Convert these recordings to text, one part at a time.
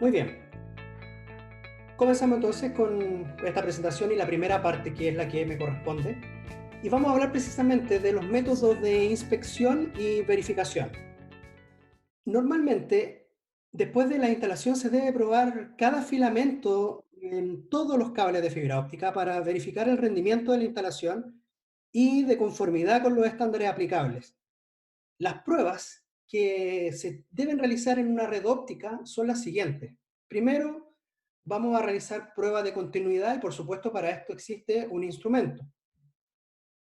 Muy bien, comenzamos entonces con esta presentación y la primera parte que es la que me corresponde. Y vamos a hablar precisamente de los métodos de inspección y verificación. Normalmente, después de la instalación se debe probar cada filamento en todos los cables de fibra óptica para verificar el rendimiento de la instalación y de conformidad con los estándares aplicables. Las pruebas que se deben realizar en una red óptica son las siguientes. Primero, vamos a realizar pruebas de continuidad y por supuesto para esto existe un instrumento.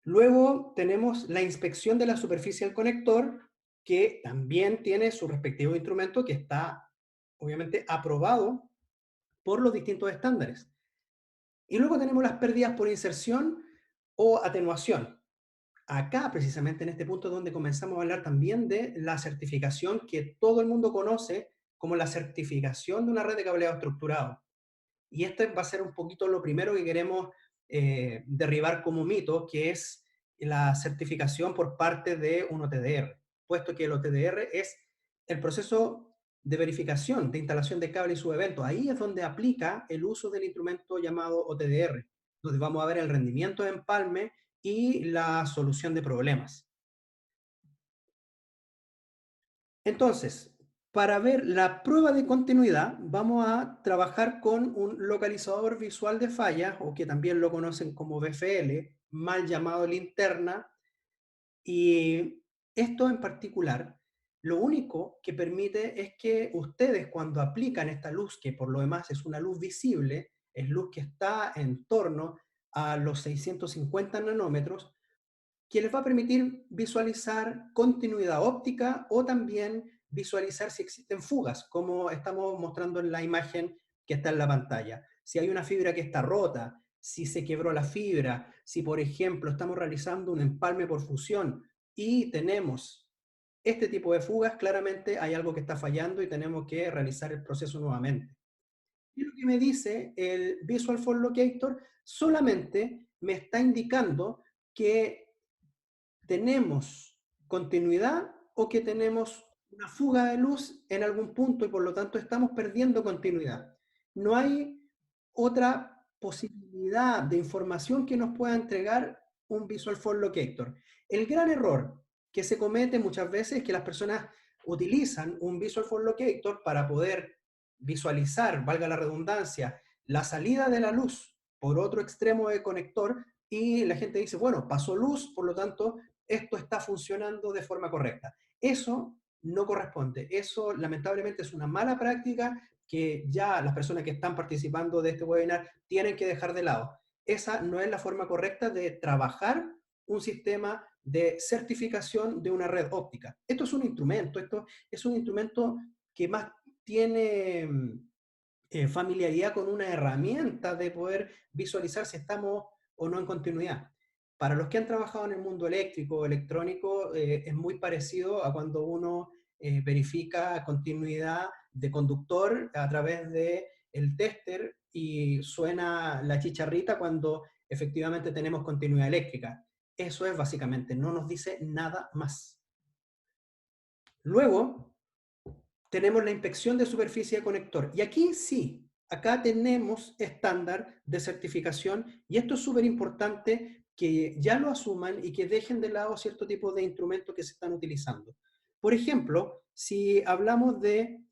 Luego tenemos la inspección de la superficie del conector, que también tiene su respectivo instrumento que está obviamente aprobado por los distintos estándares. Y luego tenemos las pérdidas por inserción o atenuación. Acá, precisamente en este punto, es donde comenzamos a hablar también de la certificación que todo el mundo conoce como la certificación de una red de cableado estructurado. Y este va a ser un poquito lo primero que queremos derribar como mito, que es la certificación por parte de un OTDR, puesto que el OTDR es el proceso de verificación de instalación de cable y subevento. Ahí es donde aplica el uso del instrumento llamado OTDR, donde vamos a ver el rendimiento de empalme y la solución de problemas. Entonces, para ver la prueba de continuidad, vamos a trabajar con un localizador visual de fallas, o que también lo conocen como VFL, mal llamado linterna, y esto en particular, lo único que permite es que ustedes cuando aplican esta luz, que por lo demás es una luz visible, es luz que está en torno a los 650 nanómetros, que les va a permitir visualizar continuidad óptica o también visualizar si existen fugas, como estamos mostrando en la imagen que está en la pantalla. Si hay una fibra que está rota, si se quebró la fibra, si por ejemplo estamos realizando un empalme por fusión y tenemos este tipo de fugas, claramente hay algo que está fallando y tenemos que realizar el proceso nuevamente. Y lo que me dice el Visual Fault Locator solamente me está indicando que tenemos continuidad o que tenemos una fuga de luz en algún punto y por lo tanto estamos perdiendo continuidad. No hay otra posibilidad de información que nos pueda entregar un Visual Fault Locator. El gran error que se comete muchas veces es que las personas utilizan un Visual Fault Locator para poder visualizar, valga la redundancia, la salida de la luz por otro extremo del conector y la gente dice, bueno, pasó luz, por lo tanto esto está funcionando de forma correcta. Eso no corresponde. Eso lamentablemente es una mala práctica que ya las personas que están participando de este webinar tienen que dejar de lado. Esa no es la forma correcta de trabajar un sistema de certificación de una red óptica. Esto es un instrumento que más tiene familiaridad con una herramienta de poder visualizar si estamos o no en continuidad. Para los que han trabajado en el mundo eléctrico o electrónico, es muy parecido a cuando uno verifica continuidad de conductor a través de el tester y suena la chicharrita cuando efectivamente tenemos continuidad eléctrica. Eso es básicamente, no nos dice nada más. Luego, tenemos la inspección de superficie de conector. Y aquí sí, acá tenemos estándar de certificación y esto es súper importante que ya lo asuman y que dejen de lado cierto tipo de instrumentos que se están utilizando. Por ejemplo, si hablamos de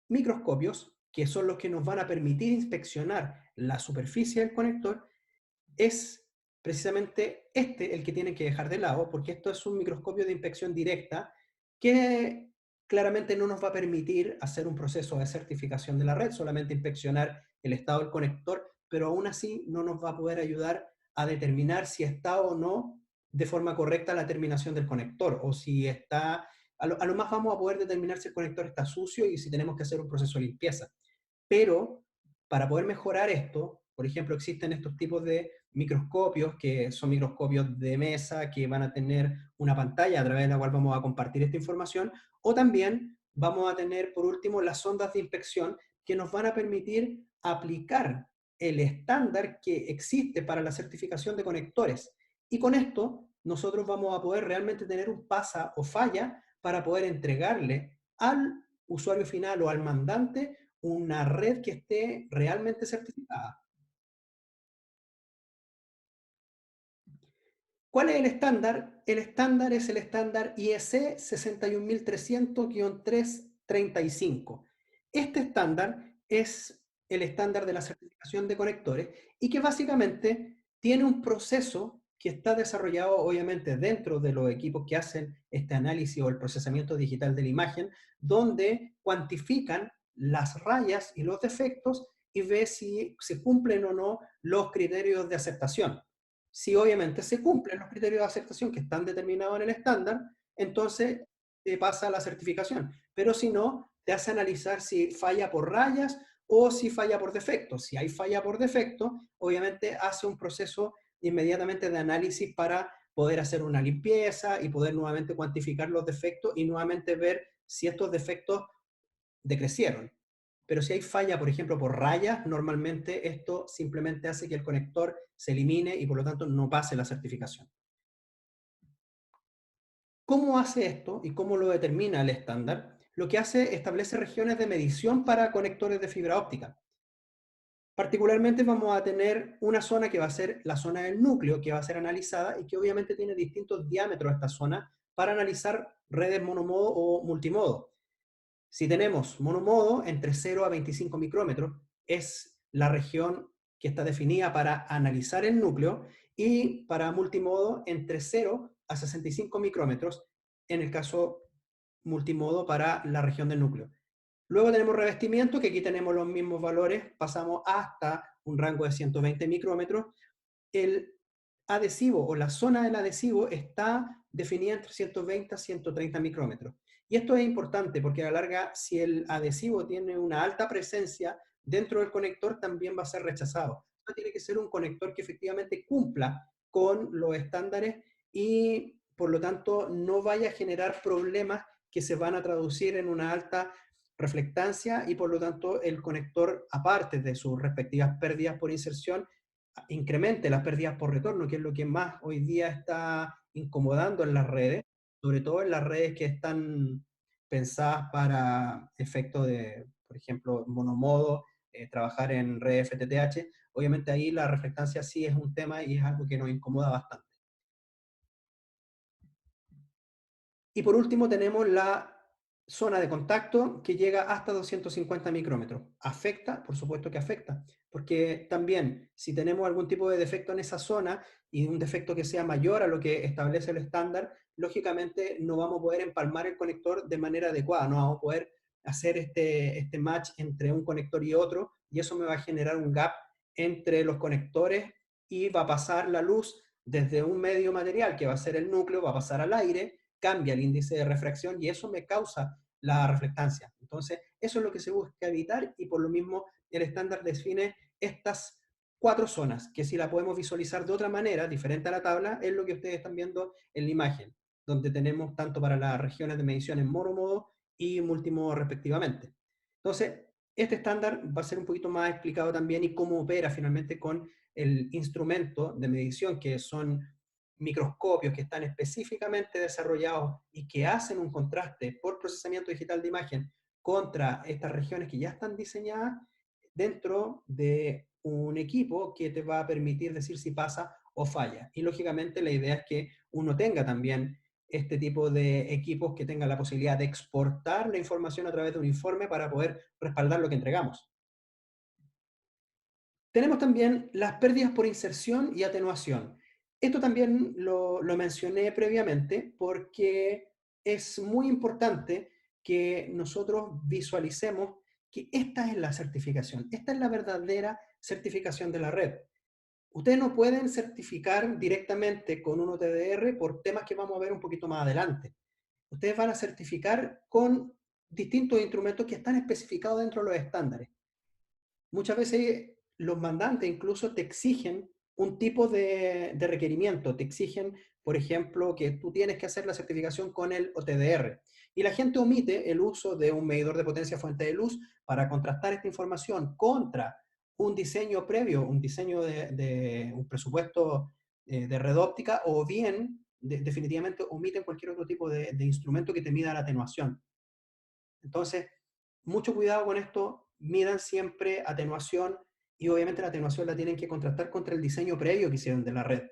microscopios, que son los que nos van a permitir inspeccionar la superficie del conector, es precisamente este el que tienen que dejar de lado, porque esto es un microscopio de inspección directa que claramente no nos va a permitir hacer un proceso de certificación de la red, solamente inspeccionar el estado del conector, pero aún así no nos va a poder ayudar a determinar si está o no de forma correcta la terminación del conector, o si está, a lo más vamos a poder determinar si el conector está sucio y si tenemos que hacer un proceso de limpieza. Pero para poder mejorar esto, por ejemplo, existen estos tipos de microscopios que son microscopios de mesa que van a tener una pantalla a través de la cual vamos a compartir esta información, o también vamos a tener, por último, las sondas de inspección que nos van a permitir aplicar el estándar que existe para la certificación de conectores. Y con esto, nosotros vamos a poder realmente tener un pasa o falla para poder entregarle al usuario final o al mandante una red que esté realmente certificada. ¿Cuál es el estándar? El estándar es el estándar IEC 61300-335. Este estándar es el estándar de la certificación de conectores y que básicamente tiene un proceso que está desarrollado obviamente dentro de los equipos que hacen este análisis o el procesamiento digital de la imagen, donde cuantifican las rayas y los defectos y ve si se cumplen o no los criterios de aceptación. Si obviamente se cumplen los criterios de aceptación que están determinados en el estándar, entonces te pasa la certificación. Pero si no, te hace analizar si falla por rayas o si falla por defecto. Si hay falla por defecto, obviamente hace un proceso inmediatamente de análisis para poder hacer una limpieza y poder nuevamente cuantificar los defectos y nuevamente ver si estos defectos decrecieron. Pero si hay falla, por ejemplo, por rayas, normalmente esto simplemente hace que el conector se elimine y por lo tanto no pase la certificación. ¿Cómo hace esto y cómo lo determina el estándar? Lo que hace, establece regiones de medición para conectores de fibra óptica. Particularmente vamos a tener una zona que va a ser la zona del núcleo, que va a ser analizada y que obviamente tiene distintos diámetros esta zona para analizar redes monomodo o multimodo. Si tenemos monomodo, entre 0 a 25 micrómetros es la región que está definida para analizar el núcleo, y para multimodo entre 0 a 65 micrómetros en el caso multimodo para la región del núcleo. Luego tenemos revestimiento, que aquí tenemos los mismos valores, pasamos hasta un rango de 120 micrómetros. El adhesivo o la zona del adhesivo está definida entre 120 a 130 micrómetros. Y esto es importante porque a la larga, si el adhesivo tiene una alta presencia dentro del conector, también va a ser rechazado. Entonces, tiene que ser un conector que efectivamente cumpla con los estándares y por lo tanto no vaya a generar problemas que se van a traducir en una alta reflectancia y por lo tanto el conector, aparte de sus respectivas pérdidas por inserción, incremente las pérdidas por retorno, que es lo que más hoy día está incomodando en las redes, sobre todo en las redes que están pensadas para efectos de, por ejemplo, monomodo, trabajar en red FTTH. Obviamente ahí la reflectancia sí es un tema y es algo que nos incomoda bastante. Y por último tenemos la zona de contacto, que llega hasta 250 micrómetros. ¿Afecta? Por supuesto que afecta, porque también si tenemos algún tipo de defecto en esa zona y un defecto que sea mayor a lo que establece el estándar, lógicamente no vamos a poder empalmar el conector de manera adecuada, no vamos a poder hacer este match entre un conector y otro, y eso me va a generar un gap entre los conectores y va a pasar la luz desde un medio material, que va a ser el núcleo, va a pasar al aire, cambia el índice de refracción y eso me causa la reflectancia. Entonces, eso es lo que se busca evitar, y por lo mismo el estándar define estas cuatro zonas, que si la podemos visualizar de otra manera, diferente a la tabla, es lo que ustedes están viendo en la imagen, donde tenemos tanto para las regiones de medición en monomodo y multimodo respectivamente. Entonces, este estándar va a ser un poquito más explicado también y cómo opera finalmente con el instrumento de medición, que son microscopios que están específicamente desarrollados y que hacen un contraste por procesamiento digital de imagen contra estas regiones que ya están diseñadas dentro de un equipo que te va a permitir decir si pasa o falla. Y lógicamente la idea es que uno tenga también este tipo de equipos que tengan la posibilidad de exportar la información a través de un informe para poder respaldar lo que entregamos. Tenemos también las pérdidas por inserción y atenuación. Esto también lo mencioné previamente porque es muy importante que nosotros visualicemos que esta es la certificación, esta es la verdadera certificación de la red. Ustedes no pueden certificar directamente con un OTDR por temas que vamos a ver un poquito más adelante. Ustedes van a certificar con distintos instrumentos que están especificados dentro de los estándares. Muchas veces los mandantes incluso te exigen un tipo de requerimiento, te exigen, por ejemplo, que tú tienes que hacer la certificación con el OTDR. Y la gente omite el uso de un medidor de potencia fuente de luz para contrastar esta información contra un diseño previo, un diseño de un presupuesto de red óptica, o bien definitivamente omiten cualquier otro tipo de instrumento que te mida la atenuación. Entonces, mucho cuidado con esto, midan siempre atenuación y obviamente la atenuación la tienen que contrastar contra el diseño previo que hicieron de la red.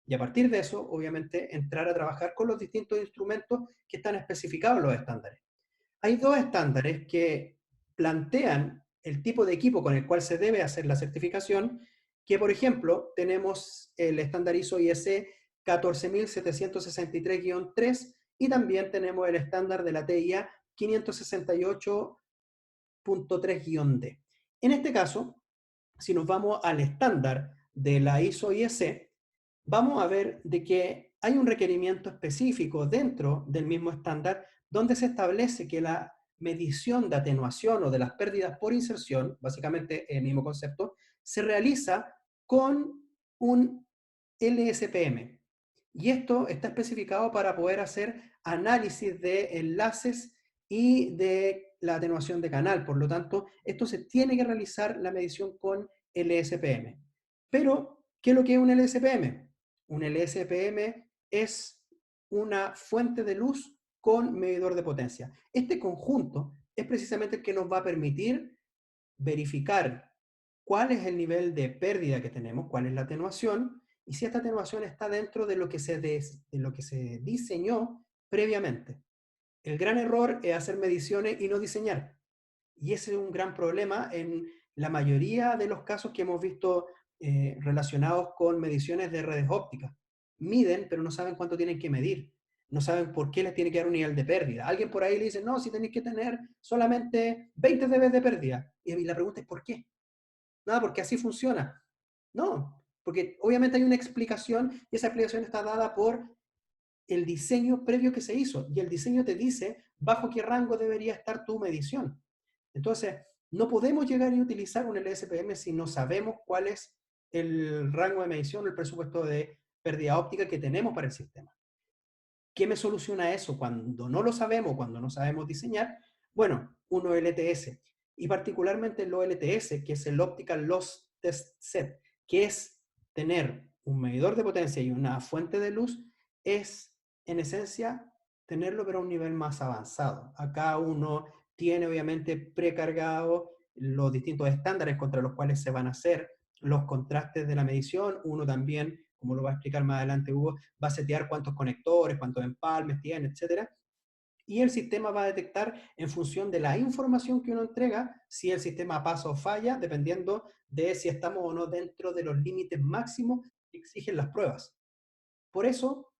Y a partir de eso, obviamente, entrar a trabajar con los distintos instrumentos que están especificados en los estándares. Hay dos estándares que plantean el tipo de equipo con el cual se debe hacer la certificación, que por ejemplo tenemos el estándar ISO IEC 14763-3 y también tenemos el estándar de la TIA 568.3-D. En este caso, si nos vamos al estándar de la ISO IEC, vamos a ver de que hay un requerimiento específico dentro del mismo estándar donde se establece que la medición de atenuación o de las pérdidas por inserción, básicamente el mismo concepto, se realiza con un LSPM. Y esto está especificado para poder hacer análisis de enlaces y de la atenuación de canal. Por lo tanto, esto se tiene que realizar la medición con LSPM. Pero, ¿qué es lo que es un LSPM? Un LSPM es una fuente de luz con medidor de potencia. Este conjunto es precisamente el que nos va a permitir verificar cuál es el nivel de pérdida que tenemos, cuál es la atenuación, y si esta atenuación está dentro de lo que se diseñó previamente. El gran error es hacer mediciones y no diseñar. Y ese es un gran problema en la mayoría de los casos que hemos visto relacionados con mediciones de redes ópticas. Miden, pero no saben cuánto tienen que medir. No saben por qué les tiene que dar un nivel de pérdida. Alguien por ahí le dice, no, si tenéis que tener solamente 20 dB de pérdida. Y la pregunta es, ¿por qué? Nada, porque así funciona. No, porque obviamente hay una explicación y esa explicación está dada por el diseño previo que se hizo. Y el diseño te dice bajo qué rango debería estar tu medición. Entonces, no podemos llegar y utilizar un LSPM si no sabemos cuál es el rango de medición, el presupuesto de pérdida óptica que tenemos para el sistema. ¿Qué me soluciona eso cuando no lo sabemos, cuando no sabemos diseñar? Bueno, un OLTS. Y particularmente el OLTS, que es el Optical Loss Test Set, que es tener un medidor de potencia y una fuente de luz, es en esencia tenerlo pero a un nivel más avanzado. Acá uno tiene obviamente precargado los distintos estándares contra los cuales se van a hacer los contrastes de la medición. Uno también, como lo va a explicar más adelante Hugo, va a setear cuántos conectores, cuántos empalmes tiene, etcétera. Y el sistema va a detectar en función de la información que uno entrega si el sistema pasa o falla, dependiendo de si estamos o no dentro de los límites máximos que exigen las pruebas. Por eso,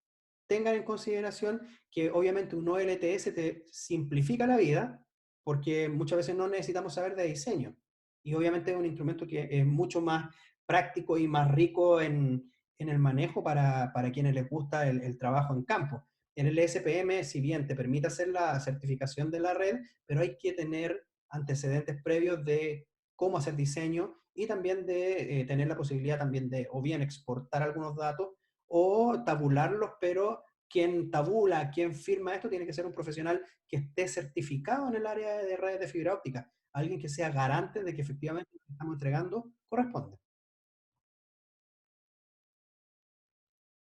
tengan en consideración que obviamente un OLTS te simplifica la vida, porque muchas veces no necesitamos saber de diseño. Y obviamente es un instrumento que es mucho más práctico y más rico en el manejo para quienes les gusta el trabajo en campo. En el SPM, si bien te permite hacer la certificación de la red, pero hay que tener antecedentes previos de cómo hacer diseño y también de tener la posibilidad también de o bien exportar algunos datos o tabularlos, pero quien tabula, quien firma esto, tiene que ser un profesional que esté certificado en el área de redes de fibra óptica, alguien que sea garante de que efectivamente lo que estamos entregando corresponde.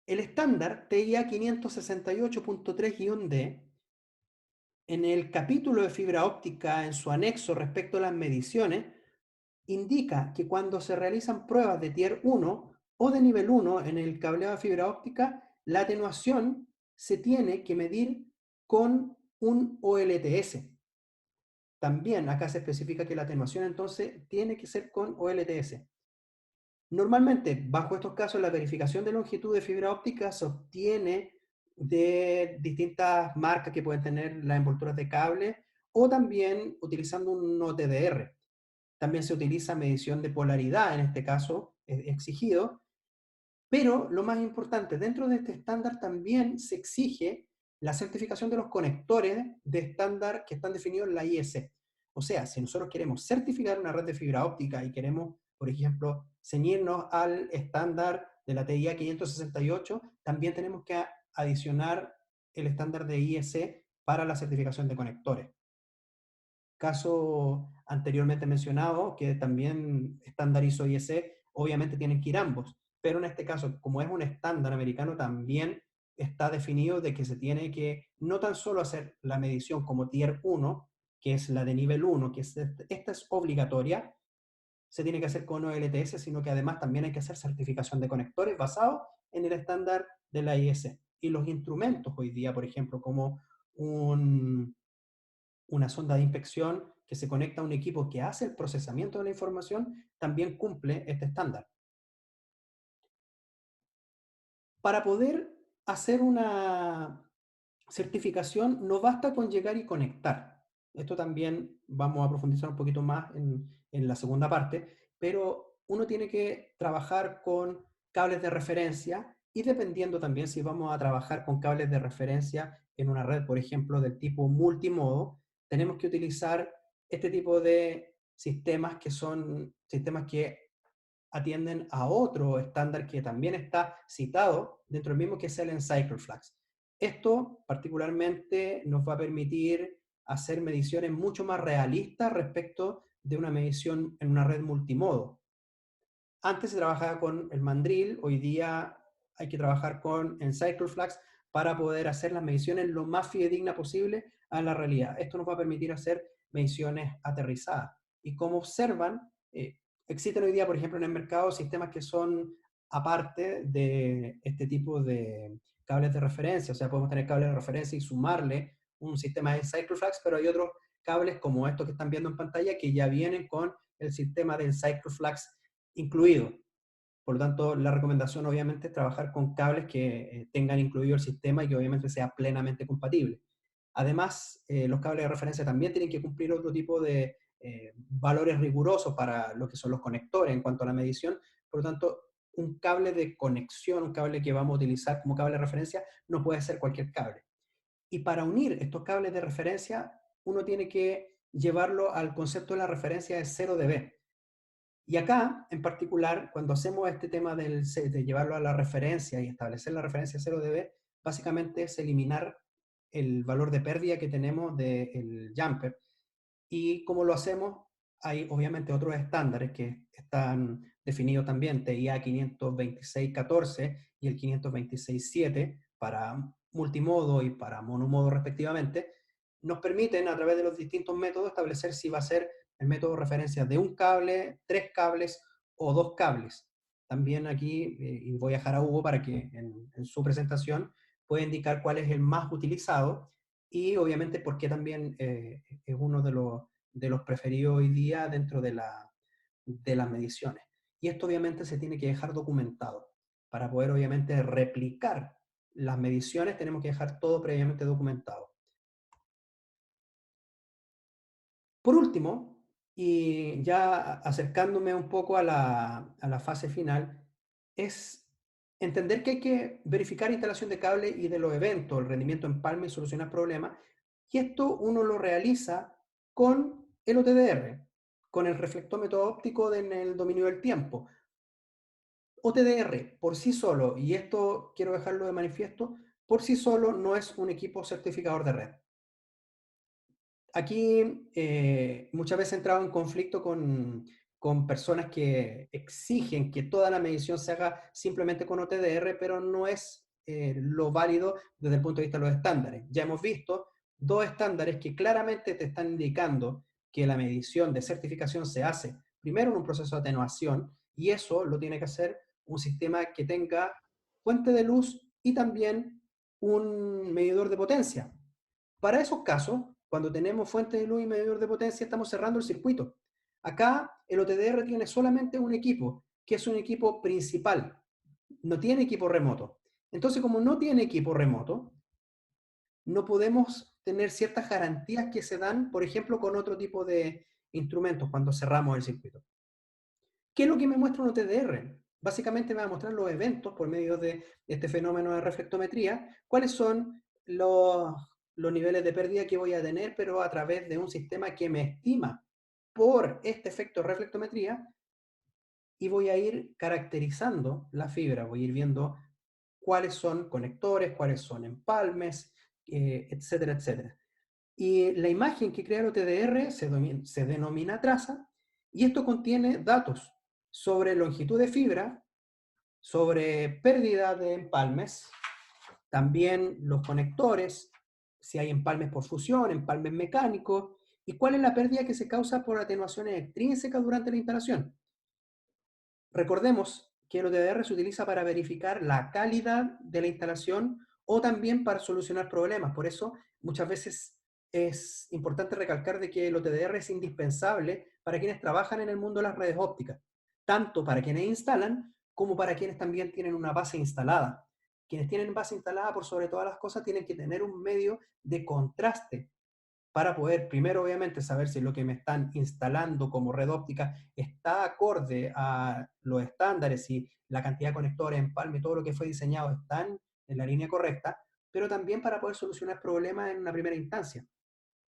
El estándar TIA 568.3-D, en el capítulo de fibra óptica, en su anexo respecto a las mediciones, indica que cuando se realizan pruebas de Tier 1 o de nivel 1 en el cableado de fibra óptica, la atenuación se tiene que medir con un OLTS. También acá se especifica que la atenuación entonces tiene que ser con OLTS. Normalmente, bajo estos casos, la verificación de longitud de fibra óptica se obtiene de distintas marcas que pueden tener las envolturas de cable o también utilizando un OTDR. También se utiliza medición de polaridad, en este caso exigido, pero lo más importante, dentro de este estándar también se exige la certificación de los conectores de estándar que están definidos en la IEC. O sea, si nosotros queremos certificar una red de fibra óptica y queremos, por ejemplo, ceñirnos al estándar de la TIA 568, también tenemos que adicionar el estándar de IEC para la certificación de conectores. Caso anteriormente mencionado, que también estándar ISO IEC, obviamente tienen que ir ambos, pero en este caso, como es un estándar americano, también está definido de que se tiene que no tan solo hacer la medición como Tier 1, que es la de nivel 1, que esta es obligatoria, se tiene que hacer con OLTS, sino que además también hay que hacer certificación de conectores basado en el estándar de la IS. Y los instrumentos hoy día, por ejemplo, como una sonda de inspección que se conecta a un equipo que hace el procesamiento de la información, también cumple este estándar. Para poder hacer una certificación no basta con llegar y conectar. Esto también vamos a profundizar un poquito más en la segunda parte, pero uno tiene que trabajar con cables de referencia y dependiendo también si vamos a trabajar con cables de referencia en una red, por ejemplo, del tipo multimodo, tenemos que utilizar este tipo de sistemas que son sistemas que atienden a otro estándar que también está citado dentro del mismo, que es el EnCycleFLAX. Esto particularmente nos va a permitir hacer mediciones mucho más realistas respecto de una medición en una red multimodo. Antes se trabajaba con el mandril, hoy día hay que trabajar con EnCycleFLAX para poder hacer las mediciones lo más fidedigna posible a la realidad. Esto nos va a permitir hacer mediciones aterrizadas. Y como observan, existen hoy día, por ejemplo, en el mercado sistemas que son aparte de este tipo de cables de referencia. O sea, podemos tener cables de referencia y sumarle un sistema de EnCycleFLAX, pero hay otros cables como estos que están viendo en pantalla que ya vienen con el sistema de EnCycleFLAX incluido. Por lo tanto, la recomendación obviamente es trabajar con cables que tengan incluido el sistema y que obviamente sea plenamente compatible. Además, los cables de referencia también tienen que cumplir otro tipo de valores rigurosos para lo que son los conectores en cuanto a la medición. Por lo tanto, un cable de conexión, un cable que vamos a utilizar como cable de referencia, no puede ser cualquier cable. Y para unir estos cables de referencia, uno tiene que llevarlo al concepto de la referencia de 0 dB. Y acá, en particular, cuando hacemos este tema de llevarlo a la referencia y establecer la referencia 0 dB, básicamente es eliminar el valor de pérdida que tenemos del jumper. Y como lo hacemos, hay obviamente otros estándares que están definidos también, TIA 526.14 y el 526.7 para multimodo y para monomodo respectivamente, nos permiten a través de los distintos métodos establecer si va a ser el método de referencia de un cable, 3 cables o 2 cables. También aquí, y voy a dejar a Hugo para que en su presentación pueda indicar cuál es el más utilizado y obviamente por qué también es uno de los preferidos hoy día dentro de las mediciones. Y esto obviamente se tiene que dejar documentado. Para poder obviamente replicar las mediciones tenemos que dejar todo previamente documentado. Por último, y ya acercándome un poco a la fase final, es entender que hay que verificar instalación de cable y de los eventos, el rendimiento en palma y solucionar problemas. Y esto uno lo realiza con el OTDR, con el reflectómetro óptico en el dominio del tiempo. OTDR por sí solo, y esto quiero dejarlo de manifiesto, por sí solo no es un equipo certificador de red. Aquí muchas veces he entrado en conflicto con personas que exigen que toda la medición se haga simplemente con OTDR, pero no es lo válido desde el punto de vista de los estándares. Ya hemos visto 2 estándares que claramente te están indicando que la medición de certificación se hace primero en un proceso de atenuación y eso lo tiene que hacer un sistema que tenga fuente de luz y también un medidor de potencia. Para esos casos, cuando tenemos fuente de luz y medidor de potencia, estamos cerrando el circuito. Acá el OTDR tiene solamente un equipo, que es un equipo principal, no tiene equipo remoto. Entonces, como no tiene equipo remoto, no podemos tener ciertas garantías que se dan, por ejemplo, con otro tipo de instrumentos cuando cerramos el circuito. ¿Qué es lo que me muestra un OTDR? Básicamente me va a mostrar los eventos por medio de este fenómeno de reflectometría, cuáles son los niveles de pérdida que voy a tener, pero a través de un sistema que me estima por este efecto de reflectometría y voy a ir caracterizando la fibra, voy a ir viendo cuáles son conectores, cuáles son empalmes, etcétera, etcétera. Y la imagen que crea el OTDR se denomina traza y esto contiene datos sobre longitud de fibra, sobre pérdida de empalmes, también los conectores, si hay empalmes por fusión, empalmes mecánicos, ¿Y cuál es la pérdida que se causa por atenuaciones extrínsecas durante la instalación? Recordemos que el OTDR se utiliza para verificar la calidad de la instalación o también para solucionar problemas. Por eso, muchas veces es importante recalcar de que el OTDR es indispensable para quienes trabajan en el mundo de las redes ópticas, tanto para quienes instalan como para quienes también tienen una base instalada. Quienes tienen base instalada, por sobre todas las cosas, tienen que tener un medio de contraste para poder, primero, obviamente, saber si lo que me están instalando como red óptica está acorde a los estándares, y la cantidad de conectores, empalme, todo lo que fue diseñado están en la línea correcta, pero también para poder solucionar problemas en una primera instancia.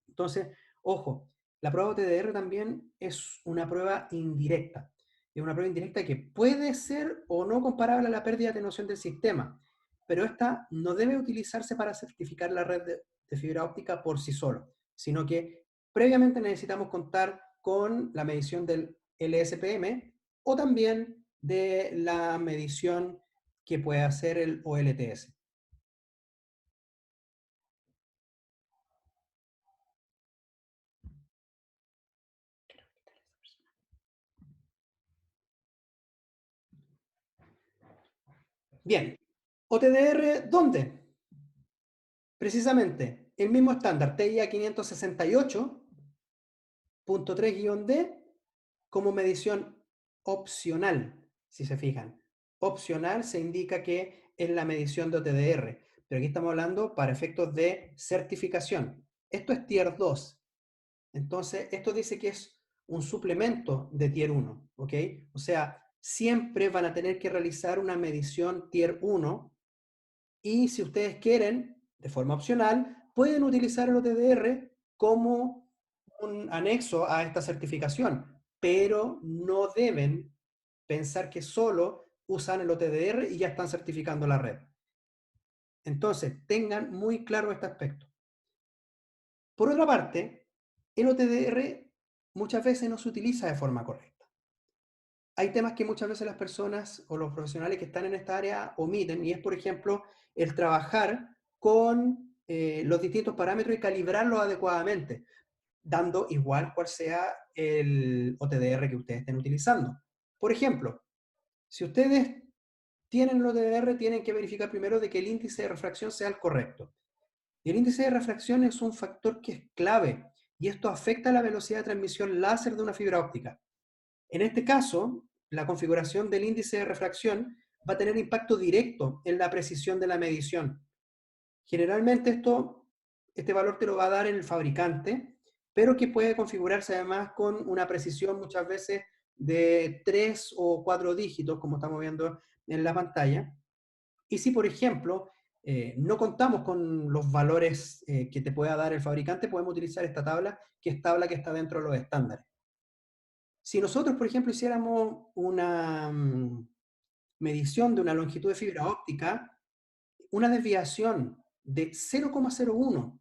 Entonces, ojo, la prueba OTDR también es una prueba indirecta. Es una prueba indirecta que puede ser o no comparable a la pérdida de atenuación del sistema, pero esta no debe utilizarse para certificar la red de fibra óptica por sí solo, sino que previamente necesitamos contar con la medición del LSPM o también de la medición que puede hacer el OLTS. Bien, OTDR, ¿dónde? Precisamente, el mismo estándar TIA 568.3-D como medición opcional, si se fijan. Opcional se indica que es la medición de OTDR, pero aquí estamos hablando para efectos de certificación. Esto es Tier 2. Entonces, esto dice que es un suplemento de Tier 1, ¿ok? O sea, siempre van a tener que realizar una medición Tier 1 y si ustedes quieren, de forma opcional, pueden utilizar el OTDR como un anexo a esta certificación, pero no deben pensar que solo usan el OTDR y ya están certificando la red. Entonces, tengan muy claro este aspecto. Por otra parte, el OTDR muchas veces no se utiliza de forma correcta. Hay temas que muchas veces las personas o los profesionales que están en esta área omiten, y es, por ejemplo, el trabajar con los distintos parámetros y calibrarlos adecuadamente, dando igual cual sea el OTDR que ustedes estén utilizando. Por ejemplo, si ustedes tienen el OTDR, tienen que verificar primero de que el índice de refracción sea el correcto. Y el índice de refracción es un factor que es clave, y esto afecta la velocidad de transmisión láser de una fibra óptica. En este caso, la configuración del índice de refracción va a tener impacto directo en la precisión de la medición. Generalmente este valor te lo va a dar el fabricante, pero que puede configurarse además con una precisión muchas veces de 3 o 4 dígitos, como estamos viendo en la pantalla. Y si, por ejemplo, no contamos con los valores que te pueda dar el fabricante, podemos utilizar esta tabla que está dentro de los estándares. Si nosotros, por ejemplo, hiciéramos una medición de una longitud de fibra óptica, una desviación de 0,01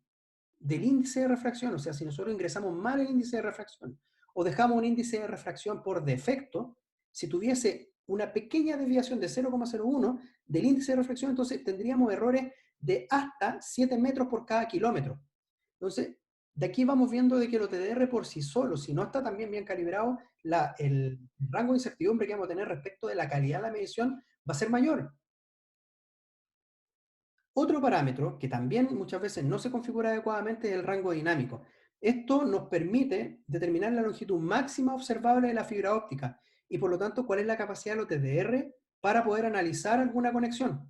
del índice de refracción, o sea, si nosotros ingresamos mal el índice de refracción o dejamos un índice de refracción por defecto, si tuviese una pequeña desviación de 0,01 del índice de refracción, entonces tendríamos errores de hasta 7 metros por cada kilómetro. Entonces, de aquí vamos viendo de que el OTDR por sí solo, si no está también bien calibrado, el rango de incertidumbre que vamos a tener respecto de la calidad de la medición va a ser mayor. Otro parámetro que también muchas veces no se configura adecuadamente es el rango dinámico. Esto nos permite determinar la longitud máxima observable de la fibra óptica y por lo tanto cuál es la capacidad del OTDR para poder analizar alguna conexión.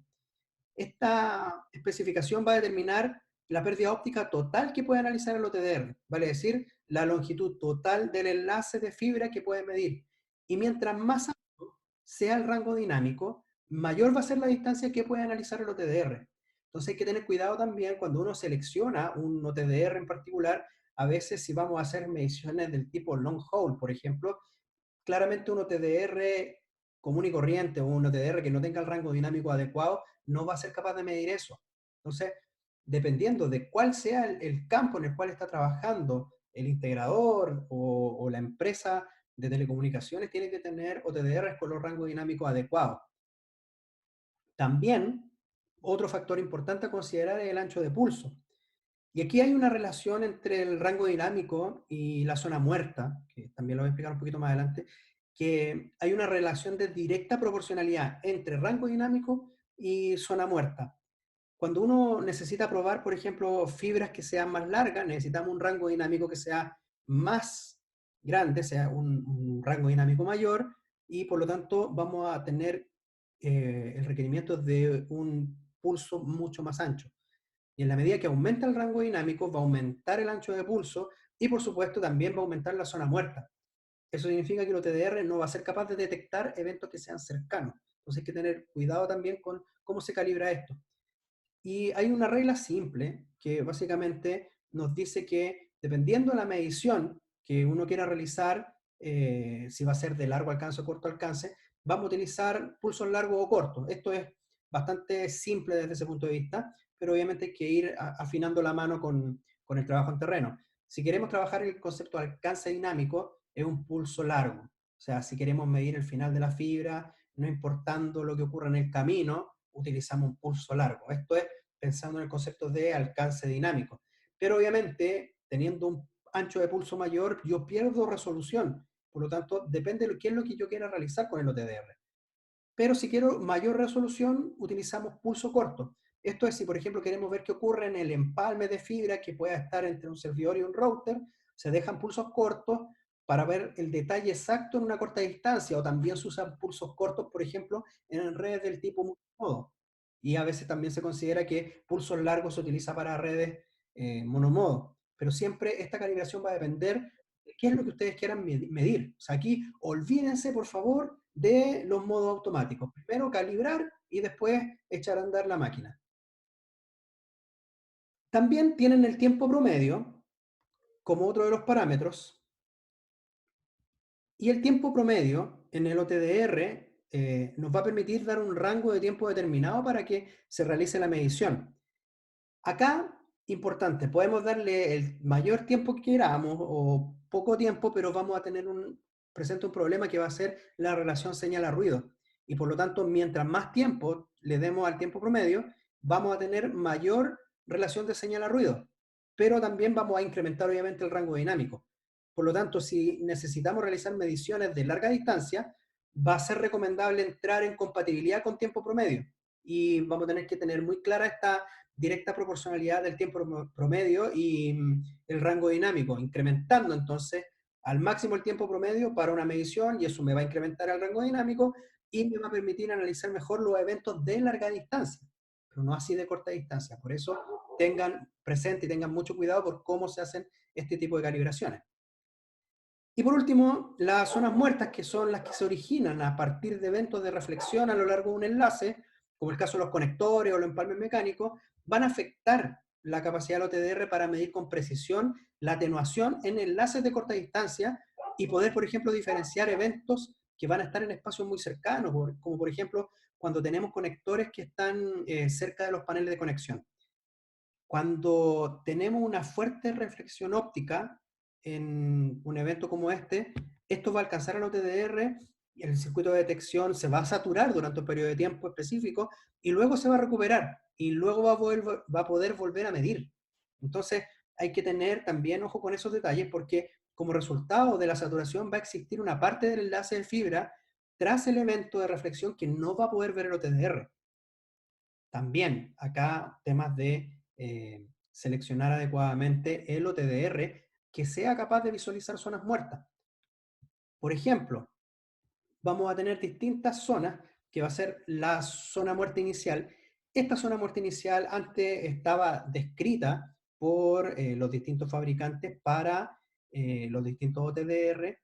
Esta especificación va a determinar la pérdida óptica total que puede analizar el OTDR, vale decir, la longitud total del enlace de fibra que puede medir. Y mientras más alto sea el rango dinámico, mayor va a ser la distancia que puede analizar el OTDR. Entonces hay que tener cuidado también cuando uno selecciona un OTDR en particular, a veces si vamos a hacer mediciones del tipo long haul, por ejemplo, claramente un OTDR común y corriente o un OTDR que no tenga el rango dinámico adecuado no va a ser capaz de medir eso. Entonces, dependiendo de cuál sea el campo en el cual está trabajando el integrador o la empresa de telecomunicaciones, tiene que tener OTDRs con los rangos dinámicos adecuados. También, otro factor importante a considerar es el ancho de pulso. Y aquí hay una relación entre el rango dinámico y la zona muerta, que también lo voy a explicar un poquito más adelante, que hay una relación de directa proporcionalidad entre rango dinámico y zona muerta. Cuando uno necesita probar, por ejemplo, fibras que sean más largas, necesitamos un rango dinámico que sea más grande, sea un rango dinámico mayor, y por lo tanto vamos a tener el requerimiento de un pulso mucho más ancho. Y en la medida que aumenta el rango dinámico, va a aumentar el ancho de pulso y por supuesto también va a aumentar la zona muerta. Eso significa que el OTDR no va a ser capaz de detectar eventos que sean cercanos. Entonces hay que tener cuidado también con cómo se calibra esto. Y hay una regla simple que básicamente nos dice que dependiendo de la medición que uno quiera realizar, si va a ser de largo alcance o corto alcance, vamos a utilizar pulsos largos o cortos. Esto es bastante simple desde ese punto de vista, pero obviamente hay que ir afinando la mano con el trabajo en terreno. Si queremos trabajar el concepto de alcance dinámico, es un pulso largo. O sea, si queremos medir el final de la fibra, no importando lo que ocurra en el camino, utilizamos un pulso largo. Esto es pensando en el concepto de alcance dinámico. Pero obviamente, teniendo un ancho de pulso mayor, yo pierdo resolución. Por lo tanto, depende de qué es lo que yo quiera realizar con el OTDR. Pero si quiero mayor resolución, utilizamos pulso corto. Esto es si, por ejemplo, queremos ver qué ocurre en el empalme de fibra que pueda estar entre un servidor y un router, se dejan pulsos cortos para ver el detalle exacto en una corta distancia, o también se usan pulsos cortos, por ejemplo, en redes del tipo monomodo. Y a veces también se considera que pulsos largos se utiliza para redes monomodo. Pero siempre esta calibración va a depender qué es lo que ustedes quieran medir. O sea, aquí olvídense, por favor, de los modos automáticos. Primero calibrar y después echar a andar la máquina. También tienen el tiempo promedio como otro de los parámetros, y el tiempo promedio en el OTDR nos va a permitir dar un rango de tiempo determinado para que se realice la medición. Acá, importante, podemos darle el mayor tiempo que queramos o poco tiempo, pero vamos a tener presente un problema que va a ser la relación señal a ruido. Y por lo tanto, mientras más tiempo le demos al tiempo promedio, vamos a tener mayor relación de señal a ruido, pero también vamos a incrementar obviamente el rango dinámico. Por lo tanto, si necesitamos realizar mediciones de larga distancia, va a ser recomendable entrar en compatibilidad con tiempo promedio. Y vamos a tener que tener muy clara esta directa proporcionalidad del tiempo promedio y el rango dinámico, incrementando entonces al máximo el tiempo promedio para una medición, y eso me va a incrementar el rango dinámico y me va a permitir analizar mejor los eventos de larga distancia, pero no así de corta distancia. Por eso tengan presente y tengan mucho cuidado por cómo se hacen este tipo de calibraciones. Y por último, las zonas muertas, que son las que se originan a partir de eventos de reflexión a lo largo de un enlace, como el caso de los conectores o los empalmes mecánicos, van a afectar la capacidad del OTDR para medir con precisión la atenuación en enlaces de corta distancia y poder, por ejemplo, diferenciar eventos que van a estar en espacios muy cercanos, como por ejemplo cuando tenemos conectores que están cerca de los paneles de conexión. Cuando tenemos una fuerte reflexión óptica en un evento como este, esto va a alcanzar al OTDR y el circuito de detección se va a saturar durante un periodo de tiempo específico y luego se va a recuperar y luego va a poder volver a medir. Entonces hay que tener también ojo con esos detalles, porque como resultado de la saturación va a existir una parte del enlace de fibra tras el evento de reflexión que no va a poder ver el OTDR. También acá temas de seleccionar adecuadamente el OTDR que sea capaz de visualizar zonas muertas. Por ejemplo, vamos a tener distintas zonas que va a ser la zona muerta inicial. Esta zona muerta inicial antes estaba descrita por los distintos fabricantes para los distintos OTDR,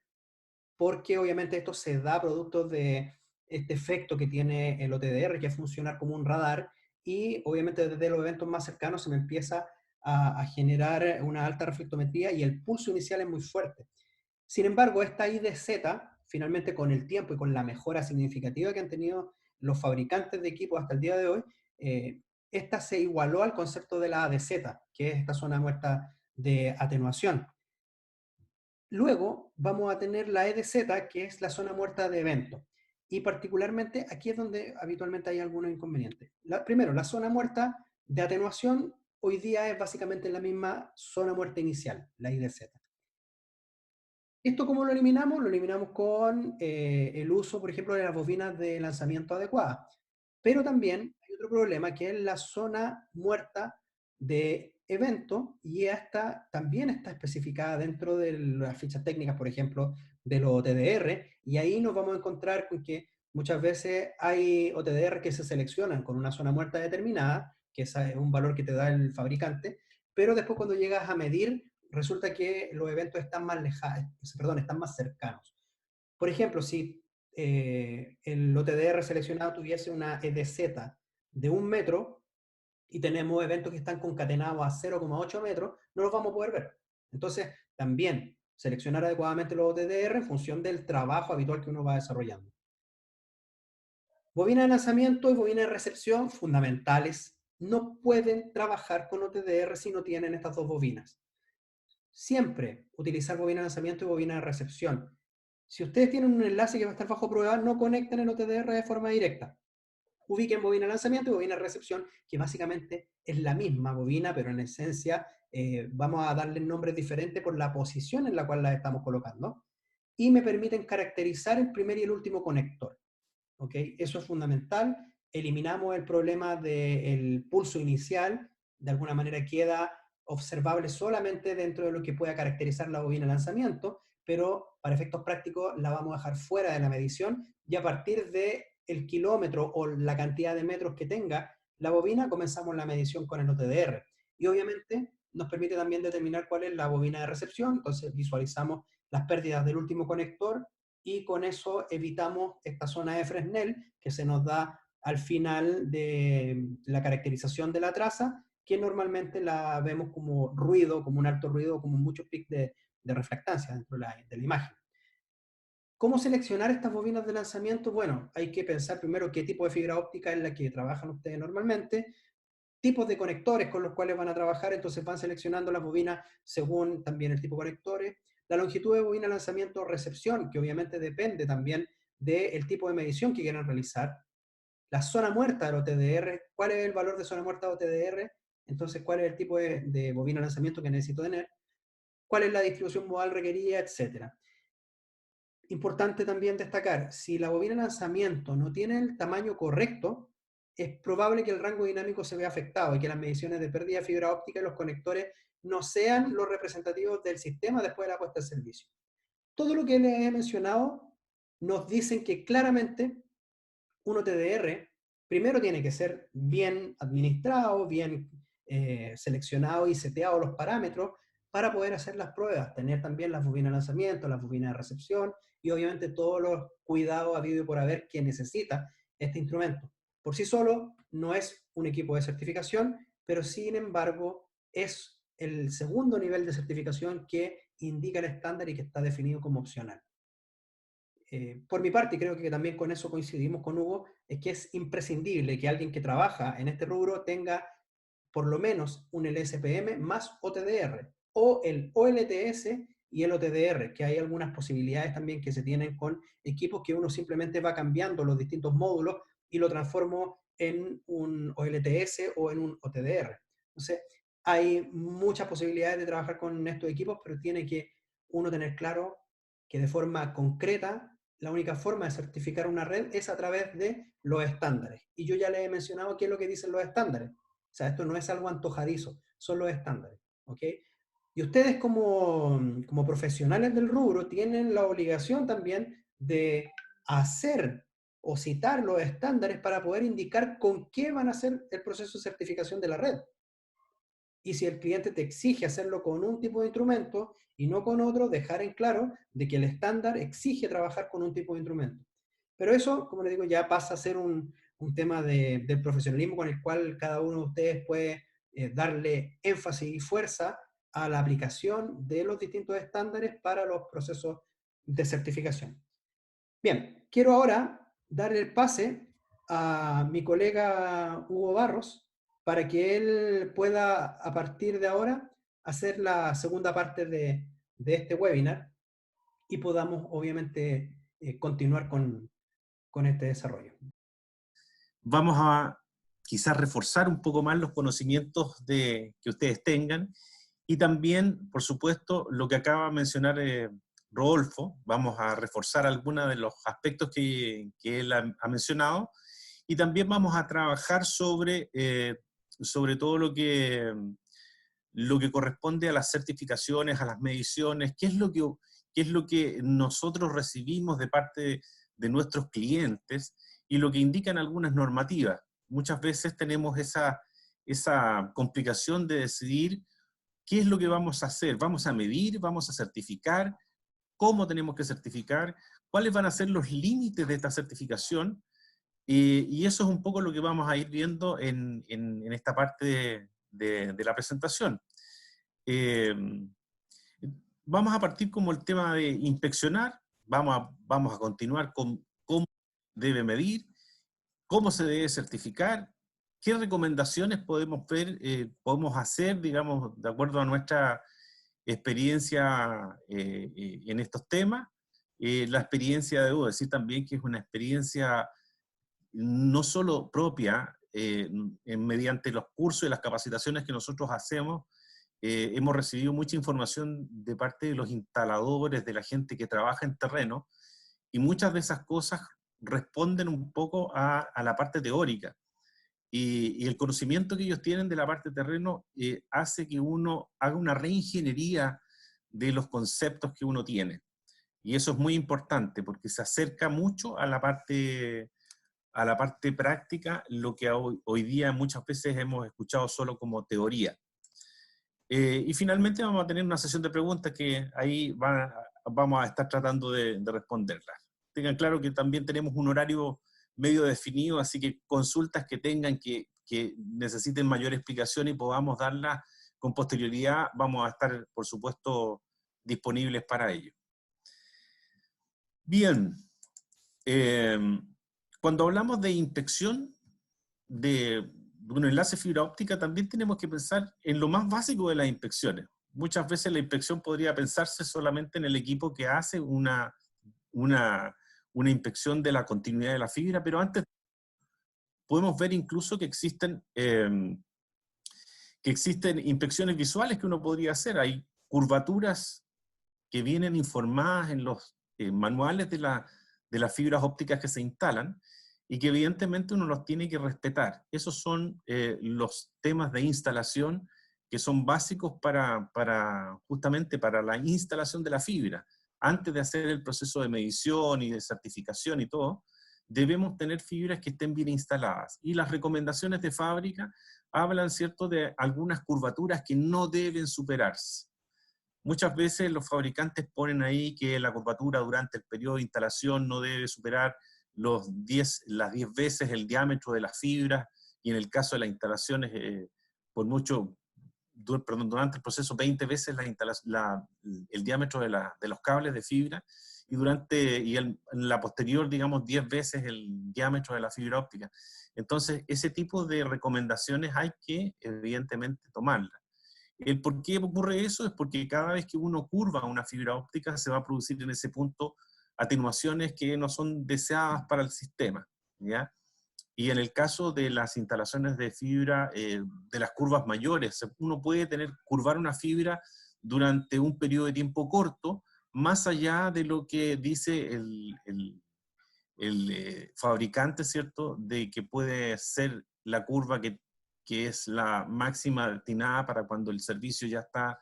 porque obviamente esto se da producto de este efecto que tiene el OTDR, que es funcionar como un radar, y obviamente desde los eventos más cercanos se me empieza a generar una alta reflectometría y el pulso inicial es muy fuerte. Sin embargo, esta IDZ, finalmente con el tiempo y con la mejora significativa que han tenido los fabricantes de equipos hasta el día de hoy, esta se igualó al concepto de la ADZ, que es esta zona muerta de atenuación. Luego vamos a tener la EDZ, que es la zona muerta de evento. Y particularmente aquí es donde habitualmente hay algunos inconvenientes. Primero, la zona muerta de atenuación hoy día es básicamente la misma zona muerta inicial, la IDZ. ¿Esto cómo lo eliminamos? Lo eliminamos con el uso, por ejemplo, de las bobinas de lanzamiento adecuadas. Pero también hay otro problema que es la zona muerta de evento, y esta también está especificada dentro de las fichas técnicas, por ejemplo, de los OTDR, y ahí nos vamos a encontrar con que muchas veces hay OTDR que se seleccionan con una zona muerta determinada, que ese es un valor que te da el fabricante, pero después cuando llegas a medir, resulta que los eventos están más lejanos, perdón, están más cercanos. Por ejemplo, si el OTDR seleccionado tuviese una EDZ de 1 metro y tenemos eventos que están concatenados a 0,8 metros, no los vamos a poder ver. Entonces, también seleccionar adecuadamente los OTDR en función del trabajo habitual que uno va desarrollando. Bobina de lanzamiento y bobina de recepción, fundamentales. No pueden trabajar con OTDR si no tienen estas dos bobinas. Siempre utilizar bobina de lanzamiento y bobina de recepción. Si ustedes tienen un enlace que va a estar bajo prueba, no conecten el OTDR de forma directa. Ubiquen bobina de lanzamiento y bobina de recepción, que básicamente es la misma bobina, pero en esencia vamos a darle nombres diferentes por la posición en la cual la estamos colocando. Y me permiten caracterizar el primer y el último conector. ¿Ok? Eso es fundamental. Eliminamos el problema del pulso inicial, de alguna manera queda observable solamente dentro de lo que pueda caracterizar la bobina de lanzamiento, pero para efectos prácticos la vamos a dejar fuera de la medición, y a partir del kilómetro o la cantidad de metros que tenga la bobina, comenzamos la medición con el OTDR. Y obviamente nos permite también determinar cuál es la bobina de recepción, entonces visualizamos las pérdidas del último conector, y con eso evitamos esta zona de Fresnel que se nos da al final de la caracterización de la traza, que normalmente la vemos como ruido, como un alto ruido, como muchos pics de refractancia dentro de la imagen. ¿Cómo seleccionar estas bobinas de lanzamiento? Bueno, hay que pensar primero qué tipo de fibra óptica es la que trabajan ustedes normalmente, tipos de conectores con los cuales van a trabajar, entonces van seleccionando las bobinas según también el tipo de conectores, la longitud de bobina lanzamiento o recepción, que obviamente depende también del tipo de medición que quieran realizar, la zona muerta del OTDR, cuál es el valor de zona muerta de OTDR, entonces cuál es el tipo de bobina lanzamiento que necesito tener, cuál es la distribución modal requerida, etc. Importante también destacar, si la bobina de lanzamiento no tiene el tamaño correcto, es probable que el rango dinámico se vea afectado y que las mediciones de pérdida de fibra óptica y los conectores no sean los representativos del sistema después de la puesta en servicio. Todo lo que les he mencionado nos dicen que claramente un OTDR primero tiene que ser bien administrado, bien seleccionado y seteado los parámetros para poder hacer las pruebas, tener también las bobinas de lanzamiento, las bobinas de recepción y obviamente todos los cuidados habido y por haber que necesita este instrumento. Por sí solo no es un equipo de certificación, pero sin embargo es el segundo nivel de certificación que indica el estándar y que está definido como opcional. Por mi parte, y creo que también con eso coincidimos con Hugo, es que es imprescindible que alguien que trabaja en este rubro tenga por lo menos un LSPM más OTDR, o el OLTS y el OTDR, que hay algunas posibilidades también que se tienen con equipos que uno simplemente va cambiando los distintos módulos y lo transformo en un OLTS o en un OTDR. Entonces, hay muchas posibilidades de trabajar con estos equipos, pero tiene que uno tener claro que de forma concreta la única forma de certificar una red es a través de los estándares. Y yo ya les he mencionado qué es lo que dicen los estándares. O sea, esto no es algo antojadizo, son los estándares. ¿Ok? Y ustedes como profesionales del rubro tienen la obligación también de hacer o citar los estándares para poder indicar con qué van a hacer el proceso de certificación de la red. Y si el cliente te exige hacerlo con un tipo de instrumento y no con otro, dejar en claro de que el estándar exige trabajar con un tipo de instrumento. Pero eso, como les digo, ya pasa a ser un tema del profesionalismo con el cual cada uno de ustedes puede darle énfasis y fuerza a la aplicación de los distintos estándares para los procesos de certificación. Bien, quiero ahora dar el pase a mi colega Hugo Barros para que él pueda, a partir de ahora, hacer la segunda parte de este webinar y podamos, obviamente, continuar con este desarrollo. Vamos a quizás reforzar un poco más los conocimientos que ustedes tengan, y también, por supuesto, lo que acaba de mencionar Rodolfo, vamos a reforzar algunos de los aspectos que él ha mencionado, y también vamos a trabajar sobre todo lo que corresponde a las certificaciones, a las mediciones, qué es lo que nosotros recibimos de parte de nuestros clientes y lo que indican algunas normativas. Muchas veces tenemos esa complicación de decidir qué es lo que vamos a hacer. ¿Vamos a medir? ¿Vamos a certificar? ¿Cómo tenemos que certificar? ¿Cuáles van a ser los límites de esta certificación? Y eso es un poco lo que vamos a ir viendo en esta parte de la presentación. Eh, Vamos a partir como el tema de inspeccionar, vamos a continuar con cómo debe medir, cómo se debe certificar, qué recomendaciones podemos ver, podemos hacer, digamos, de acuerdo a nuestra experiencia en estos temas. La experiencia, debo decir también que es una experiencia no solo propia, mediante los cursos y las capacitaciones que nosotros hacemos, hemos recibido mucha información de parte de los instaladores, de la gente que trabaja en terreno, y muchas de esas cosas responden un poco a la parte teórica. Y el conocimiento que ellos tienen de la parte terreno hace que uno haga una reingeniería de los conceptos que uno tiene. Y eso es muy importante porque se acerca mucho a la parte práctica, lo que hoy día muchas veces hemos escuchado solo como teoría. Y finalmente vamos a tener una sesión de preguntas que ahí vamos a estar tratando de responderlas. Tengan claro que también tenemos un horario medio definido, así que consultas que tengan que necesiten mayor explicación y podamos darlas con posterioridad, vamos a estar, por supuesto, disponibles para ello. Bien, cuando hablamos de inspección de un enlace fibra óptica, también tenemos que pensar en lo más básico de las inspecciones. Muchas veces la inspección podría pensarse solamente en el equipo que hace una inspección de la continuidad de la fibra, pero antes podemos ver incluso que existen inspecciones visuales que uno podría hacer. Hay curvaturas que vienen informadas en los manuales de las fibras ópticas que se instalan, y que evidentemente uno los tiene que respetar. Esos son los temas de instalación que son básicos justamente para la instalación de la fibra. Antes de hacer el proceso de medición y de certificación y todo, debemos tener fibras que estén bien instaladas. Y las recomendaciones de fábrica hablan, ¿cierto?, de algunas curvaturas que no deben superarse. Muchas veces los fabricantes ponen ahí que la curvatura durante el periodo de instalación no debe superar las 10 veces el diámetro de las fibras, y en el caso de las instalaciones, durante el proceso 20 veces el diámetro de los cables de fibra, y en la posterior, digamos, 10 veces el diámetro de la fibra óptica. Entonces, ese tipo de recomendaciones hay que, evidentemente, tomarlas. ¿El por qué ocurre eso? Es porque cada vez que uno curva una fibra óptica se va a producir en ese punto atenuaciones que no son deseadas para el sistema, ¿ya? Y en el caso de las instalaciones de fibra, de las curvas mayores, uno puede curvar una fibra durante un periodo de tiempo corto, más allá de lo que dice el fabricante, ¿cierto?, de que puede ser la curva que es la máxima destinada para cuando el servicio ya está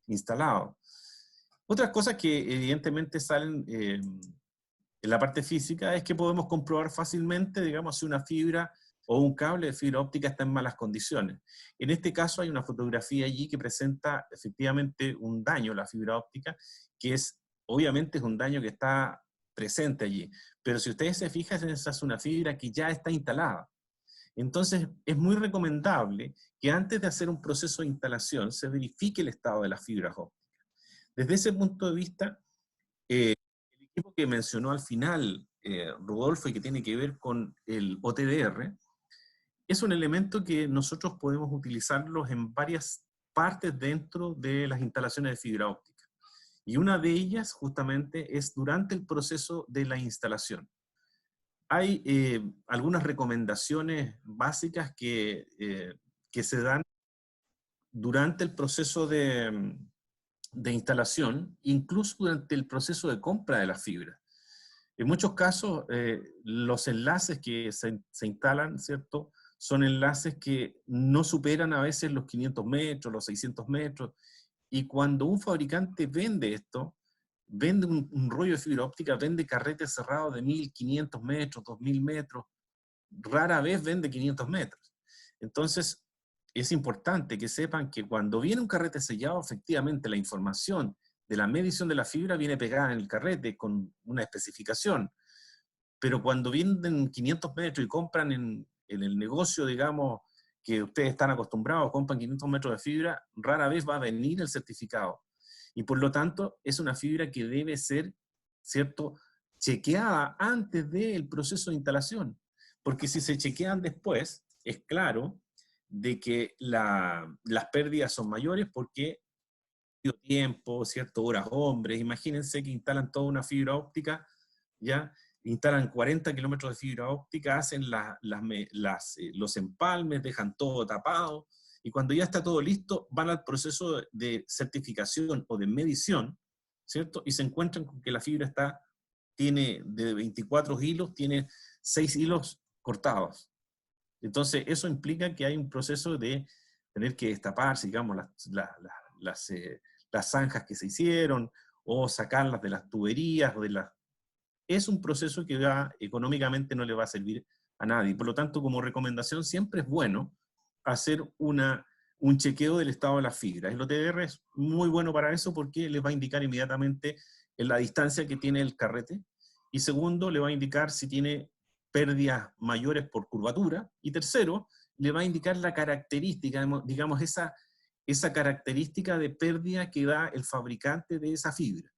instalado. Otras cosas que evidentemente salen en la parte física es que podemos comprobar fácilmente, digamos, si una fibra o un cable de fibra óptica está en malas condiciones. En este caso hay una fotografía allí que presenta efectivamente un daño a la fibra óptica, que obviamente es un daño que está presente allí. Pero si ustedes se fijan, esa es una fibra que ya está instalada. Entonces, es muy recomendable que antes de hacer un proceso de instalación se verifique el estado de las fibras ópticas. Desde ese punto de vista, el equipo que mencionó al final Rodolfo, y que tiene que ver con el OTDR, es un elemento que nosotros podemos utilizarlos en varias partes dentro de las instalaciones de fibra óptica. Y una de ellas justamente es durante el proceso de la instalación. hay algunas recomendaciones básicas que se dan durante el proceso de instalación, incluso durante el proceso de compra de la fibra. En muchos casos, los enlaces que se instalan, ¿cierto? Son enlaces que no superan a veces los 500 metros, los 600 metros, y cuando un fabricante vende esto, vende un rollo de fibra óptica, vende carretes cerrados de 1500 metros, 2000 metros, rara vez vende 500 metros. Entonces, es importante que sepan que cuando viene un carrete sellado, efectivamente la información de la medición de la fibra viene pegada en el carrete con una especificación, pero cuando vienen 500 metros y compran en el negocio, digamos, que ustedes están acostumbrados, compran 500 metros de fibra, rara vez va a venir el certificado. Y por lo tanto, es una fibra que debe ser, ¿cierto?, chequeada antes del proceso de instalación. Porque si se chequean después, es claro de que las pérdidas son mayores porque tiempo, ¿cierto? Horas hombres. Imagínense que instalan toda una fibra óptica, ¿ya? Instalan 40 kilómetros de fibra óptica, hacen los empalmes, dejan todo tapado, y cuando ya está todo listo, van al proceso de certificación o de medición, ¿cierto? Y se encuentran con que la fibra tiene de 24 hilos, tiene 6 hilos cortados. Entonces, eso implica que hay un proceso de tener que destaparse, digamos, las, eh, las zanjas que se hicieron, o sacarlas de las tuberías, es un proceso que económicamente no le va a servir a nadie. Por lo tanto, como recomendación, siempre es bueno hacer un chequeo del estado de las fibras. El OTDR es muy bueno para eso porque les va a indicar inmediatamente en la distancia que tiene el carrete, y segundo, le va a indicar si tiene pérdidas mayores por curvatura, y tercero, le va a indicar la característica, digamos, esa característica de pérdida que da el fabricante de esa fibra.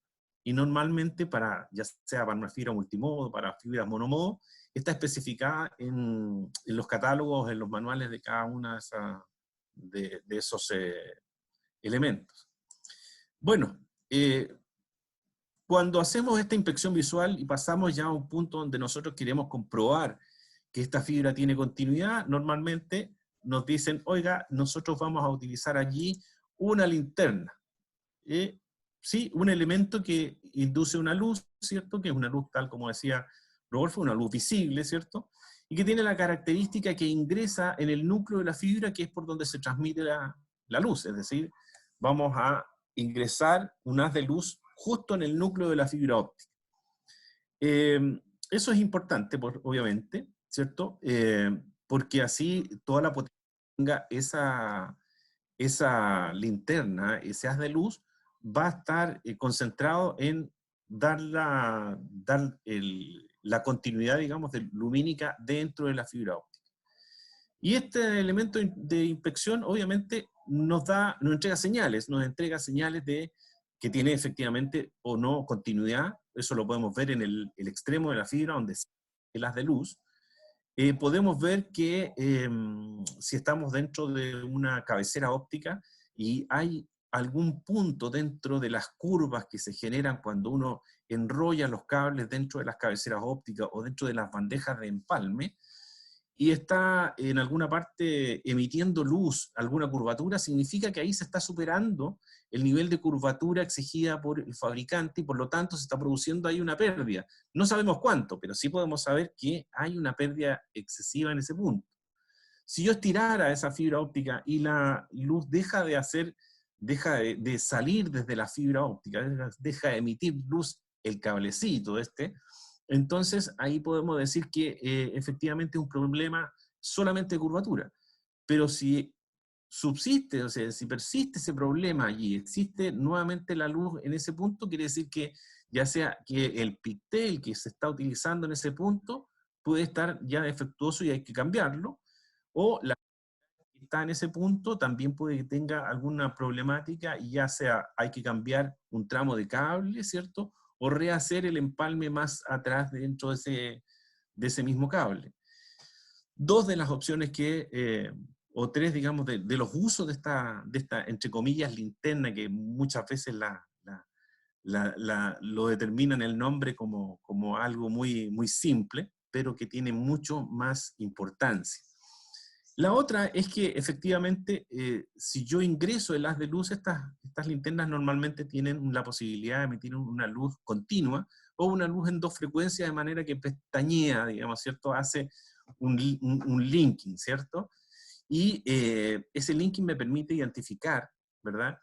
Y normalmente, ya sea para una fibra multimodo, para fibras monomodo, está especificada en los catálogos, en los manuales de cada una de esos elementos. Bueno, cuando hacemos esta inspección visual y pasamos ya a un punto donde nosotros queremos comprobar que esta fibra tiene continuidad, normalmente nos dicen, oiga, nosotros vamos a utilizar allí una linterna. Sí, un elemento que induce una luz, ¿cierto? Que es una luz tal como decía Rodolfo, una luz visible, ¿cierto? Y que tiene la característica que ingresa en el núcleo de la fibra, que es por donde se transmite la luz. Es decir, vamos a ingresar un haz de luz justo en el núcleo de la fibra óptica. Eso es importante, obviamente, ¿cierto? Porque así toda la potencia tenga esa linterna, ese haz de luz, va a estar concentrado en dar la continuidad, digamos, lumínica dentro de la fibra óptica. Y este elemento de inspección, obviamente, nos entrega señales de que tiene efectivamente o no continuidad. Eso lo podemos ver en el extremo de la fibra, donde está el haz de luz. Podemos ver que si estamos dentro de una cabecera óptica y hay algún punto dentro de las curvas que se generan cuando uno enrolla los cables dentro de las cabeceras ópticas o dentro de las bandejas de empalme, y está en alguna parte emitiendo luz, alguna curvatura, significa que ahí se está superando el nivel de curvatura exigida por el fabricante y por lo tanto se está produciendo ahí una pérdida. No sabemos cuánto, pero sí podemos saber que hay una pérdida excesiva en ese punto. Si yo estirara esa fibra óptica y la luz deja de salir desde la fibra óptica, deja de emitir luz el cablecito entonces ahí podemos decir que efectivamente es un problema solamente de curvatura. Pero si subsiste, o sea, si persiste ese problema y existe nuevamente la luz en ese punto, quiere decir que ya sea que el pigtail que se está utilizando en ese punto puede estar ya defectuoso y hay que cambiarlo, o la que está en ese punto también puede que tenga alguna problemática y ya sea hay que cambiar un tramo de cable, ¿cierto? O rehacer el empalme más atrás dentro de ese mismo cable. Dos de las opciones o tres, digamos, de los usos de esta, entre comillas, linterna, que muchas veces lo determinan el nombre como algo muy, muy simple, pero que tiene mucho más importancia. La otra es que efectivamente, si yo ingreso el haz de luz, estas linternas normalmente tienen la posibilidad de emitir una luz continua o una luz en dos frecuencias, de manera que pestañea, digamos, ¿cierto? Hace un linking, ¿cierto? Y ese linking me permite identificar, ¿verdad?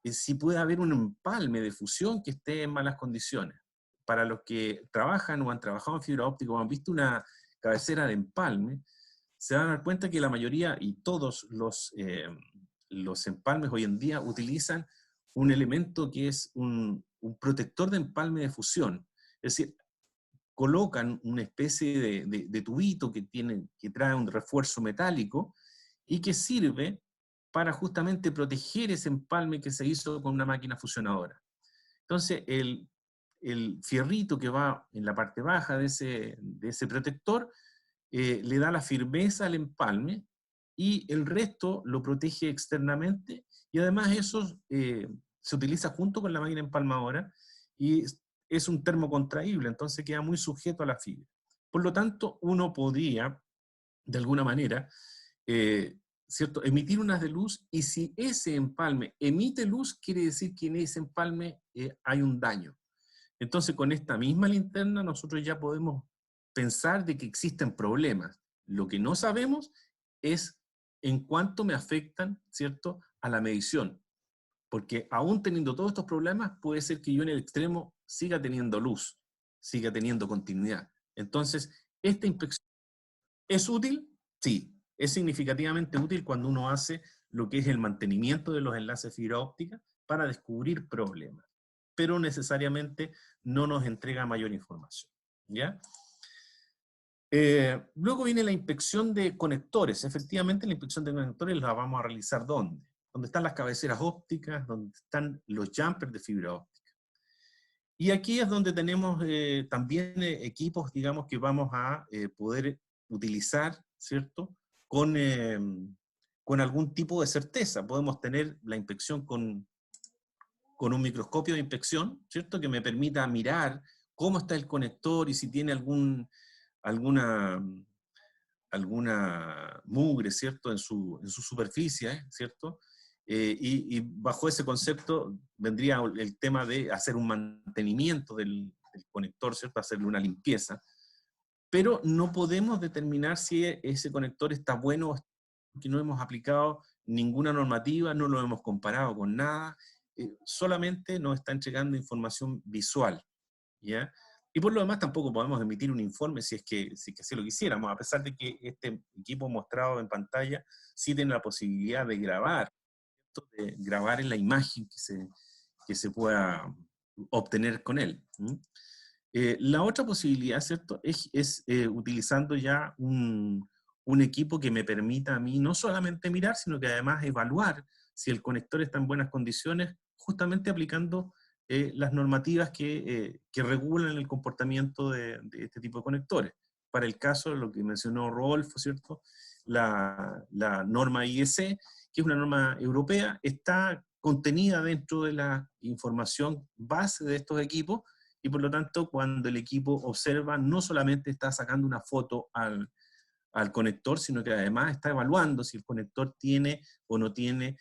Si puede haber un empalme de fusión que esté en malas condiciones. Para los que trabajan o han trabajado en fibra óptica o han visto una cabecera de empalme, se van a dar cuenta que la mayoría y todos los empalmes hoy en día utilizan un elemento que es un protector de empalme de fusión. Es decir, colocan una especie de tubito que trae un refuerzo metálico y que sirve para justamente proteger ese empalme que se hizo con una máquina fusionadora. Entonces, el fierrito que va en la parte baja de ese protector le da la firmeza al empalme y el resto lo protege externamente, y además eso se utiliza junto con la máquina empalmadora y es un termocontraíble, entonces queda muy sujeto a la fibra. Por lo tanto, uno podría, de alguna manera, ¿cierto?, emitir unas de luz, y si ese empalme emite luz, quiere decir que en ese empalme hay un daño. Entonces, con esta misma linterna nosotros ya podemos pensar de que existen problemas. Lo que no sabemos es en cuánto me afectan, ¿cierto?, a la medición. Porque aún teniendo todos estos problemas, puede ser que yo en el extremo siga teniendo luz, siga teniendo continuidad. Entonces, esta inspección ¿es útil? Sí. Es significativamente útil cuando uno hace lo que es el mantenimiento de los enlaces de fibra óptica para descubrir problemas, pero necesariamente no nos entrega mayor información, ¿ya? Luego viene la inspección de conectores. Efectivamente, la inspección de conectores la vamos a realizar ¿dónde? Donde están las cabeceras ópticas, donde están los jumpers de fibra óptica. Y aquí es donde tenemos también equipos, digamos, que vamos a poder utilizar, ¿cierto?, con algún tipo de certeza. Podemos tener la inspección con un microscopio de inspección, ¿cierto?, que me permita mirar cómo está el conector y si tiene alguna mugre, ¿cierto?, en su superficie, ¿cierto? Y bajo ese concepto vendría el tema de hacer un mantenimiento del conector, ¿cierto?, hacerle una limpieza, pero no podemos determinar si ese conector está bueno, porque no hemos aplicado ninguna normativa, no lo hemos comparado con nada, solamente nos está entregando información visual, ¿ya? Y por lo demás tampoco podemos emitir un informe si es que así lo quisiéramos, a pesar de que este equipo mostrado en pantalla sí tiene la posibilidad de grabar en la imagen que se pueda obtener con él. La otra posibilidad, ¿cierto?, es utilizando ya un equipo que me permita a mí no solamente mirar, sino que además evaluar si el conector está en buenas condiciones, justamente aplicando las normativas que regulan el comportamiento de este tipo de conectores. Para el caso de lo que mencionó Rodolfo, ¿cierto?, la norma IEC, que es una norma europea, está contenida dentro de la información base de estos equipos, y por lo tanto cuando el equipo observa no solamente está sacando una foto al conector, sino que además está evaluando si el conector tiene o no tiene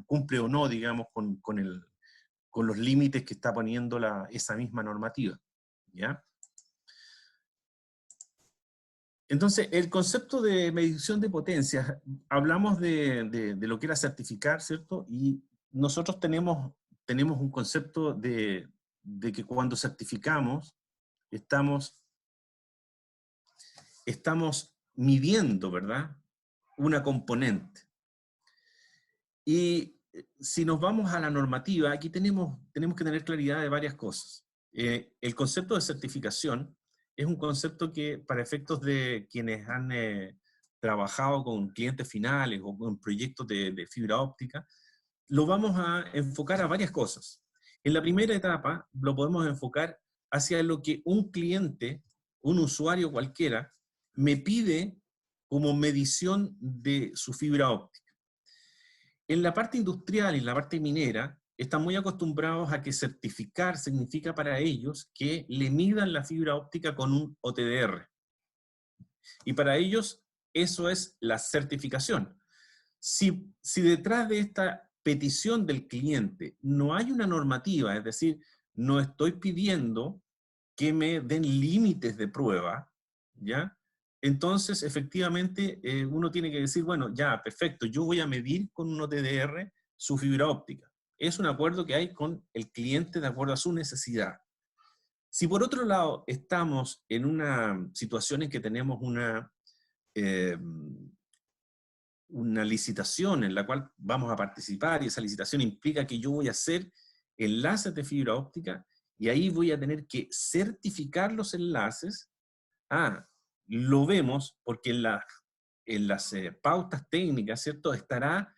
cumple o no, digamos, con los límites que está poniendo esa misma normativa, ¿ya? Entonces, el concepto de medición de potencia, hablamos de lo que era certificar, ¿cierto? Y nosotros tenemos un concepto de que cuando certificamos, estamos midiendo, ¿verdad?, una componente. Y si nos vamos a la normativa, aquí tenemos que tener claridad de varias cosas. El concepto de certificación es un concepto que, para efectos de quienes han trabajado con clientes finales o con proyectos de fibra óptica, lo vamos a enfocar a varias cosas. En la primera etapa lo podemos enfocar hacia lo que un cliente, un usuario cualquiera, me pide como medición de su fibra óptica. En la parte industrial y en la parte minera, están muy acostumbrados a que certificar significa para ellos que le midan la fibra óptica con un OTDR. Y para ellos eso es la certificación. Si detrás de esta petición del cliente no hay una normativa, es decir, no estoy pidiendo que me den límites de prueba, ¿ya? Entonces, efectivamente, uno tiene que decir, bueno, ya, perfecto, yo voy a medir con un OTDR su fibra óptica. Es un acuerdo que hay con el cliente de acuerdo a su necesidad. Si por otro lado estamos en una situación en que tenemos eh, una licitación en la cual vamos a participar y esa licitación implica que yo voy a hacer enlaces de fibra óptica y ahí voy a tener que certificar los enlaces. Lo vemos porque en las pautas técnicas, ¿cierto? Estará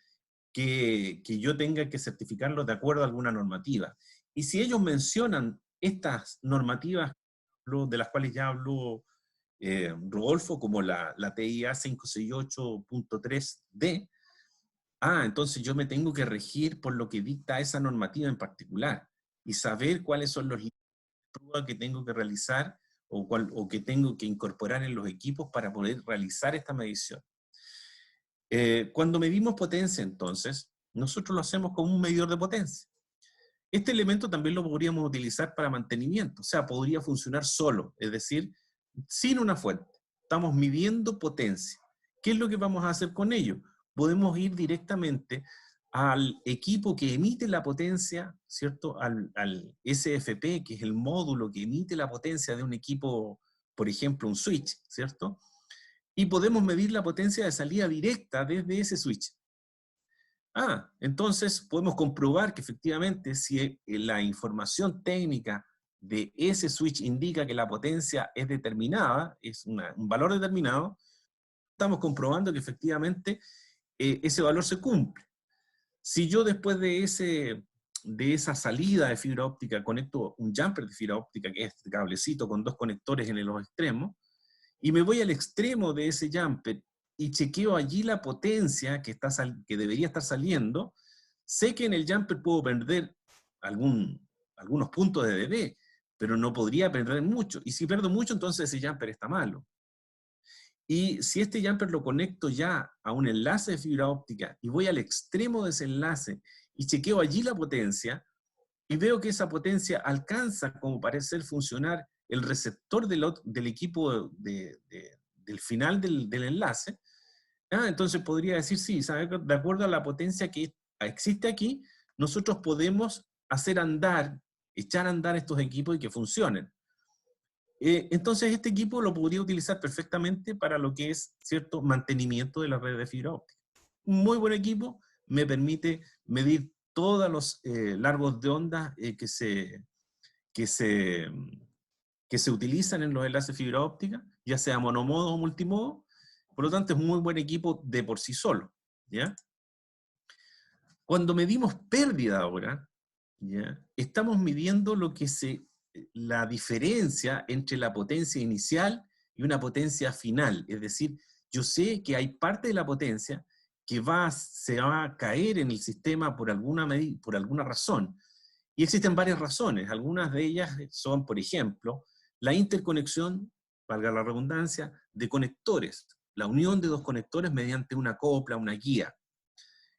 que yo tenga que certificarlos de acuerdo a alguna normativa. Y si ellos mencionan estas normativas de las cuales ya habló Rodolfo, como la TIA 568.3D, entonces yo me tengo que regir por lo que dicta esa normativa en particular y saber cuáles son los pruebas que tengo que realizar o que tengo que incorporar en los equipos para poder realizar esta medición. Cuando medimos potencia, entonces, nosotros lo hacemos como un medidor de potencia. Este elemento también lo podríamos utilizar para mantenimiento, o sea, podría funcionar solo, es decir, sin una fuente. Estamos midiendo potencia. ¿Qué es lo que vamos a hacer con ello? Podemos ir directamente al equipo que emite la potencia, ¿cierto? Al SFP, que es el módulo que emite la potencia de un equipo, por ejemplo, un switch, ¿cierto? Y podemos medir la potencia de salida directa desde ese switch. Entonces podemos comprobar que efectivamente si la información técnica de ese switch indica que la potencia es determinada, es un valor determinado, estamos comprobando que efectivamente ese valor se cumple. Si yo después de esa salida de fibra óptica conecto un jumper de fibra óptica, que es este cablecito con dos conectores en los extremos, y me voy al extremo de ese jumper y chequeo allí la potencia que debería estar saliendo, sé que en el jumper puedo perder algunos puntos de dB, pero no podría perder mucho. Y si pierdo mucho, entonces ese jumper está malo. Y si este jumper lo conecto ya a un enlace de fibra óptica y voy al extremo de ese enlace y chequeo allí la potencia, y veo que esa potencia alcanza, como parece ser, funcionar el receptor del equipo del final del enlace, entonces podría decir, sí, ¿sabe? De acuerdo a la potencia que existe aquí, nosotros podemos hacer andar, echar a andar estos equipos y que funcionen. Entonces este equipo lo podría utilizar perfectamente para lo que es cierto mantenimiento de la red de fibra óptica. Un muy buen equipo me permite medir todos los largos de onda que se utilizan en los enlaces de fibra óptica, ya sea monomodo o multimodo. Por lo tanto, es un muy buen equipo de por sí solo, ¿ya? Cuando medimos pérdida ahora, ¿ya? Estamos midiendo la diferencia entre la potencia inicial y una potencia final. Es decir, yo sé que hay parte de la potencia que se va a caer en el sistema por alguna razón. Y existen varias razones. Algunas de ellas son, por ejemplo, la interconexión, valga la redundancia, de conectores. La unión de dos conectores mediante una copla, una guía.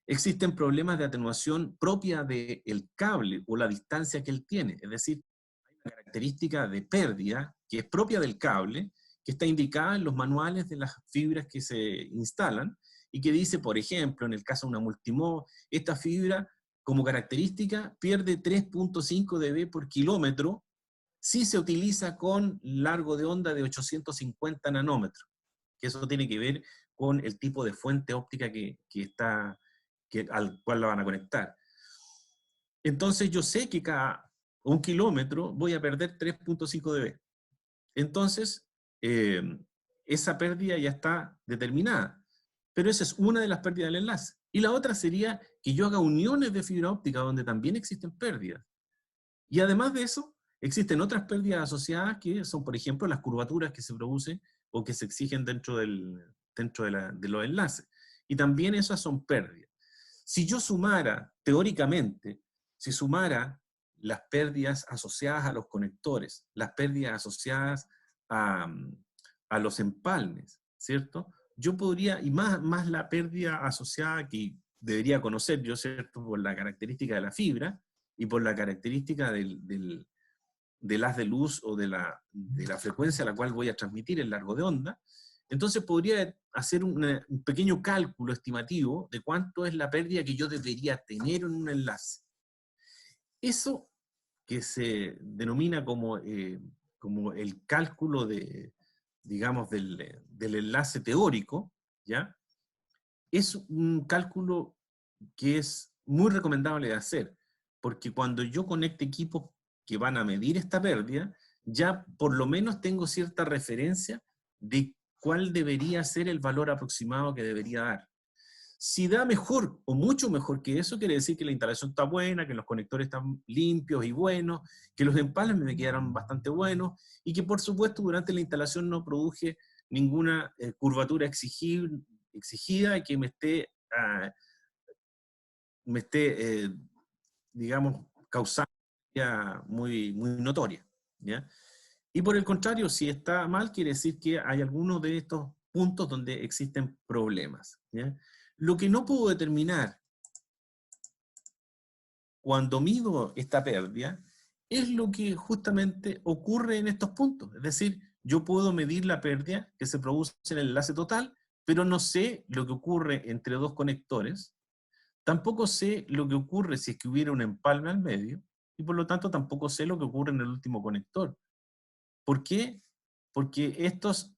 Existen problemas de atenuación propia del cable o la distancia que él tiene. Es decir, hay una característica de pérdida que es propia del cable, que está indicada en los manuales de las fibras que se instalan, y que dice, por ejemplo, en el caso de una multimodo, esta fibra como característica pierde 3.5 dB por kilómetro si se utiliza con largo de onda de 850 nanómetros, que eso tiene que ver con el tipo de fuente óptica al cual la van a conectar. Entonces yo sé que cada 1 kilómetro voy a perder 3.5 dB. Entonces, esa pérdida ya está determinada. Pero esa es una de las pérdidas del enlace. Y la otra sería que yo haga uniones de fibra óptica donde también existen pérdidas. Y además de eso, existen otras pérdidas asociadas que son, por ejemplo, las curvaturas que se producen o que se exigen dentro de los enlaces. Y también esas son pérdidas. Si yo sumara, teóricamente, si sumara las pérdidas asociadas a los conectores, las pérdidas asociadas a, a los empalmes, ¿cierto? Yo podría, y más la pérdida asociada que debería conocer yo, ¿cierto? Por la característica de la fibra y por la característica del haz de luz o de la frecuencia a la cual voy a transmitir el largo de onda. Entonces podría hacer un pequeño cálculo estimativo de cuánto es la pérdida que yo debería tener en un enlace. Eso que se denomina como el cálculo de, digamos, del enlace teórico, ¿ya? Es un cálculo que es muy recomendable de hacer, porque cuando yo conecte equipos que van a medir esta pérdida, ya por lo menos tengo cierta referencia de cuál debería ser el valor aproximado que debería dar. Si da mejor o mucho mejor que eso, quiere decir que la instalación está buena, que los conectores están limpios y buenos, que los empalmes me quedaron bastante buenos y que por supuesto durante la instalación no produje ninguna curvatura exigida que me esté digamos, causando ya muy notoria, ¿ya? Y por el contrario, si está mal, quiere decir que hay algunos de estos puntos donde existen problemas, ¿ya? Lo que no puedo determinar cuando mido esta pérdida es lo que justamente ocurre en estos puntos. Es decir, yo puedo medir la pérdida que se produce en el enlace total, pero no sé lo que ocurre entre dos conectores. Tampoco sé lo que ocurre si es que hubiera un empalme al medio, y por lo tanto tampoco sé lo que ocurre en el último conector. ¿Por qué? Porque estos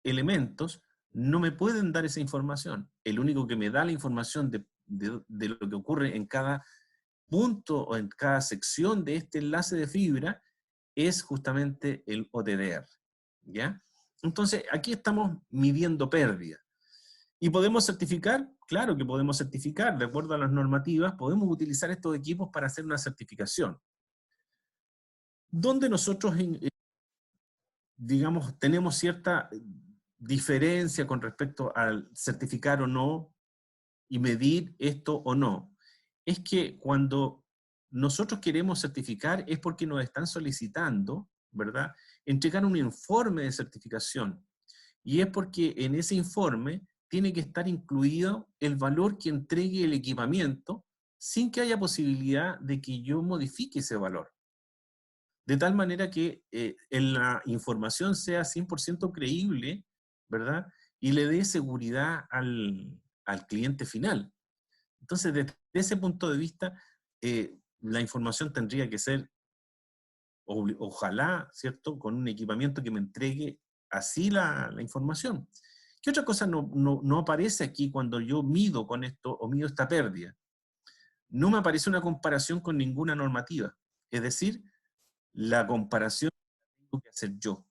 elementos no me pueden dar esa información. El único que me da la información de lo que ocurre en cada punto o en cada sección de este enlace de fibra es justamente el OTDR, ¿ya? Entonces, aquí estamos midiendo pérdida. ¿Y podemos certificar? Claro que podemos certificar, de acuerdo a las normativas, podemos utilizar estos equipos para hacer una certificación. Donde nosotros, digamos, tenemos cierta diferencia con respecto al certificar o no y medir esto o no, es que cuando nosotros queremos certificar es porque nos están solicitando, ¿verdad?, entregar un informe de certificación. Y es porque en ese informe tiene que estar incluido el valor que entregue el equipamiento sin que haya posibilidad de que yo modifique ese valor. De tal manera que en la información sea 100% creíble, ¿verdad? Y le dé seguridad al cliente final. Entonces, desde ese punto de vista, la información tendría que ser, ojalá, ¿cierto?, con un equipamiento que me entregue así la información. ¿Qué otra cosa no aparece aquí cuando yo mido con esto o mido esta pérdida? No me aparece una comparación con ninguna normativa. Es decir, la comparación la tengo que hacer yo.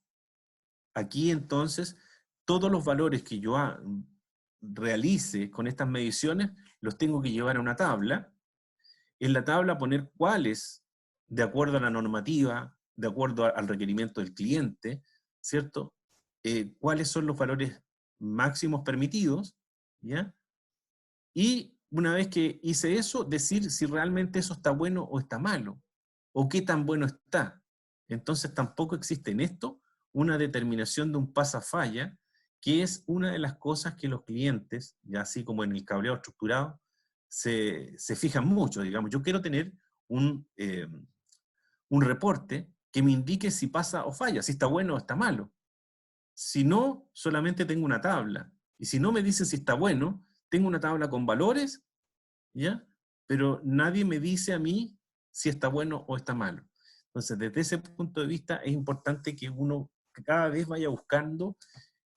Aquí entonces, todos los valores que yo realice con estas mediciones, los tengo que llevar a una tabla. En la tabla poner cuáles, de acuerdo a la normativa, de acuerdo al requerimiento del cliente, ¿cierto? Cuáles son los valores máximos permitidos, ¿ya? Y una vez que hice eso, decir si realmente eso está bueno o está malo, o qué tan bueno está. Entonces tampoco existe en esto una determinación de un pasafalla, que es una de las cosas que los clientes, ya así como en el cableado estructurado, se fijan mucho. Digamos, yo quiero tener un reporte que me indique si pasa o falla, si está bueno o está malo. Si no, solamente tengo una tabla. Y si no me dicen si está bueno, tengo una tabla con valores, ¿ya? Pero nadie me dice a mí si está bueno o está malo. Entonces, desde ese punto de vista, es importante que uno cada vez vaya buscando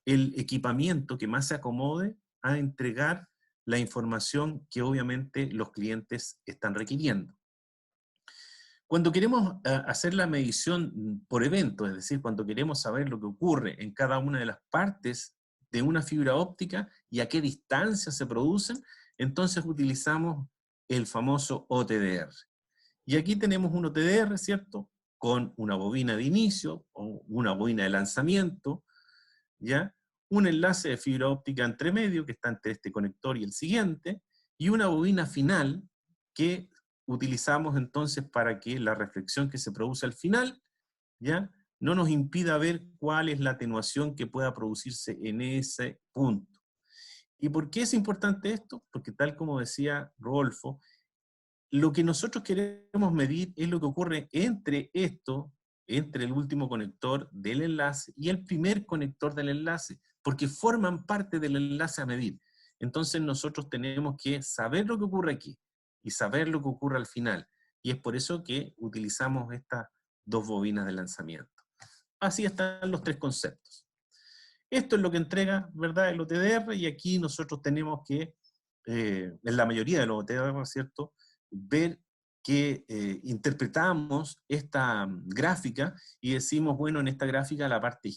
el equipamiento que más se acomode a entregar la información que obviamente los clientes están requiriendo. Cuando queremos hacer la medición por evento, es decir, cuando queremos saber lo que ocurre en cada una de las partes de una fibra óptica y a qué distancia se producen, entonces utilizamos el famoso OTDR. Y aquí tenemos un OTDR, ¿cierto?, con una bobina de inicio o una bobina de lanzamiento, ¿ya? Un enlace de fibra óptica entre medio, que está entre este conector y el siguiente, y una bobina final que utilizamos entonces para que la reflexión que se produce al final, ¿ya?, no nos impida ver cuál es la atenuación que pueda producirse en ese punto. ¿Y por qué es importante esto? Porque tal como decía Rodolfo, lo que nosotros queremos medir es lo que ocurre entre esto, entre el último conector del enlace y el primer conector del enlace, porque forman parte del enlace a medir. Entonces nosotros tenemos que saber lo que ocurre aquí y saber lo que ocurre al final. Y es por eso que utilizamos estas dos bobinas de lanzamiento. Así están los tres conceptos. Esto es lo que entrega, ¿verdad?, el OTDR, y aquí nosotros tenemos que, en la mayoría de los OTDR, ¿cierto?, ver que interpretamos esta gráfica y decimos, bueno, en esta gráfica la parte,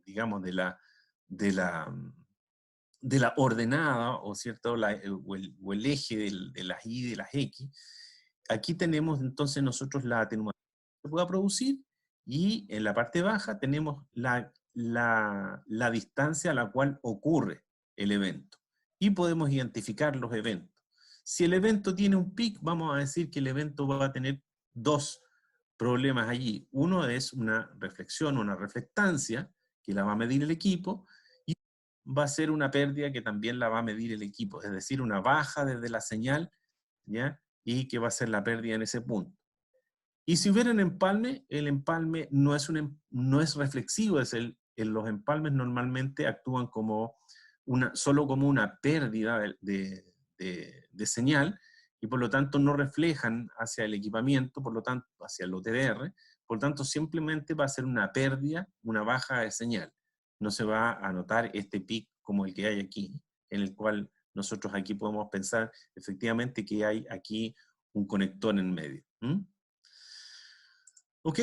digamos, de la, de la ordenada, o, ¿cierto?, o el eje de las Y y de las X, aquí tenemos entonces nosotros la atenuación que se pueda producir, y en la parte baja tenemos la distancia a la cual ocurre el evento. Y podemos identificar los eventos. Si el evento tiene un pic, vamos a decir que el evento va a tener dos problemas allí. Uno es una reflexión, una reflectancia, que la va a medir el equipo, y va a ser una pérdida que también la va a medir el equipo, es decir, una baja desde la señal, ¿ya?, y que va a ser la pérdida en ese punto. Y si hubiera un empalme, el empalme no es reflexivo, los empalmes normalmente actúan como solo como una pérdida de señal, y por lo tanto no reflejan hacia el equipamiento, por lo tanto hacia el OTDR, por lo tanto simplemente va a ser una pérdida, una baja de señal. No se va a notar este pic como el que hay aquí, en el cual nosotros aquí podemos pensar efectivamente que hay aquí un conector en medio. Ok.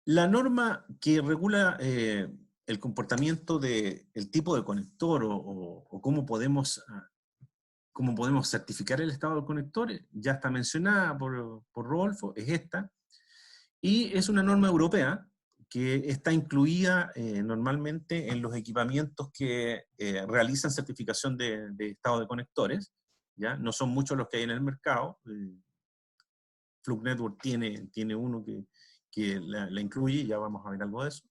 La norma que regula el comportamiento del tipo de conector o cómo podemos certificar el estado del conector ya está mencionada por Rodolfo, es esta, y es una norma europea que está incluida normalmente en los equipamientos que realizan certificación de estado de conectores, ¿ya? No son muchos los que hay en el mercado. Flux Network tiene uno que la incluye, y ya vamos a ver algo de eso.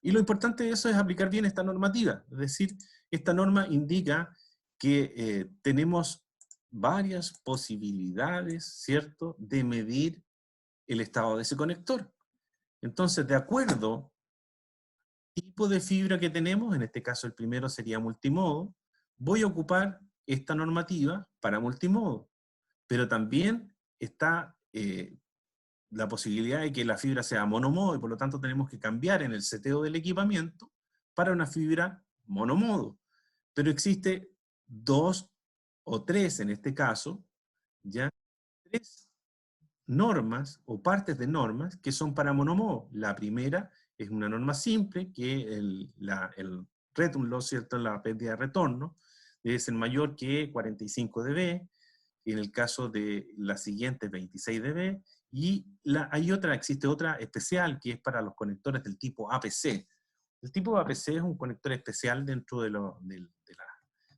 Y lo importante de eso es aplicar bien esta normativa, es decir, esta norma indica que tenemos varias posibilidades, ¿cierto?, de medir el estado de ese conector. Entonces, de acuerdo al tipo de fibra que tenemos, en este caso el primero sería multimodo, voy a ocupar esta normativa para multimodo, pero también está la posibilidad de que la fibra sea monomodo, y por lo tanto tenemos que cambiar en el seteo del equipamiento para una fibra monomodo. Pero existe dos o tres, en este caso, ya tres normas o partes de normas que son para monomodo. La primera es una norma simple, que el return loss, ¿cierto?, la pérdida de retorno, debe ser mayor que 45 dB, en el caso de la siguiente 26 dB, y existe otra especial que es para los conectores del tipo APC. El tipo APC es un conector especial dentro de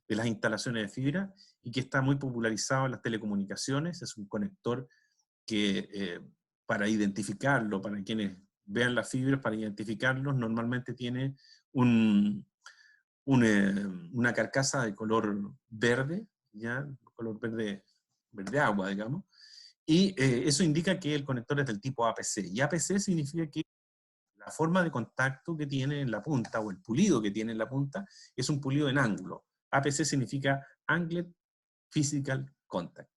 las instalaciones de fibra, y que está muy popularizado en las telecomunicaciones. Es un conector que para identificarlo, para quienes vean las fibras, para identificarlos, normalmente tiene una carcasa de color verde, ¿ya? Color verde agua, digamos, y eso indica que el conector es del tipo APC, y APC significa que la forma de contacto que tiene en la punta, o el pulido que tiene en la punta, es un pulido en ángulo. APC significa Angled Physical Contact,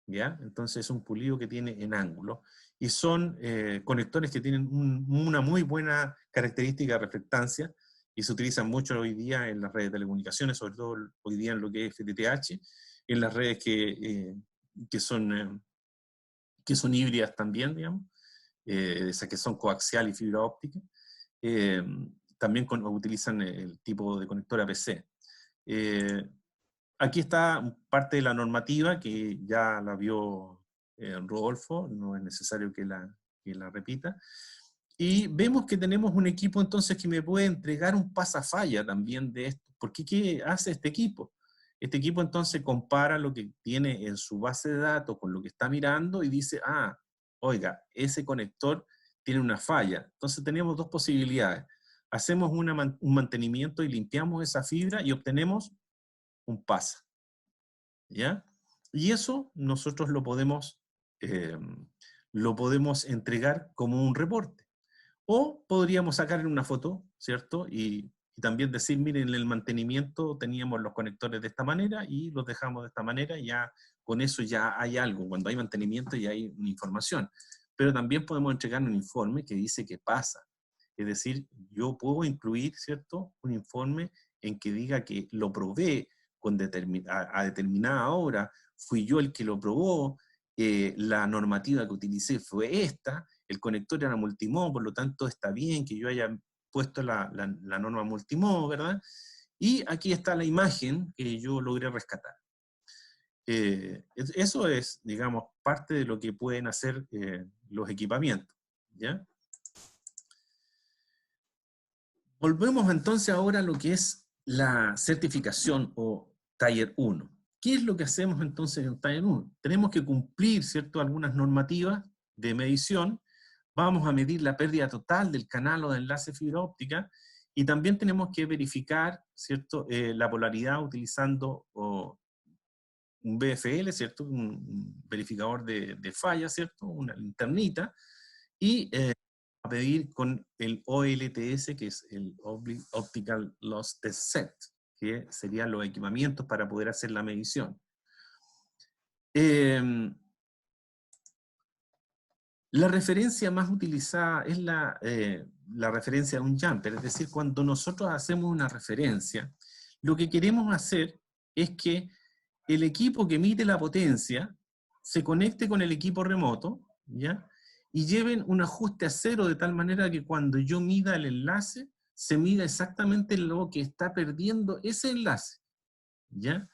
¿ya? Entonces es un pulido que tiene en ángulo, y son conectores que tienen una muy buena característica de reflectancia, y se utilizan mucho hoy día en las redes de telecomunicaciones, sobre todo hoy día en lo que es FTTH, en las redes que son híbridas también, digamos, esas que son coaxial y fibra óptica. También utilizan el tipo de conector APC. Aquí está parte de la normativa que ya la vio Rodolfo, no es necesario que la repita. Y vemos que tenemos un equipo entonces que me puede entregar un pasafalla también de esto. ¿Por qué? ¿Qué hace este equipo? Este equipo entonces compara lo que tiene en su base de datos con lo que está mirando y dice, ah, oiga, ese conector tiene una falla. Entonces tenemos dos posibilidades. Hacemos un mantenimiento y limpiamos esa fibra y obtenemos un PASA, ¿ya? Y eso nosotros eh, lo podemos entregar como un reporte. O podríamos sacar una foto, ¿cierto? Y también decir, miren, en el mantenimiento teníamos los conectores de esta manera y los dejamos de esta manera, y ya con eso ya hay algo. Cuando hay mantenimiento ya hay una información. Pero también podemos entregar un informe que dice qué pasa. Es decir, yo puedo incluir, ¿cierto?, un informe en que diga que lo probé a determinada hora, fui yo el que lo probó, la normativa que utilicé fue esta, el conector era multimodo, por lo tanto está bien que yo haya puesto la norma multimodo, ¿verdad? Y aquí está la imagen que yo logré rescatar. Eso es, digamos, parte de lo que pueden hacer los equipamientos, ¿ya? Volvemos entonces ahora a lo que es la certificación o Taller 1. ¿Qué es lo que hacemos entonces en Taller 1? Tenemos que cumplir, ¿cierto?, algunas normativas de medición. Vamos a medir la pérdida total del canal o de enlace fibra óptica, y también tenemos que verificar, ¿cierto?, la polaridad utilizando un VFL, ¿cierto?, un verificador de falla, ¿cierto?, una linternita, y a pedir con el OLTS, que es el Optical Loss Test Set, que serían los equipamientos para poder hacer la medición. La referencia más utilizada es la referencia de un jumper, es decir, cuando nosotros hacemos una referencia, lo que queremos hacer es que el equipo que mide la potencia se conecte con el equipo remoto, ¿ya?, y lleven un ajuste a cero de tal manera que cuando yo mida el enlace, se mida exactamente lo que está perdiendo ese enlace, ¿ya?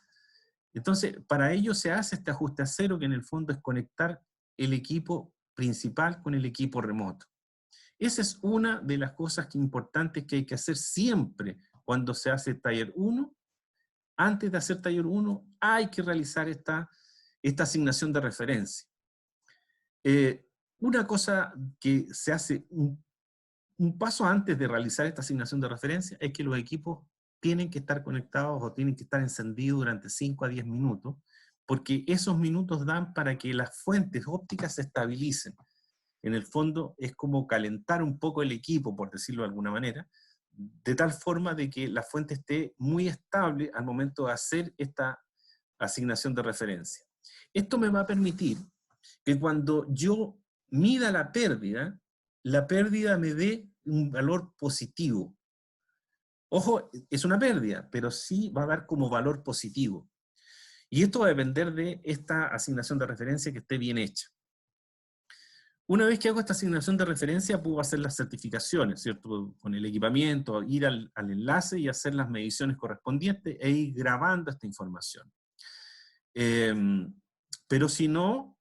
Entonces, para ello se hace este ajuste a cero, que en el fondo es conectar el equipo principal con el equipo remoto. Esa es una de las cosas importantes que hay que hacer siempre cuando se hace Taller 1. Antes de hacer Taller 1 hay que realizar esta asignación de referencia. Una cosa que se hace un paso antes de realizar esta asignación de referencia es que los equipos tienen que estar conectados o tienen que estar encendidos durante 5 a 10 minutos, porque esos minutos dan para que las fuentes ópticas se estabilicen. En el fondo es como calentar un poco el equipo, por decirlo de alguna manera, de tal forma de que la fuente esté muy estable al momento de hacer esta asignación de referencia. Esto me va a permitir que cuando yo mida la pérdida me dé un valor positivo. Ojo, es una pérdida, pero sí va a dar como valor positivo. Y esto va a depender de esta asignación de referencia que esté bien hecha. Una vez que hago esta asignación de referencia, puedo hacer las certificaciones, ¿cierto?, con el equipamiento, ir al enlace y hacer las mediciones correspondientes e ir grabando esta información. Pero si no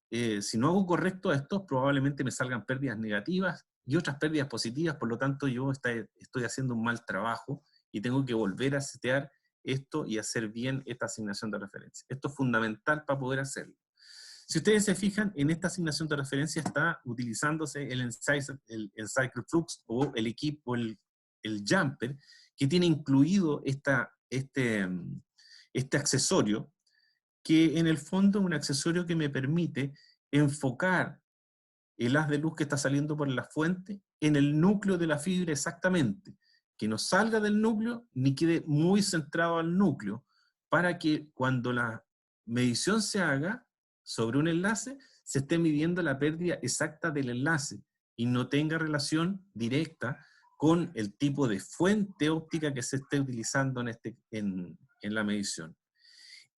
hago correcto esto, probablemente me salgan pérdidas negativas y otras pérdidas positivas, por lo tanto yo estoy haciendo un mal trabajo y tengo que volver a setear esto y hacer bien esta asignación de referencia. Esto es fundamental para poder hacerlo. Si ustedes se fijan, en esta asignación de referencia está utilizándose el Encycle Flux o el equipo, el jumper, que tiene incluido este accesorio, que en el fondo es un accesorio que me permite enfocar el haz de luz que está saliendo por la fuente en el núcleo de la fibra exactamente, que no salga del núcleo ni quede muy centrado al núcleo, para que cuando la medición se haga sobre un enlace, se esté midiendo la pérdida exacta del enlace y no tenga relación directa con el tipo de fuente óptica que se esté utilizando en la medición.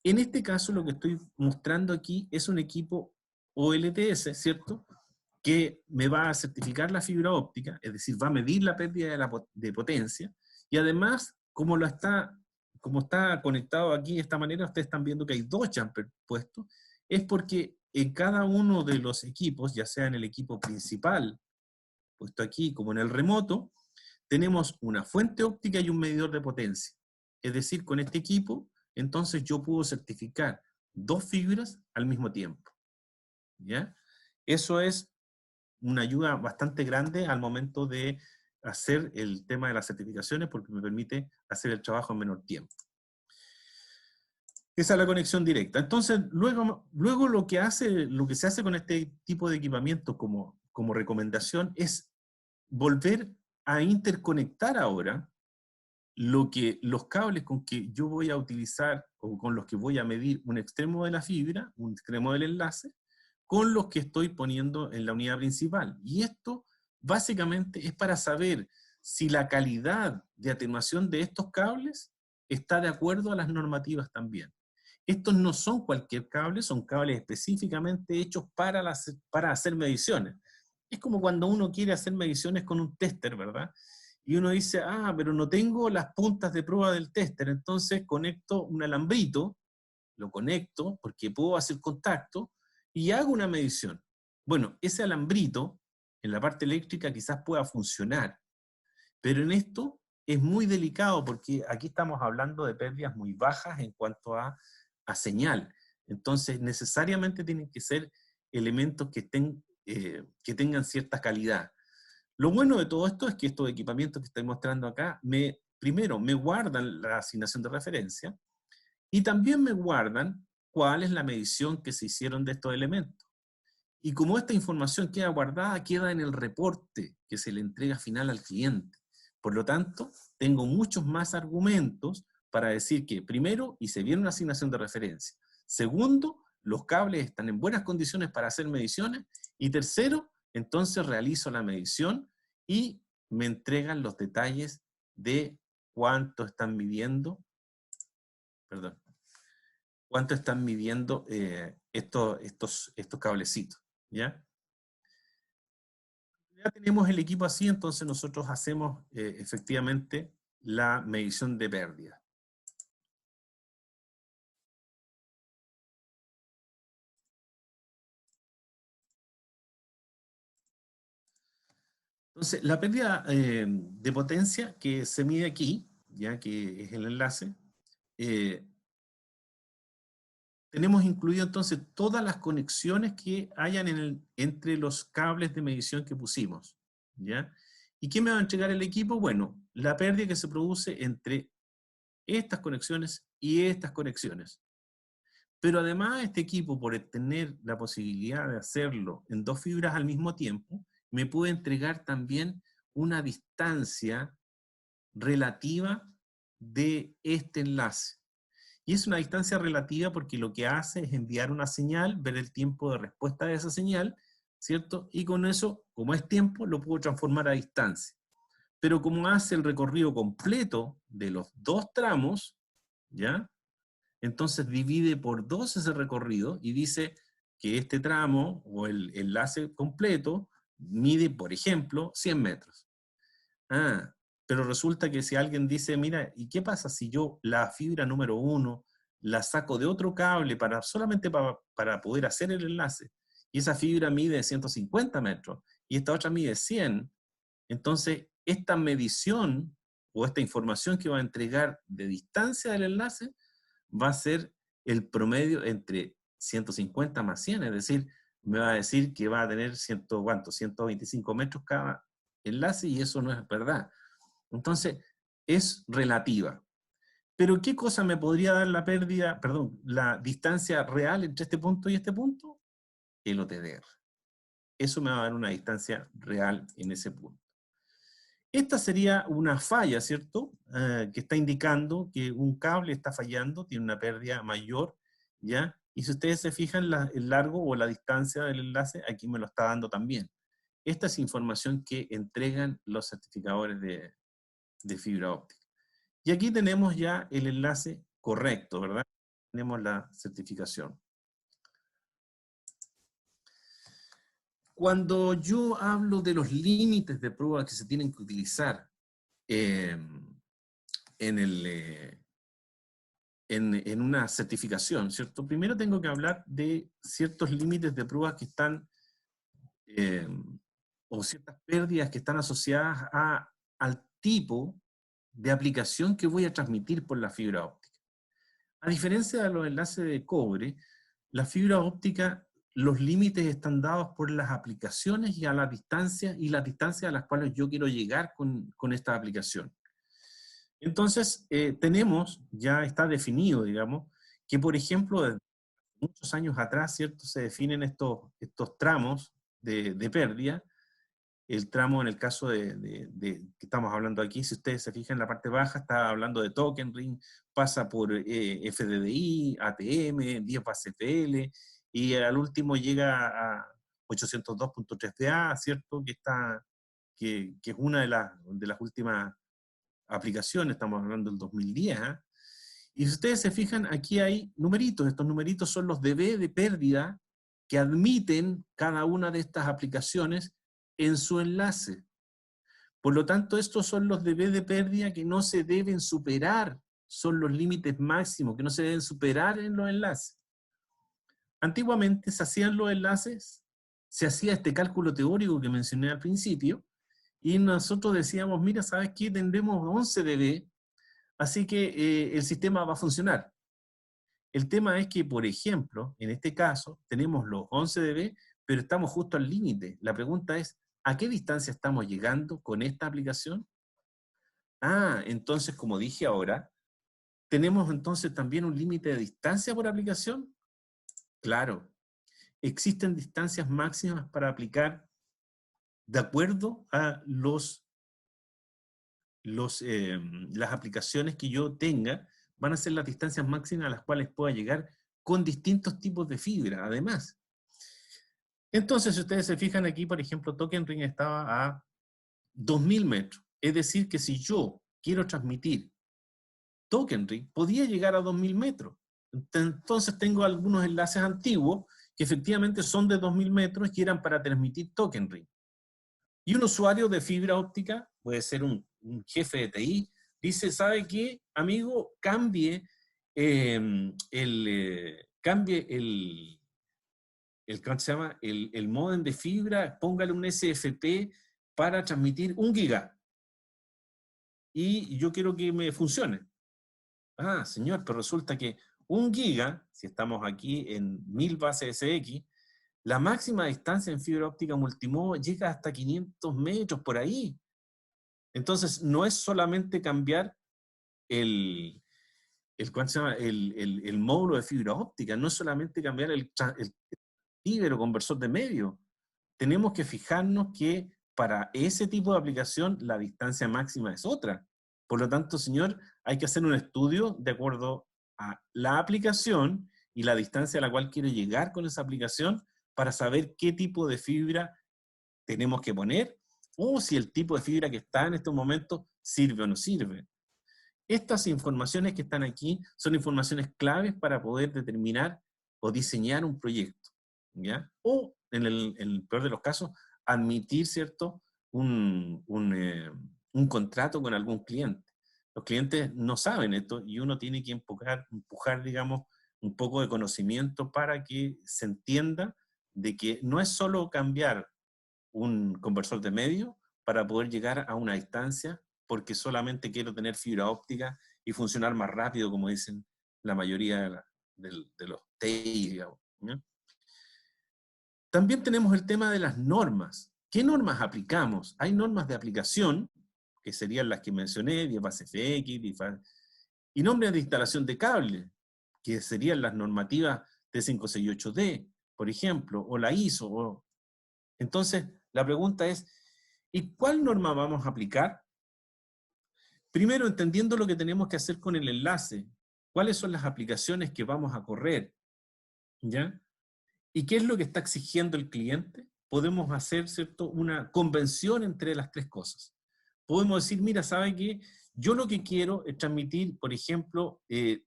En este caso, lo que estoy mostrando aquí es un equipo OLTS, ¿cierto?, que me va a certificar la fibra óptica, es decir, va a medir la pérdida de potencia, y además, como está conectado aquí de esta manera, ustedes están viendo que hay dos jumpers puestos, es porque en cada uno de los equipos, ya sea en el equipo principal, puesto aquí, como en el remoto, tenemos una fuente óptica y un medidor de potencia. Es decir, con este equipo entonces yo puedo certificar 2 fibras al mismo tiempo, ¿ya? Eso es una ayuda bastante grande al momento de hacer el tema de las certificaciones, porque me permite hacer el trabajo en menor tiempo. Esa es la conexión directa. Entonces, luego lo que se hace con este tipo de equipamiento como recomendación es volver a interconectar ahora los cables con que yo voy a utilizar o con los que voy a medir un extremo de la fibra, un extremo del enlace, con los que estoy poniendo en la unidad principal. Y esto básicamente es para saber si la calidad de atenuación de estos cables está de acuerdo a las normativas también. Estos no son cualquier cable, son cables específicamente hechos para hacer mediciones. Es como cuando uno quiere hacer mediciones con un tester, ¿verdad? Y uno dice, pero no tengo las puntas de prueba del tester, entonces conecto un alambrito, lo conecto porque puedo hacer contacto y hago una medición. Bueno, ese alambrito en la parte eléctrica quizás pueda funcionar, pero en esto es muy delicado porque aquí estamos hablando de pérdidas muy bajas en cuanto a señal. Entonces, necesariamente tienen que ser elementos que tengan cierta calidad. Lo bueno de todo esto es que estos equipamientos que estoy mostrando acá, primero, me guardan la asignación de referencia y también me guardan cuál es la medición que se hicieron de estos elementos. Y como esta información queda guardada, queda en el reporte que se le entrega final al cliente. Por lo tanto, tengo muchos más argumentos para decir que, primero, hice bien una asignación de referencia. Segundo, los cables están en buenas condiciones para hacer mediciones. Y tercero, entonces realizo la medición y me entregan los detalles de cuánto están midiendo, estos cablecitos, ¿ya? Ya tenemos el equipo así, entonces nosotros hacemos efectivamente la medición de pérdida. Entonces, la pérdida de potencia que se mide aquí, ya que es el enlace, tenemos incluido entonces todas las conexiones que hayan entre los cables de medición que pusimos, ¿ya? ¿Y qué me va a entregar el equipo? Bueno, la pérdida que se produce entre estas conexiones y estas conexiones. Pero además este equipo, por tener la posibilidad de hacerlo en 2 fibras al mismo tiempo, me puede entregar también una distancia relativa de este enlace. Y es una distancia relativa porque lo que hace es enviar una señal, ver el tiempo de respuesta de esa señal, ¿cierto? Y con eso, como es tiempo, lo puedo transformar a distancia. Pero como hace el recorrido completo de los 2 tramos, ¿ya? Entonces divide por 2 ese recorrido y dice que este tramo o el enlace completo mide, por ejemplo, 100 metros. Pero resulta que si alguien dice, mira, ¿y qué pasa si yo la fibra número 1 la saco de otro cable solamente para poder hacer el enlace? Y esa fibra mide 150 metros y esta otra mide 100. Entonces, esta medición o esta información que va a entregar de distancia del enlace va a ser el promedio entre 150 más 100, es decir, me va a decir que va a tener 125 metros cada enlace y eso no es verdad. Entonces, es relativa. Pero ¿qué cosa me podría dar la distancia real entre este punto y este punto? El OTDR. Eso me va a dar una distancia real en ese punto. Esta sería una falla, ¿cierto? Que está indicando que un cable está fallando, tiene una pérdida mayor, ¿ya? Y si ustedes se fijan, el largo o la distancia del enlace, aquí me lo está dando también. Esta es información que entregan los certificadores de fibra óptica. Y aquí tenemos ya el enlace correcto, ¿verdad? Tenemos la certificación. Cuando yo hablo de los límites de prueba que se tienen que utilizar en una certificación, ¿cierto? Primero tengo que hablar de ciertos límites de prueba que están, o ciertas pérdidas que están asociadas al tipo de aplicación que voy a transmitir por la fibra óptica. A diferencia de los enlaces de cobre, la fibra óptica, los límites están dados por las aplicaciones y a la distancia, y las distancias a las cuales yo quiero llegar con esta aplicación. Entonces, tenemos, ya está definido, digamos, que por ejemplo, desde muchos años atrás, ¿cierto? Se definen estos tramos de pérdida. El tramo en el caso que estamos hablando aquí, si ustedes se fijan en la parte baja, está hablando de token ring, pasa por FDDI, ATM, 10 base FL, y al último llega a 802.3DA, ¿cierto? Que es una de las últimas aplicaciones, estamos hablando del 2010, ¿eh? Y si ustedes se fijan, aquí hay numeritos. Estos numeritos son los dB de pérdida que admiten cada una de estas aplicaciones en su enlace. Por lo tanto, estos son los dB de pérdida que no se deben superar. Son los límites máximos que no se deben superar en los enlaces. Antiguamente se hacían los enlaces, se hacía este cálculo teórico que mencioné al principio, y nosotros decíamos, mira, ¿sabes qué? Tendremos 11 dB, así que el sistema va a funcionar. El tema es que, por ejemplo, en este caso, tenemos los 11 dB, pero estamos justo al límite. La pregunta es, ¿a qué distancia estamos llegando con esta aplicación? Ah, entonces, como dije ahora, ¿tenemos entonces también un límite de distancia por aplicación? Claro, existen distancias máximas para aplicar de acuerdo a las aplicaciones que yo tenga, van a ser las distancias máximas a las cuales pueda llegar con distintos tipos de fibra, además. Entonces, si ustedes se fijan aquí, por ejemplo, Token Ring estaba a 2000 metros. Es decir, que si yo quiero transmitir Token Ring, podía llegar a 2000 metros. Entonces tengo algunos enlaces antiguos que efectivamente son de 2000 metros y eran para transmitir Token Ring. Y un usuario de fibra óptica, puede ser un jefe de TI, dice, ¿sabe qué, amigo? Cambie ¿cómo se llama? El módem de fibra, póngale un SFP para transmitir 1 giga. Y yo quiero que me funcione. Ah, señor, pero resulta que 1 giga, si estamos aquí en 1000 bases SX, la máxima distancia en fibra óptica multimodo llega hasta 500 metros por ahí. Entonces, no es solamente cambiar ¿cómo se llama? El módulo de fibra óptica, no es solamente cambiar el transceiver o conversor de medio. Tenemos que fijarnos que para ese tipo de aplicación la distancia máxima es otra. Por lo tanto, señor, hay que hacer un estudio de acuerdo a la aplicación y la distancia a la cual quiero llegar con esa aplicación para saber qué tipo de fibra tenemos que poner o si el tipo de fibra que está en estos momentos sirve o no sirve. Estas informaciones que están aquí son informaciones claves para poder determinar o diseñar un proyecto, ¿ya? O, en el peor de los casos, admitir, ¿cierto?, un contrato con algún cliente. Los clientes no saben esto y uno tiene que empujar, digamos, un poco de conocimiento para que se entienda de que no es solo cambiar un conversor de medio para poder llegar a una distancia porque solamente quiero tener fibra óptica y funcionar más rápido, como dicen la mayoría de los TI, digamos, ¿no? También tenemos el tema de las normas. ¿Qué normas aplicamos? Hay normas de aplicación, que serían las que mencioné, 10 base FX, y nombres de instalación de cable, que serían las normativas T568D, por ejemplo, o la ISO. Entonces, la pregunta es, ¿y cuál norma vamos a aplicar? Primero, entendiendo lo que tenemos que hacer con el enlace, cuáles son las aplicaciones que vamos a correr, ¿ya? ¿Y qué es lo que está exigiendo el cliente? Podemos hacer, ¿cierto?, una convención entre las tres cosas. Podemos decir, mira, ¿sabe qué? Yo lo que quiero es transmitir, por ejemplo, 10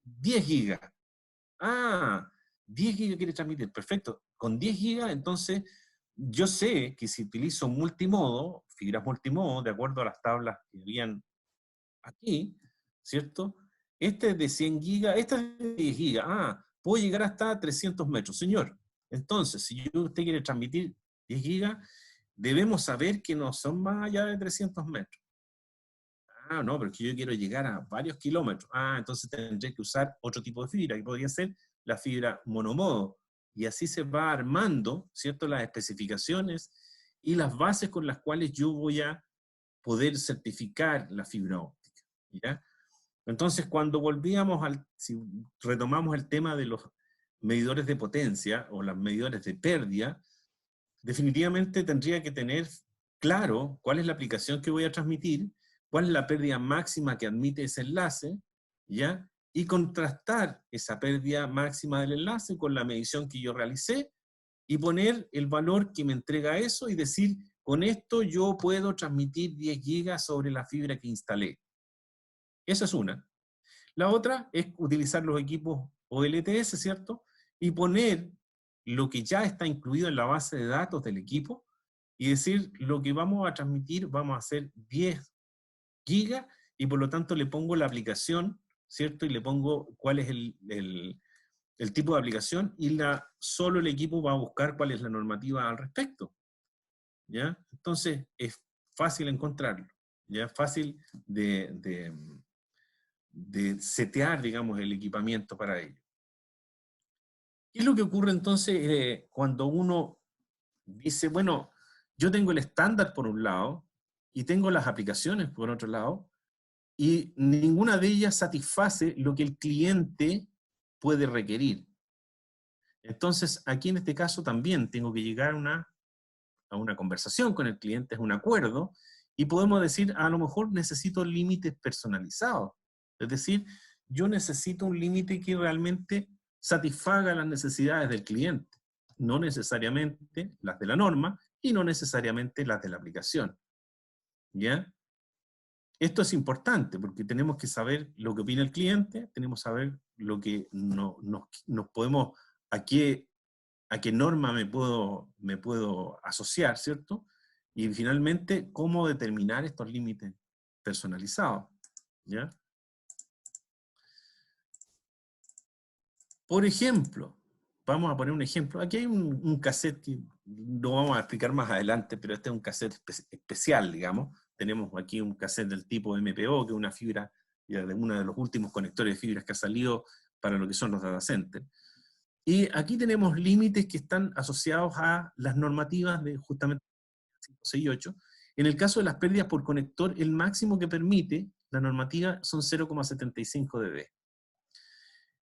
gigas. Ah, 10 gigas quiere transmitir, perfecto. Con 10 gigas, entonces, yo sé que si utilizo multimodo, fibras multimodo, de acuerdo a las tablas que habían aquí, ¿cierto? Este es de 100 gigas, este es de 10 gigas. Ah, puedo llegar hasta 300 metros. Señor, entonces, si usted quiere transmitir 10 gigas, debemos saber que no son más allá de 300 metros. Ah, no, pero es que yo quiero llegar a varios kilómetros. Ah, entonces tendré que usar otro tipo de fibra, que podría ser la fibra monomodo. Y así se va armando, ¿cierto?, las especificaciones y las bases con las cuales yo voy a poder certificar la fibra óptica, ¿ya? Entonces, cuando si retomamos el tema de los medidores de potencia o los medidores de pérdida, definitivamente tendría que tener claro cuál es la aplicación que voy a transmitir, cuál es la pérdida máxima que admite ese enlace, ¿ya? Y contrastar esa pérdida máxima del enlace con la medición que yo realicé y poner el valor que me entrega eso y decir, con esto yo puedo transmitir 10 gigas sobre la fibra que instalé. Esa es una. La otra es utilizar los equipos OLTS, ¿cierto? Y poner lo que ya está incluido en la base de datos del equipo y decir, lo que vamos a transmitir, vamos a hacer 10 gigas y por lo tanto le pongo la aplicación, ¿cierto? Y le pongo cuál es el tipo de aplicación y solo el equipo va a buscar cuál es la normativa al respecto, ¿ya? Entonces es fácil encontrarlo, ¿ya? Fácil de setear, digamos, el equipamiento para ello. ¿Qué es lo que ocurre entonces cuando uno dice, bueno, yo tengo el estándar por un lado y tengo las aplicaciones por otro lado y ninguna de ellas satisface lo que el cliente puede requerir? Entonces, aquí en este caso también tengo que llegar a una conversación con el cliente, es un acuerdo, y podemos decir, a lo mejor necesito límites personalizados. Es decir, yo necesito un límite que realmente satisfaga las necesidades del cliente, no necesariamente las de la norma y no necesariamente las de la aplicación. ¿Ya? Esto es importante porque tenemos que saber lo que opina el cliente, tenemos que saber lo que nos podemos, a qué norma me puedo asociar, ¿cierto? Y finalmente, cómo determinar estos límites personalizados, ¿ya? Por ejemplo, vamos a poner un ejemplo. Aquí hay un cassette que lo vamos a explicar más adelante, pero este es un cassette especial, digamos. Tenemos aquí un cassette del tipo MPO, que es una fibra, ya de uno de los últimos conectores de fibras que ha salido para lo que son los data centers. Y aquí tenemos límites que están asociados a las normativas de justamente 568. En el caso de las pérdidas por conector, el máximo que permite la normativa son 0,75 dB.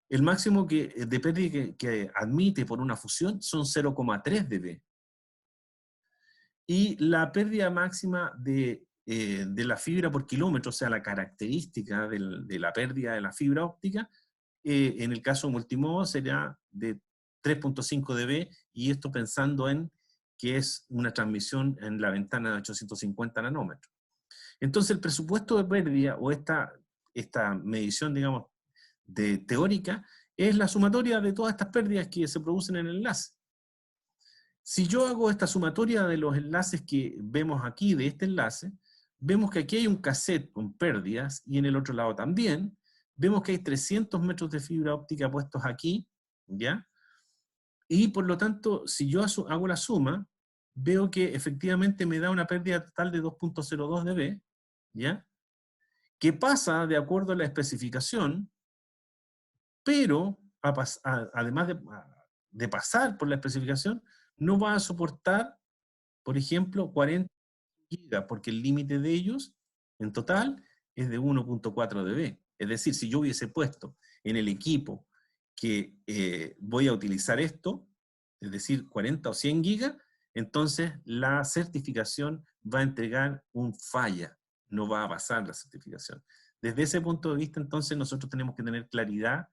El máximo de pérdida que admite por una fusión son 0,3 dB. Y la pérdida máxima de la fibra por kilómetro, o sea, la característica de la pérdida de la fibra óptica, en el caso multimodo sería de 3,5 dB, y esto pensando en que es una transmisión en la ventana de 850 nanómetros. Entonces el presupuesto de pérdida, o esta medición, digamos, teórica, es la sumatoria de todas estas pérdidas que se producen en el enlace. Si yo hago esta sumatoria de los enlaces que vemos aquí, de este enlace, vemos que aquí hay un cassette con pérdidas, y en el otro lado también. Vemos que hay 300 metros de fibra óptica puestos aquí, ¿ya? Y por lo tanto, si yo hago la suma, veo que efectivamente me da una pérdida total de 2,02 dB, ¿ya? Que pasa de acuerdo a la especificación, pero además de pasar por la especificación, no va a soportar, por ejemplo, 40 gigas, porque el límite de ellos, en total, es de 1,4 dB. Es decir, si yo hubiese puesto en el equipo que voy a utilizar esto, es decir, 40 o 100 gigas, entonces la certificación va a entregar un falla, no va a pasar la certificación. Desde ese punto de vista, entonces, nosotros tenemos que tener claridad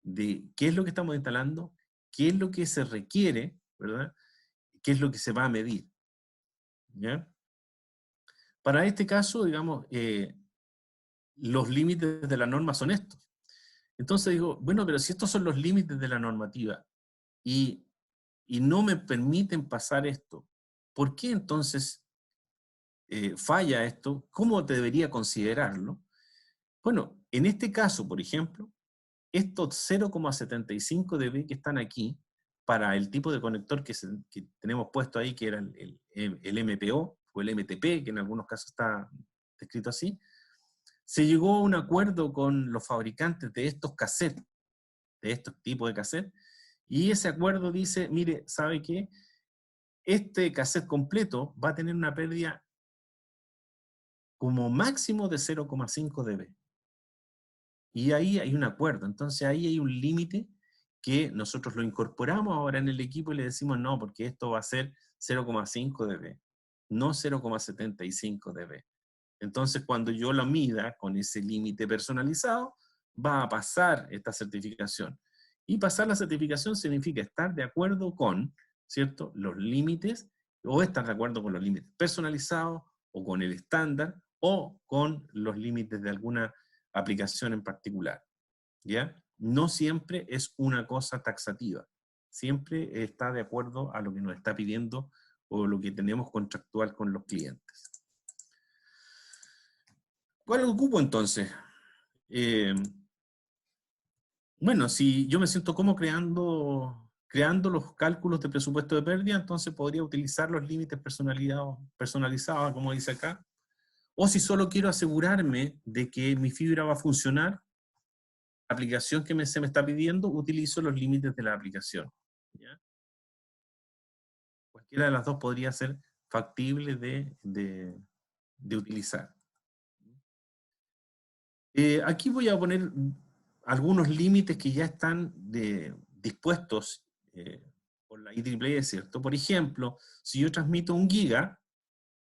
de qué es lo que estamos instalando, qué es lo que se requiere, ¿verdad? Qué es lo que se va a medir, ¿ya? Para este caso, digamos, los límites de la norma son estos. Entonces digo, bueno, pero si estos son los límites de la normativa y, no me permiten pasar esto, ¿por qué entonces falla esto? ¿Cómo debería considerarlo? Bueno, en este caso, por ejemplo, estos 0,75 dB que están aquí, para el tipo de conector que tenemos puesto ahí, que era el MPO o el MTP, que en algunos casos está descrito así, Se llegó a un acuerdo con los fabricantes de estos cassettes, de estos tipos de cassettes, y ese acuerdo dice, mire, ¿sabe qué? Este cassette completo va a tener una pérdida como máximo de 0,5 dB. Y ahí hay un acuerdo, entonces ahí hay un límite que nosotros lo incorporamos ahora en el equipo y le decimos no, porque esto va a ser 0,5 dB, no 0,75 dB. Entonces cuando yo lo mida con ese límite personalizado, va a pasar esta certificación. Y pasar la certificación significa estar de acuerdo con, ¿cierto?, los límites, o estar de acuerdo con los límites personalizados, o con el estándar, o con los límites de alguna aplicación en particular, ¿ya? No siempre es una cosa taxativa, siempre está de acuerdo a lo que nos está pidiendo o lo que tenemos contractual con los clientes. ¿Cuál ocupo entonces? Bueno, si yo me siento como creando los cálculos de presupuesto de pérdida, entonces podría utilizar los límites personalizados, como dice acá. O si solo quiero asegurarme de que mi fibra va a funcionar, la aplicación que se me está pidiendo, utilizo los límites de la aplicación, ¿ya? Cualquiera de las dos podría ser factible de utilizar. Aquí voy a poner algunos límites que ya están dispuestos por la IEEE, ¿cierto? Por ejemplo, si yo transmito 1 giga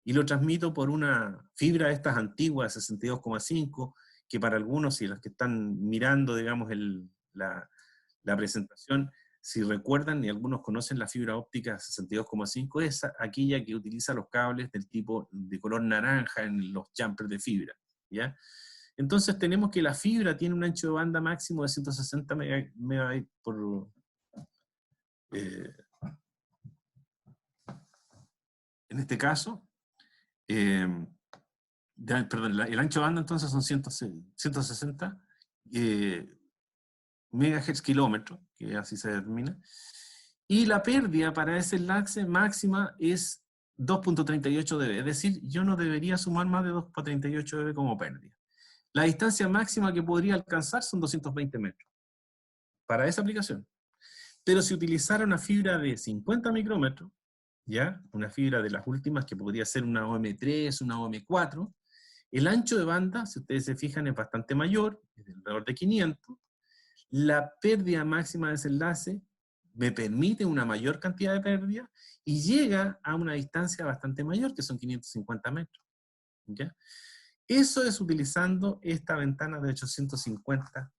y lo transmito por una fibra de estas antiguas, 62,5, que para algunos y los que están mirando, digamos, la presentación, si recuerdan y algunos conocen la fibra óptica 62,5, es aquella que utiliza los cables del tipo de color naranja en los jumpers de fibra, ¿ya? Entonces tenemos que la fibra tiene un ancho de banda máximo de 160 megabytes por... en este caso, perdón, el ancho de banda entonces son 160 megahertz kilómetro, que así se determina, y la pérdida para ese enlace máxima es 2.38 dB, es decir, yo no debería sumar más de 2.38 dB como pérdida. La distancia máxima que podría alcanzar son 220 metros para esa aplicación. Pero si utilizara una fibra de 50 micrómetros, ¿ya? Una fibra de las últimas que podría ser una OM3, una OM4, el ancho de banda, si ustedes se fijan, es bastante mayor, es de alrededor de 500. La pérdida máxima de ese enlace me permite una mayor cantidad de pérdida y llega a una distancia bastante mayor, que son 550 metros, ¿ya? Eso es utilizando esta ventana de 850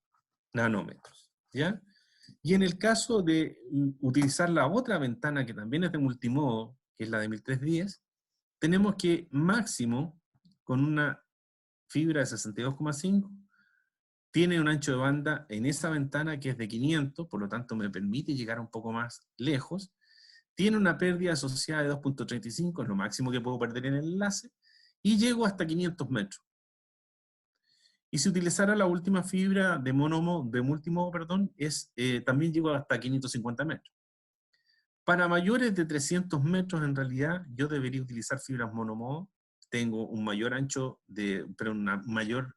nanómetros, ¿ya? Y en el caso de utilizar la otra ventana, que también es de multimodo, que es la de 1310, tenemos que máximo, con una fibra de 62,5, tiene un ancho de banda en esa ventana que es de 500, por lo tanto me permite llegar un poco más lejos. Tiene una pérdida asociada de 2.35, es lo máximo que puedo perder en el enlace, y llego hasta 500 metros. Y si utilizara la última fibra de multimodo, perdón, también llego hasta 550 metros. Para mayores de 300 metros, en realidad, yo debería utilizar fibras monomodo. Tengo un mayor ancho, pero una mayor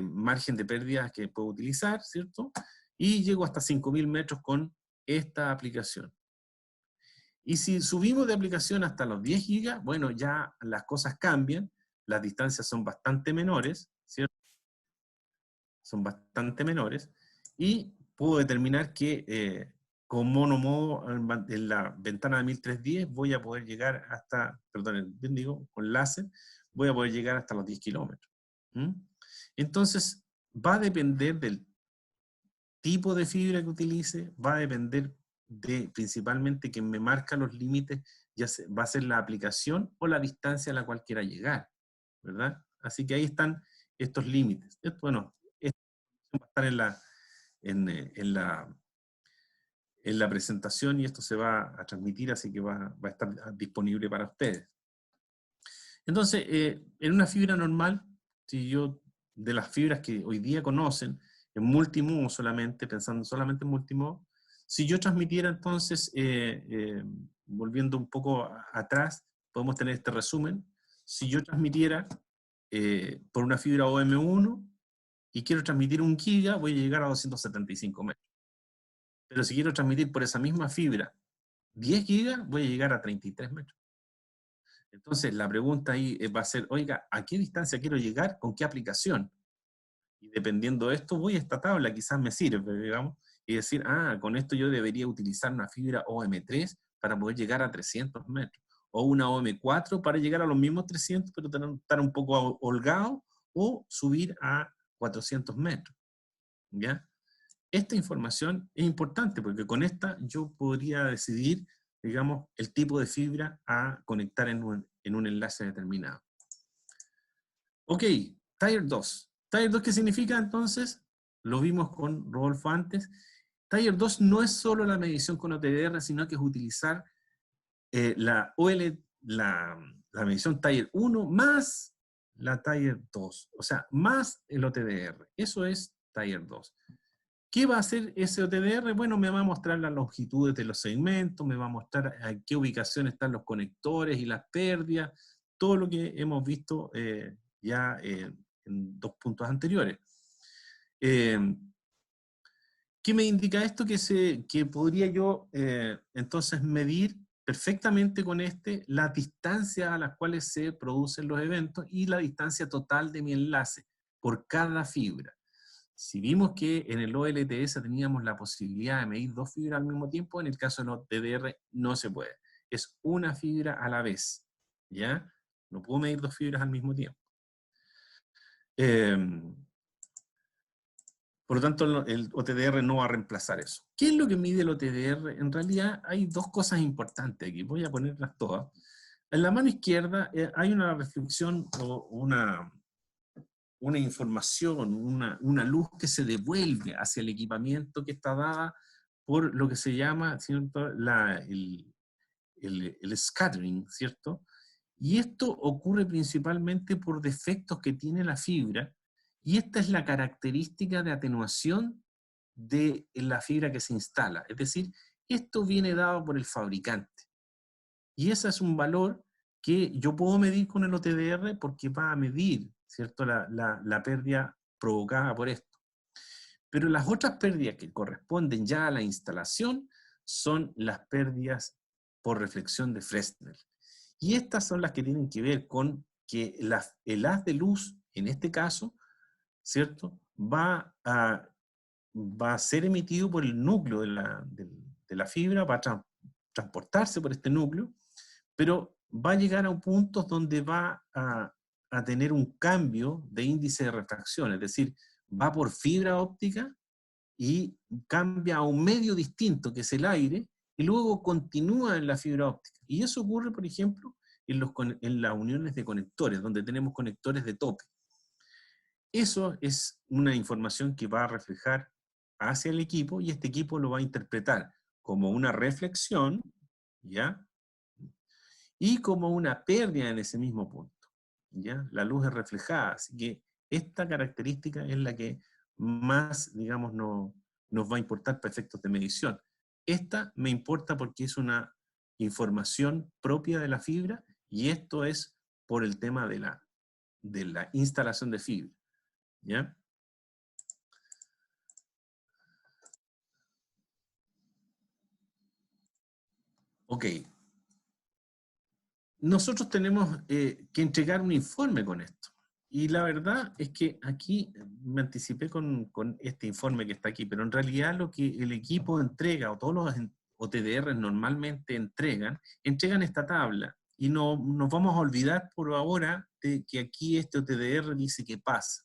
margen de pérdida que puedo utilizar, ¿cierto? Y llego hasta 5.000 metros con esta aplicación. Y si subimos de aplicación hasta los 10 gigas, bueno, ya las cosas cambian, las distancias son bastante menores, ¿cierto? Son bastante menores, y puedo determinar que con monomodo en la ventana de 1310 voy a poder llegar hasta, perdón, bien digo, con láser, voy a poder llegar hasta los 10 kilómetros. Entonces, va a depender del tipo de fibra que utilice, va a depender de principalmente quien me marca los límites, va a ser la aplicación o la distancia a la cual quiera llegar, ¿verdad? Así que ahí están estos límites. Bueno, esto va a estar en la presentación y esto se va a transmitir, así que va a estar disponible para ustedes. Entonces, en una fibra normal, si yo, de las fibras que hoy día conocen, en multimodo solamente, pensando solamente en multimodo, si yo transmitiera entonces, volviendo un poco atrás, podemos tener este resumen, si yo transmitiera por una fibra OM1 y quiero transmitir 1 giga, voy a llegar a 275 metros. Pero si quiero transmitir por esa misma fibra 10 gigas, voy a llegar a 33 metros. Entonces, la pregunta ahí va a ser, oiga, ¿a qué distancia quiero llegar? ¿Con qué aplicación? Y dependiendo de esto, voy a esta tabla, quizás me sirve, digamos, y decir, con esto yo debería utilizar una fibra OM3 para poder llegar a 300 metros, o una OM4 para llegar a los mismos 300, pero estar un poco holgado, o subir a 400 metros, ¿ya? Esta información es importante, porque con esta yo podría decidir, digamos, el tipo de fibra a conectar en un enlace determinado. Ok, Tier 2. Tier 2, ¿qué significa entonces? Lo vimos con Rodolfo antes. Tier 2 no es solo la medición con OTDR, sino que es utilizar la medición Tier 1 más la Tier 2, o sea, más el OTDR. Eso es Tier 2. ¿Qué va a hacer ese OTDR? Bueno, me va a mostrar las longitudes de los segmentos, me va a mostrar a qué ubicación están los conectores y las pérdidas, todo lo que hemos visto ya en 2 puntos anteriores. ¿Qué me indica esto? Que podría yo entonces medir perfectamente con la distancia a las cuales se producen los eventos y la distancia total de mi enlace por cada fibra. Si vimos que en el OLTS teníamos la posibilidad de medir 2 fibras al mismo tiempo, en el caso del OTDR no se puede. Es una fibra a la vez, ¿ya? No puedo medir 2 fibras al mismo tiempo. Por lo tanto, el OTDR no va a reemplazar eso. ¿Qué es lo que mide el OTDR? En realidad hay 2 cosas importantes aquí. Voy a ponerlas todas. En la mano izquierda hay una reflexión o una información, una luz que se devuelve hacia el equipamiento que está dada por lo que se llama, ¿cierto? El scattering, ¿cierto? Y esto ocurre principalmente por defectos que tiene la fibra, y esta es la característica de atenuación de la fibra que se instala. Es decir, esto viene dado por el fabricante. Y ese es un valor que yo puedo medir con el OTDR porque va a medir, ¿cierto?, la pérdida provocada por esto. Pero las otras pérdidas que corresponden ya a la instalación son las pérdidas por reflexión de Fresnel. Y estas son las que tienen que ver con que el haz de luz, en este caso, ¿cierto?, va a ser emitido por el núcleo de la fibra, va a transportarse por este núcleo, pero va a llegar a un punto donde va a tener un cambio de índice de refracción, es decir, va por fibra óptica y cambia a un medio distinto, que es el aire, y luego continúa en la fibra óptica. Y eso ocurre, por ejemplo, en las uniones de conectores, donde tenemos conectores de tope. Eso es una información que va a reflejar hacia el equipo, y este equipo lo va a interpretar como una reflexión, ¿ya?, y como una pérdida en ese mismo punto, ¿ya? La luz es reflejada, así que esta característica es la que más, digamos, nos va a importar para efectos de medición. Esta me importa porque es una información propia de la fibra, y esto es por el tema de la instalación de fibra, ¿ya? Ok. Nosotros tenemos que entregar un informe con esto. Y la verdad es que aquí me anticipé con este informe que está aquí, pero en realidad lo que el equipo entrega, o todos los OTDR normalmente entregan esta tabla. Y no nos vamos a olvidar por ahora de que aquí este OTDR dice que pasa.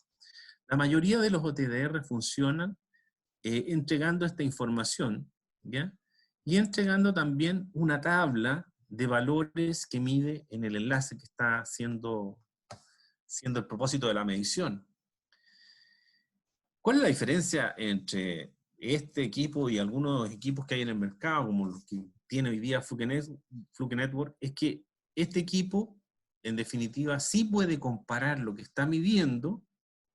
La mayoría de los OTDR funcionan entregando esta información, ¿ya? Y entregando también una tabla de valores que mide en el enlace que está siendo el propósito de la medición. ¿Cuál es la diferencia entre este equipo y algunos equipos que hay en el mercado, como los que tiene hoy día Fluke Network? Es que este equipo, en definitiva, sí puede comparar lo que está midiendo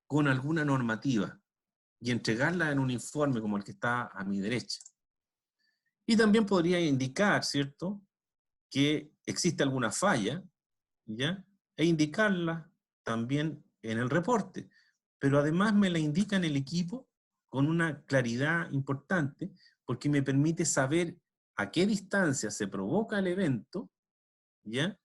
con alguna normativa y entregarla en un informe como el que está a mi derecha. Y también podría indicar, ¿cierto?, que existe alguna falla, ¿ya?, e indicarla también en el reporte, pero además me la indica en el equipo con una claridad importante, porque me permite saber a qué distancia se provoca el evento, ¿ya?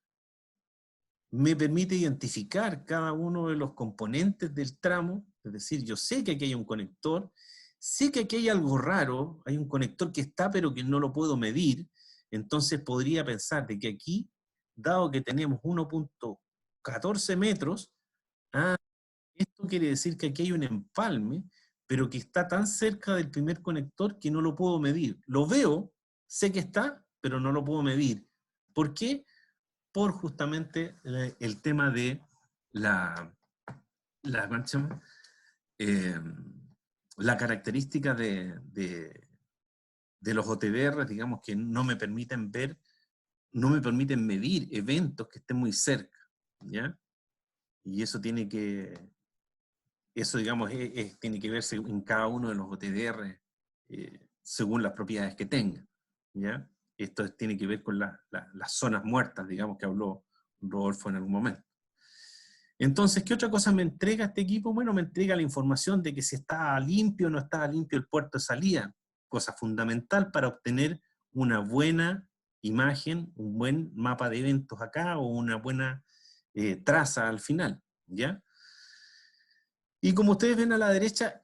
Me permite identificar cada uno de los componentes del tramo, es decir, yo sé que aquí hay un conector, sé que aquí hay algo raro, hay un conector que está pero que no lo puedo medir, entonces podría pensar de que aquí, dado que tenemos 1.14 metros, ah, esto quiere decir que aquí hay un empalme, pero que está tan cerca del primer conector que no lo puedo medir. Lo veo, sé que está, pero no lo puedo medir. ¿Por qué? Por justamente el tema de la, ¿cómo se llama? Eh, la característica de los OTDR, digamos, que no me permiten ver, no me permiten medir eventos que estén muy cerca, ¿ya? Y eso tiene que, eso digamos, tiene que verse en cada uno de los OTDR según las propiedades que tenga, ¿ya? Esto tiene que ver con las zonas muertas, digamos, que habló Rodolfo en algún momento. Entonces, ¿qué otra cosa me entrega este equipo? Bueno, me entrega la información de que si estaba limpio o no estaba limpio el puerto de salida, cosa fundamental para obtener una buena imagen, un buen mapa de eventos acá o una buena traza al final, ¿ya? Y como ustedes ven a la derecha,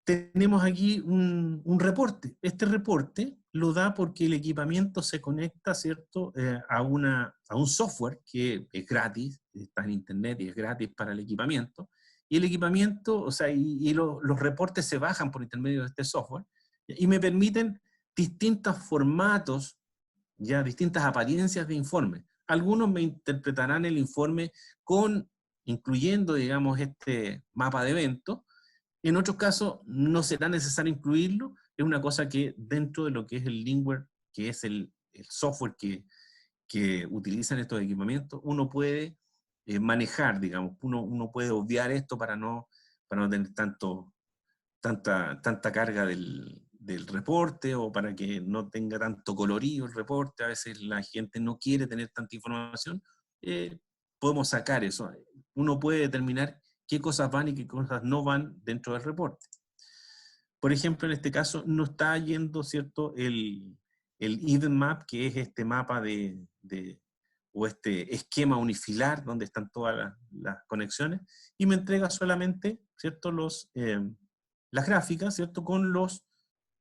tenemos aquí un reporte. Este reporte lo da porque el equipamiento se conecta, ¿cierto?, a un software que es gratis, está en internet y es gratis para el equipamiento. Y el equipamiento, o sea, los reportes se bajan por intermedio de este software y me permiten distintos formatos, ya distintas apariencias de informe. Algunos me interpretarán el informe incluyendo, digamos, este mapa de eventos. En otros casos no será necesario incluirlo, es una cosa que dentro de lo que es el Linkware, que es el software que utilizan estos equipamientos, uno puede manejar, digamos, uno puede obviar esto para no tener tanta carga del reporte o para que no tenga tanto colorido el reporte. A veces la gente no quiere tener tanta información. Podemos sacar eso. Uno puede determinar qué cosas van y qué cosas no van dentro del reporte. Por ejemplo, en este caso no está yendo, ¿cierto?, el event map, que es este mapa o este esquema unifilar donde están todas las conexiones, y me entrega solamente, ¿cierto?, las gráficas, ¿cierto?, con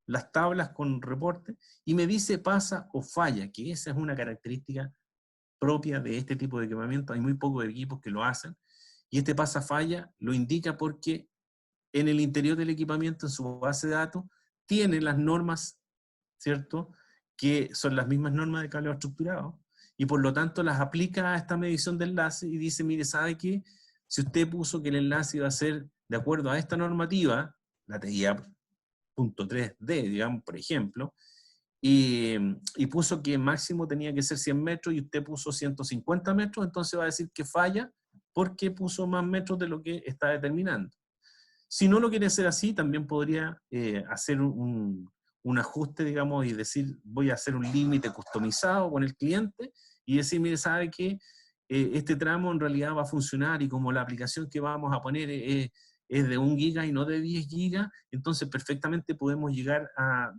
las tablas con reporte, y me dice pasa o falla, que esa es una característica propia de este tipo de equipamiento. Hay muy pocos equipos que lo hacen, y este pasa falla lo indica porque en el interior del equipamiento, en su base de datos, tiene las normas, ¿cierto?, que son las mismas normas de cableado estructurado, y por lo tanto las aplica a esta medición de enlace y dice, mire, ¿sabe qué? Si usted puso que el enlace iba a ser de acuerdo a esta normativa, la TIA.3D, digamos, por ejemplo, y puso que máximo tenía que ser 100 metros y usted puso 150 metros, entonces va a decir que falla porque puso más metros de lo que está determinando. Si no lo quiere hacer así, también podría hacer un ajuste, digamos, y decir, voy a hacer un límite customizado con el cliente y decir, mire, ¿sabe qué? Este tramo en realidad va a funcionar y como la aplicación que vamos a poner es de 1 giga y no de 10 gigas, entonces perfectamente podemos llegar a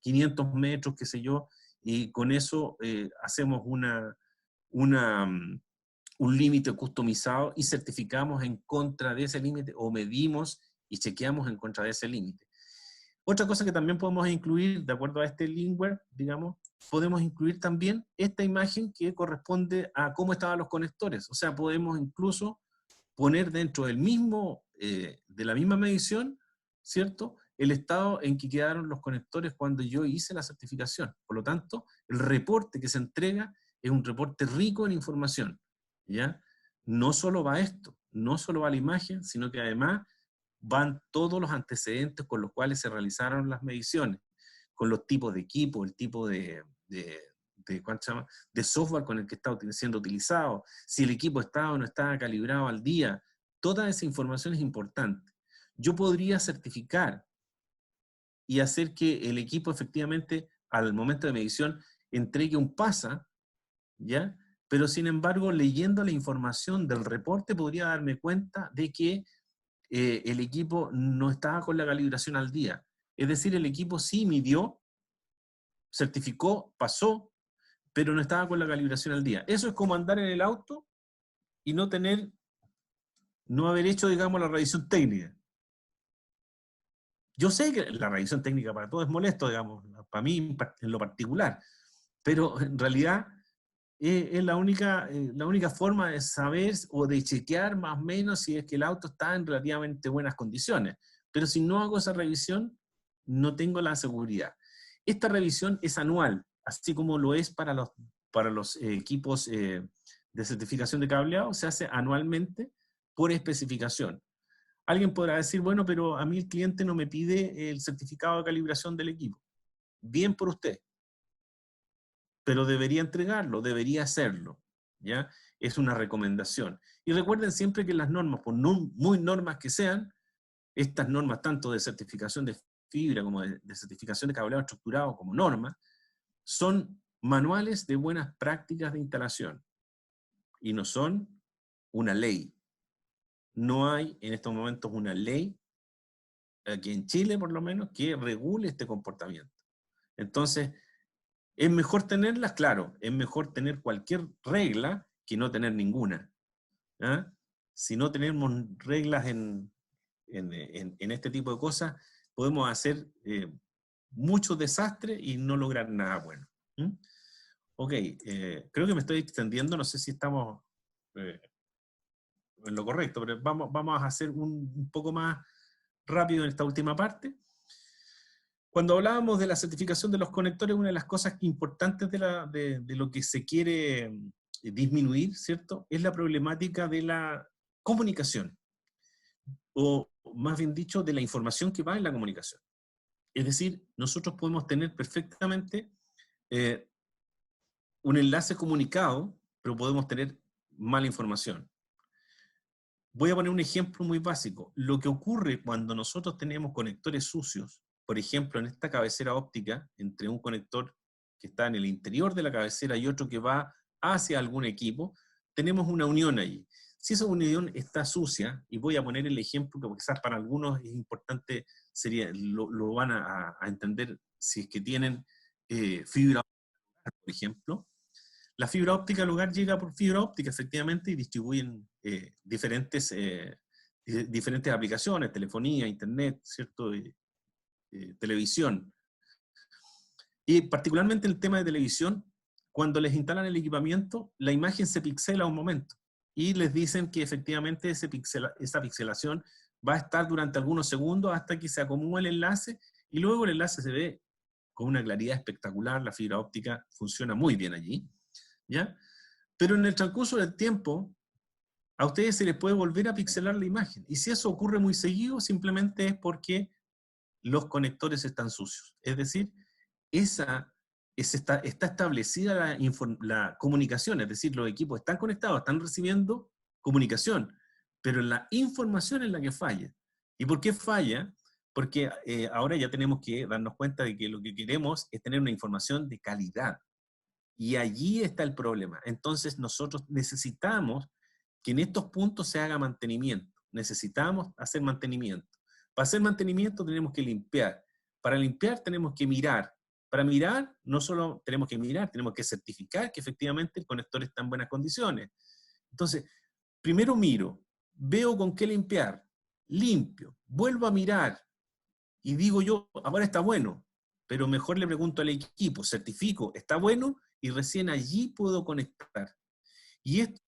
500 metros, qué sé yo, y con eso hacemos un límite customizado y certificamos en contra de ese límite o medimos y chequeamos en contra de ese límite. Otra cosa que también podemos incluir, de acuerdo a este Linkware, digamos, podemos incluir también esta imagen que corresponde a cómo estaban los conectores. O sea, podemos incluso poner dentro del mismo, de la misma medición, ¿cierto?, el estado en que quedaron los conectores cuando yo hice la certificación. Por lo tanto, el reporte que se entrega es un reporte rico en información, ¿ya? No solo va esto, no solo va la imagen, sino que además van todos los antecedentes con los cuales se realizaron las mediciones, con los tipos de equipo, el tipo ¿cuánto se llama?, de software con el que está siendo utilizado, si el equipo estaba o no estaba calibrado al día. Toda esa información es importante. Yo podría certificar y hacer que el equipo efectivamente al momento de medición entregue un PASA, ¿ya?, pero sin embargo, leyendo la información del reporte, podría darme cuenta de que el equipo no estaba con la calibración al día. Es decir, el equipo sí midió, certificó, pasó, pero no estaba con la calibración al día. Eso es como andar en el auto y no haber hecho, digamos, la revisión técnica. Yo sé que la revisión técnica para todos es molesto, digamos, para mí en lo particular, pero en realidad es la única forma de saber o de chequear más o menos si es que el auto está en relativamente buenas condiciones. Pero si no hago esa revisión, no tengo la seguridad. Esta revisión es anual, así como lo es para los equipos de certificación de cableado, se hace anualmente por especificación. Alguien podrá decir, bueno, pero a mí el cliente no me pide el certificado de calibración del equipo. Bien por usted, pero debería entregarlo, debería hacerlo, ¿ya? Es una recomendación. Y recuerden siempre que las normas, por muy normas que sean, estas normas tanto de certificación de fibra como de certificación de cableado estructurado como normas, son manuales de buenas prácticas de instalación y no son una ley. No hay en estos momentos una ley, aquí en Chile por lo menos, que regule este comportamiento. Entonces, ¿es mejor tenerlas? Claro, es mejor tener cualquier regla que no tener ninguna. ¿Ah? Si no tenemos reglas en este tipo de cosas, podemos hacer mucho desastre y no lograr nada bueno. ¿Mm? Ok, creo que me estoy extendiendo, no sé si estamos en lo correcto, pero vamos a hacer un poco más rápido en esta última parte. Cuando hablábamos de la certificación de los conectores, una de las cosas importantes de lo que se quiere disminuir, ¿cierto?, es la problemática de la comunicación, o más bien dicho, de la información que va en la comunicación. Es decir, nosotros podemos tener perfectamente un enlace comunicado, pero podemos tener mala información. Voy a poner un ejemplo muy básico. Lo que ocurre cuando nosotros tenemos conectores sucios, por ejemplo, en esta cabecera óptica, entre un conector que está en el interior de la cabecera y otro que va hacia algún equipo, tenemos una unión allí. Si esa unión está sucia, y voy a poner el ejemplo que quizás para algunos es importante, lo van a entender si es que tienen fibra óptica, por ejemplo. La fibra óptica al hogar llega por fibra óptica, efectivamente, y distribuyen diferentes aplicaciones, telefonía, internet, ¿cierto? Televisión. Y particularmente el tema de televisión, cuando les instalan el equipamiento, la imagen se pixela un momento. Y les dicen que efectivamente esa pixelación va a estar durante algunos segundos hasta que se acomode el enlace, y luego el enlace se ve con una claridad espectacular, la fibra óptica funciona muy bien allí, ¿ya? Pero en el transcurso del tiempo, a ustedes se les puede volver a pixelar la imagen. Y si eso ocurre muy seguido, simplemente es porque los conectores están sucios. Es decir, está establecida la comunicación, es decir, los equipos están conectados, están recibiendo comunicación, pero la información es la que falla. ¿Y por qué falla? Porque ahora ya tenemos que darnos cuenta de que lo que queremos es tener una información de calidad. Y allí está el problema. Entonces nosotros necesitamos que en estos puntos se haga mantenimiento. Necesitamos hacer mantenimiento. Para hacer mantenimiento tenemos que limpiar. Para limpiar tenemos que mirar. Para mirar, no solo tenemos que mirar, tenemos que certificar que efectivamente el conector está en buenas condiciones. Entonces, primero miro, veo con qué limpiar, limpio, vuelvo a mirar y digo yo, ahora está bueno, pero mejor le pregunto al equipo, certifico, está bueno, y recién allí puedo conectar. Y esto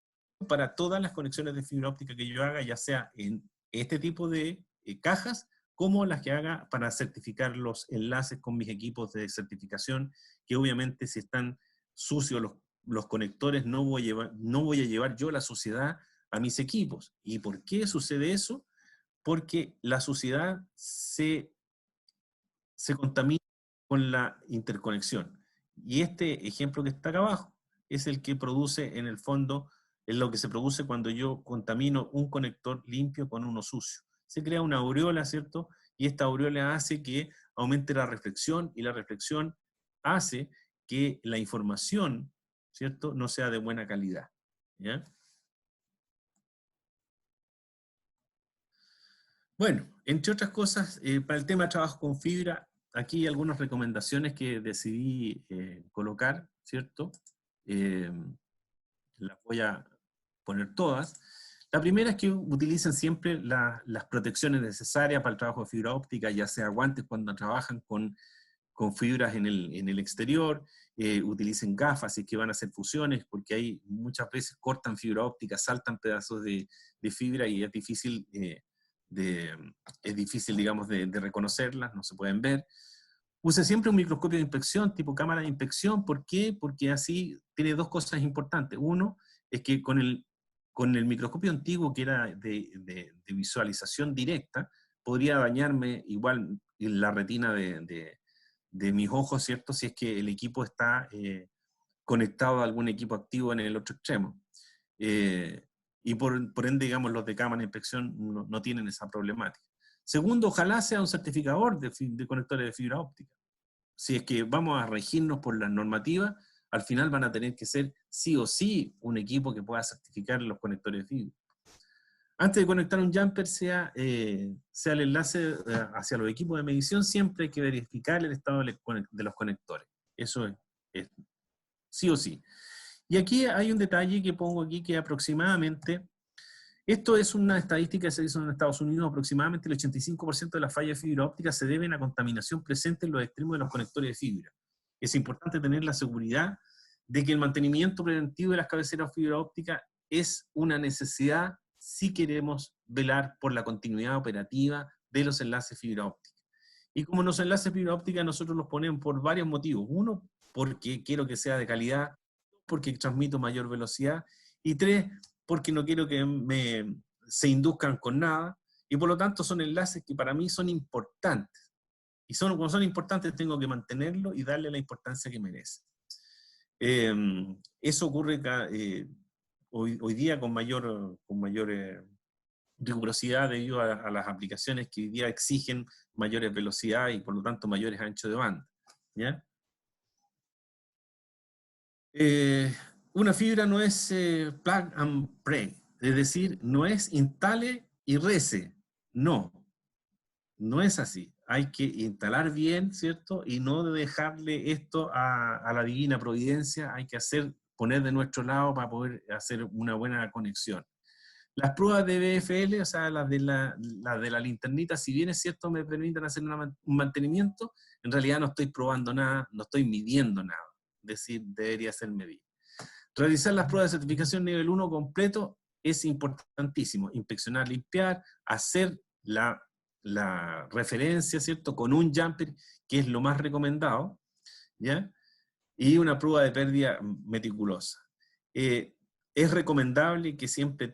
para todas las conexiones de fibra óptica que yo haga, ya sea en este tipo de cajas, como las que haga para certificar los enlaces con mis equipos de certificación, que obviamente si están sucios los conectores, no voy a llevar yo la suciedad a mis equipos. ¿Y por qué sucede eso? Porque la suciedad se contamina con la interconexión. Y este ejemplo que está acá abajo es el que produce, en el fondo, es lo que se produce cuando yo contamino un conector limpio con uno sucio. Se crea una aureola, ¿cierto? Y esta aureola hace que aumente la reflexión, y la reflexión hace que la información ¿cierto?, no sea de buena calidad, ¿ya? Bueno, entre otras cosas, para el tema de trabajo con fibra, aquí hay algunas recomendaciones que decidí colocar, ¿cierto? Las voy a poner todas. La primera es que utilicen siempre las protecciones necesarias para el trabajo de fibra óptica, ya sea guantes cuando trabajan con fibras en el exterior, utilicen gafas si es que van a hacer fusiones, porque ahí muchas veces cortan fibra óptica, saltan pedazos de fibra y es difícil, digamos, de reconocerlas, no se pueden ver. Use siempre un microscopio de inspección, tipo cámara de inspección. ¿Por qué? Porque así tiene dos cosas importantes. Uno es que con el microscopio antiguo, que era de visualización directa, podría dañarme igual la retina de mis ojos, ¿cierto? Si es que el equipo está conectado a algún equipo activo en el otro extremo. Y por ende, digamos, los de cámara de inspección no tienen esa problemática. Segundo, ojalá sea un certificador de conectores de fibra óptica. Si es que vamos a regirnos por las normativas, al final van a tener que ser sí o sí un equipo que pueda certificar los conectores de fibra. Antes de conectar un jumper, sea el enlace hacia los equipos de medición, siempre hay que verificar el estado de los conectores. Eso es sí o sí. Y aquí hay un detalle que pongo aquí que aproximadamente, esto es una estadística que se hizo en Estados Unidos, aproximadamente el 85% de las fallas de fibra óptica se deben a contaminación presente en los extremos de los conectores de fibra. Es importante tener la seguridad de que el mantenimiento preventivo de las cabeceras de fibra óptica es una necesidad si queremos velar por la continuidad operativa de los enlaces de fibra óptica. Y como los enlaces de fibra óptica nosotros los ponemos por varios motivos. Uno, porque quiero que sea de calidad, porque transmito mayor velocidad, y tres, porque no quiero que se induzcan con nada, y por lo tanto son enlaces que para mí son importantes. Y como son importantes tengo que mantenerlo y darle la importancia que merece. Eso ocurre hoy día con mayor rigurosidad debido a las aplicaciones que hoy día exigen mayores velocidades y por lo tanto mayores anchos de banda, ¿ya? Una fibra no es plug and play, es decir, no es instale y rece, no es así. Hay que instalar bien, ¿cierto? Y no dejarle esto a la divina providencia, hay que poner de nuestro lado para poder hacer una buena conexión. Las pruebas de BFL, o sea, las de la linternita, si bien es cierto me permiten hacer un mantenimiento, en realidad no estoy probando nada, no estoy midiendo nada, es decir, debería ser medido. Realizar las pruebas de certificación nivel 1 completo es importantísimo. Inspeccionar, limpiar, hacer la referencia, ¿cierto? Con un jumper, que es lo más recomendado, ¿ya? Y una prueba de pérdida meticulosa. Es recomendable que siempre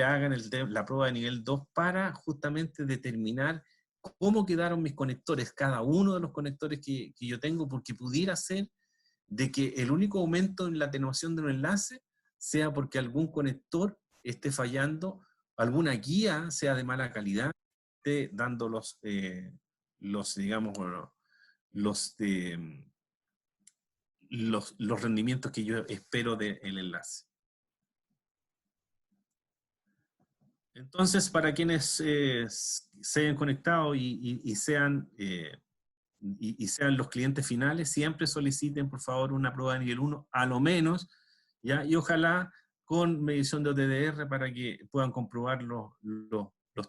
hagan la prueba de nivel 2 para justamente determinar cómo quedaron mis conectores, cada uno de los conectores que yo tengo, porque pudiera ser de que el único aumento en la atenuación de un enlace sea porque algún conector esté fallando, alguna guía sea de mala calidad, esté dando digamos, los rendimientos que yo espero del enlace. Entonces, para quienes se hayan conectado y sean los clientes finales, siempre soliciten, por favor, una prueba de nivel 1, a lo menos, ¿ya? Y ojalá con medición de OTDR para que puedan comprobar los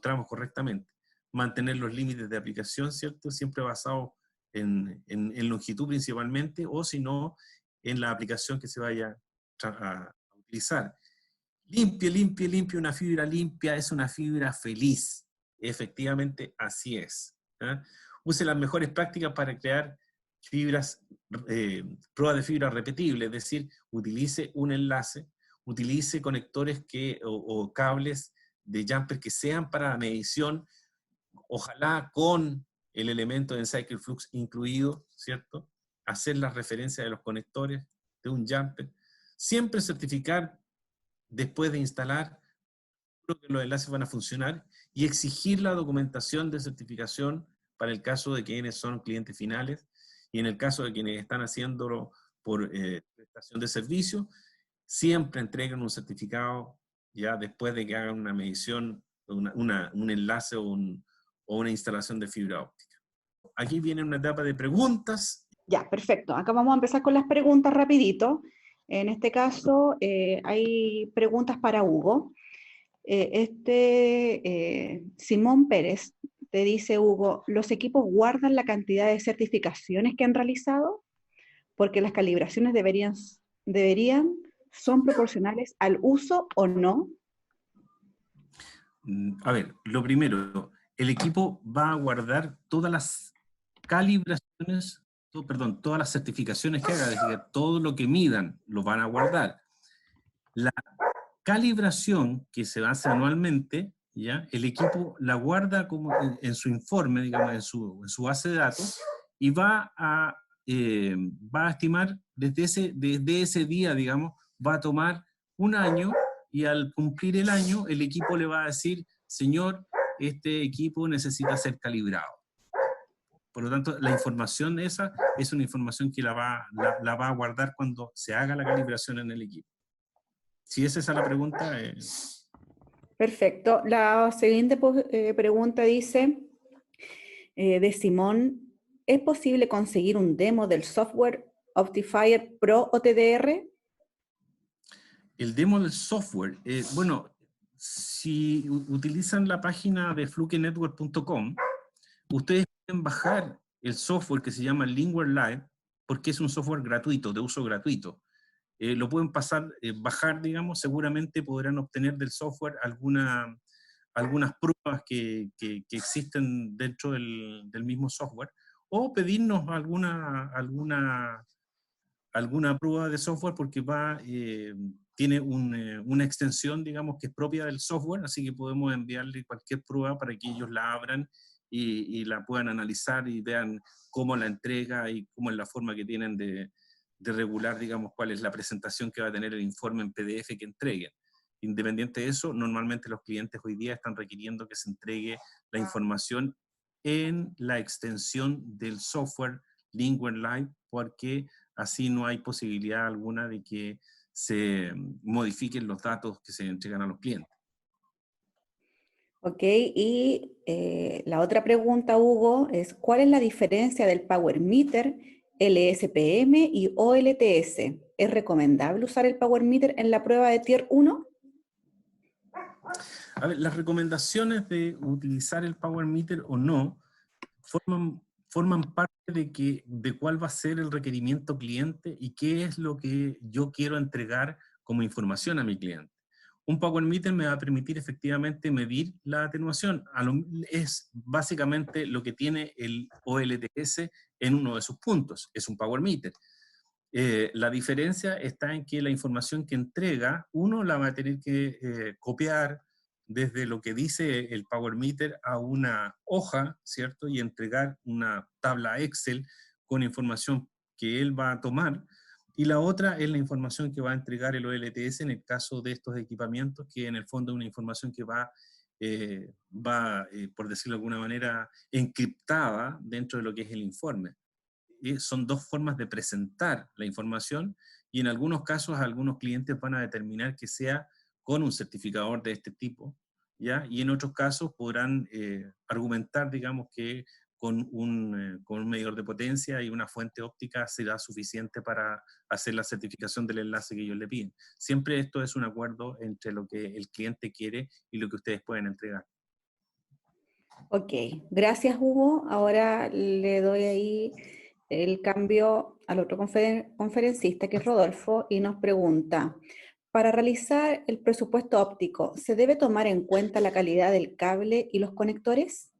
tramos correctamente. Mantener los límites de aplicación, ¿cierto? Siempre basado en longitud principalmente, o si no, en la aplicación que se vaya a utilizar. Limpie, una fibra limpia es una fibra feliz. Efectivamente, así es. ¿Eh? Use las mejores prácticas para crear fibras, pruebas de fibra repetibles, es decir, utilice un enlace, utilice conectores o cables de jumper que sean para la medición, ojalá con el elemento de Cycle Flux incluido, ¿cierto? Hacer la referencia de los conectores de un jumper. Siempre certificar después de instalar que los enlaces van a funcionar y exigir la documentación de certificación para el caso de quienes son clientes finales y en el caso de quienes están haciendo por prestación de servicio, siempre entregan un certificado ya después de que hagan una medición, un enlace o una instalación de fibra óptica. Aquí viene una etapa de preguntas. Ya, perfecto. Acá vamos a empezar con las preguntas rapidito. En este caso, hay preguntas para Hugo. Simón Pérez te dice, Hugo, ¿los equipos guardan la cantidad de certificaciones que han realizado? Porque las calibraciones son proporcionales al uso o no. A ver, lo primero, el equipo va a guardar todas las calibraciones, todas las certificaciones que haga, es decir, todo lo que midan lo van a guardar. La calibración que se hace anualmente, ¿ya? El equipo la guarda como en su informe, digamos, en su base de datos, y va a estimar desde ese día, digamos, va a tomar un año, y al cumplir el año, el equipo le va a decir, señor, este equipo necesita ser calibrado. Por lo tanto, la información esa es una información que la va a guardar cuando se haga la calibración en el equipo. Si es esa la pregunta. Perfecto. La siguiente pregunta dice, de Simón, ¿es posible conseguir un demo del software Optifier Pro o TDR? El demo del software, bueno, si utilizan la página de flukenetwork.com, ustedes pueden bajar el software que se llama Lingware Live, porque es un software gratuito, de uso gratuito. Lo pueden bajar, digamos, seguramente podrán obtener del software algunas pruebas que existen dentro del mismo software, o pedirnos alguna prueba de software, porque tiene una extensión, digamos, que es propia del software, así que podemos enviarle cualquier prueba para que ellos la abran y la puedan analizar y vean cómo la entrega y cómo es la forma que tienen de regular, digamos, cuál es la presentación que va a tener el informe en PDF que entreguen. Independiente de eso, normalmente los clientes hoy día están requiriendo que se entregue la información en la extensión del software Lingware Live, porque así no hay posibilidad alguna de que se modifiquen los datos que se entregan a los clientes. Ok, y la otra pregunta, Hugo, es ¿cuál es la diferencia del Power Meter, LSPM y OLTS? ¿Es recomendable usar el Power Meter en la prueba de Tier 1? A ver, las recomendaciones de utilizar el Power Meter o no forman parte de cuál va a ser el requerimiento cliente y qué es lo que yo quiero entregar como información a mi cliente. Un Power Meter me va a permitir efectivamente medir la atenuación. Es básicamente lo que tiene el OLTS en uno de sus puntos, es un Power Meter. La diferencia está en que la información que entrega, uno la va a tener que copiar desde lo que dice el Power Meter a una hoja, ¿cierto? Y entregar una tabla Excel con información que él va a tomar. Y la otra es la información que va a entregar el OLTS en el caso de estos equipamientos, que en el fondo es una información que va, por decirlo de alguna manera, encriptada dentro de lo que es el informe. Son dos formas de presentar la información, y en algunos casos algunos clientes van a determinar que sea con un certificador de este tipo, ¿ya? Y en otros casos podrán argumentar, digamos, que con un medidor de potencia y una fuente óptica será suficiente para hacer la certificación del enlace que ellos le piden. Siempre esto es un acuerdo entre lo que el cliente quiere y lo que ustedes pueden entregar. Ok, gracias Hugo. Ahora le doy ahí el cambio al otro conferencista, que es Rodolfo, y nos pregunta, para realizar el presupuesto óptico, ¿se debe tomar en cuenta la calidad del cable y los conectores?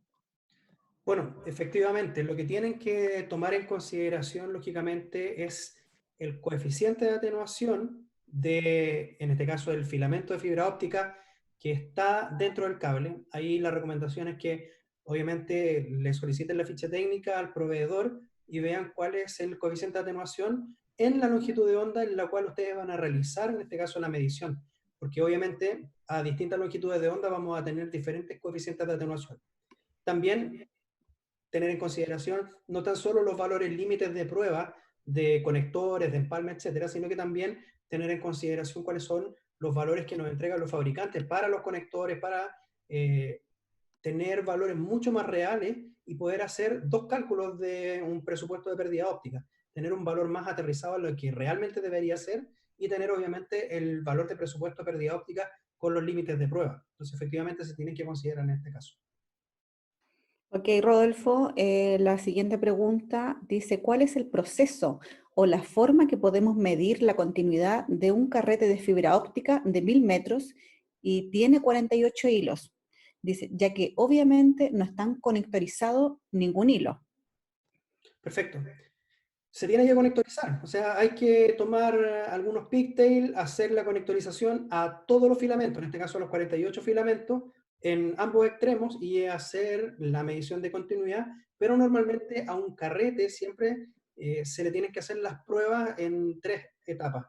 Bueno, efectivamente, lo que tienen que tomar en consideración, lógicamente, es el coeficiente de atenuación en este caso, del filamento de fibra óptica que está dentro del cable. Ahí la recomendación es que, obviamente, le soliciten la ficha técnica al proveedor y vean cuál es el coeficiente de atenuación en la longitud de onda en la cual ustedes van a realizar, en este caso, la medición. Porque, obviamente, a distintas longitudes de onda vamos a tener diferentes coeficientes de atenuación. También tener en consideración no tan solo los valores límites de prueba de conectores, de empalme, etcétera, sino que también tener en consideración cuáles son los valores que nos entregan los fabricantes para los conectores, para tener valores mucho más reales y poder hacer dos cálculos de un presupuesto de pérdida óptica, tener un valor más aterrizado en lo que realmente debería ser y tener obviamente el valor de presupuesto de pérdida óptica con los límites de prueba. Entonces efectivamente se tienen que considerar en este caso. Ok, Rodolfo, la siguiente pregunta dice, ¿cuál es el proceso o la forma que podemos medir la continuidad de un carrete de fibra óptica de 1000 metros y tiene 48 hilos? Dice, ya que obviamente no están conectorizados ningún hilo. Perfecto. Se tiene que conectorizar, o sea, hay que tomar algunos pigtails, hacer la conectorización a todos los filamentos, en este caso a los 48 filamentos, en ambos extremos y hacer la medición de continuidad, pero normalmente a un carrete siempre se le tienen que hacer las pruebas en 3 etapas.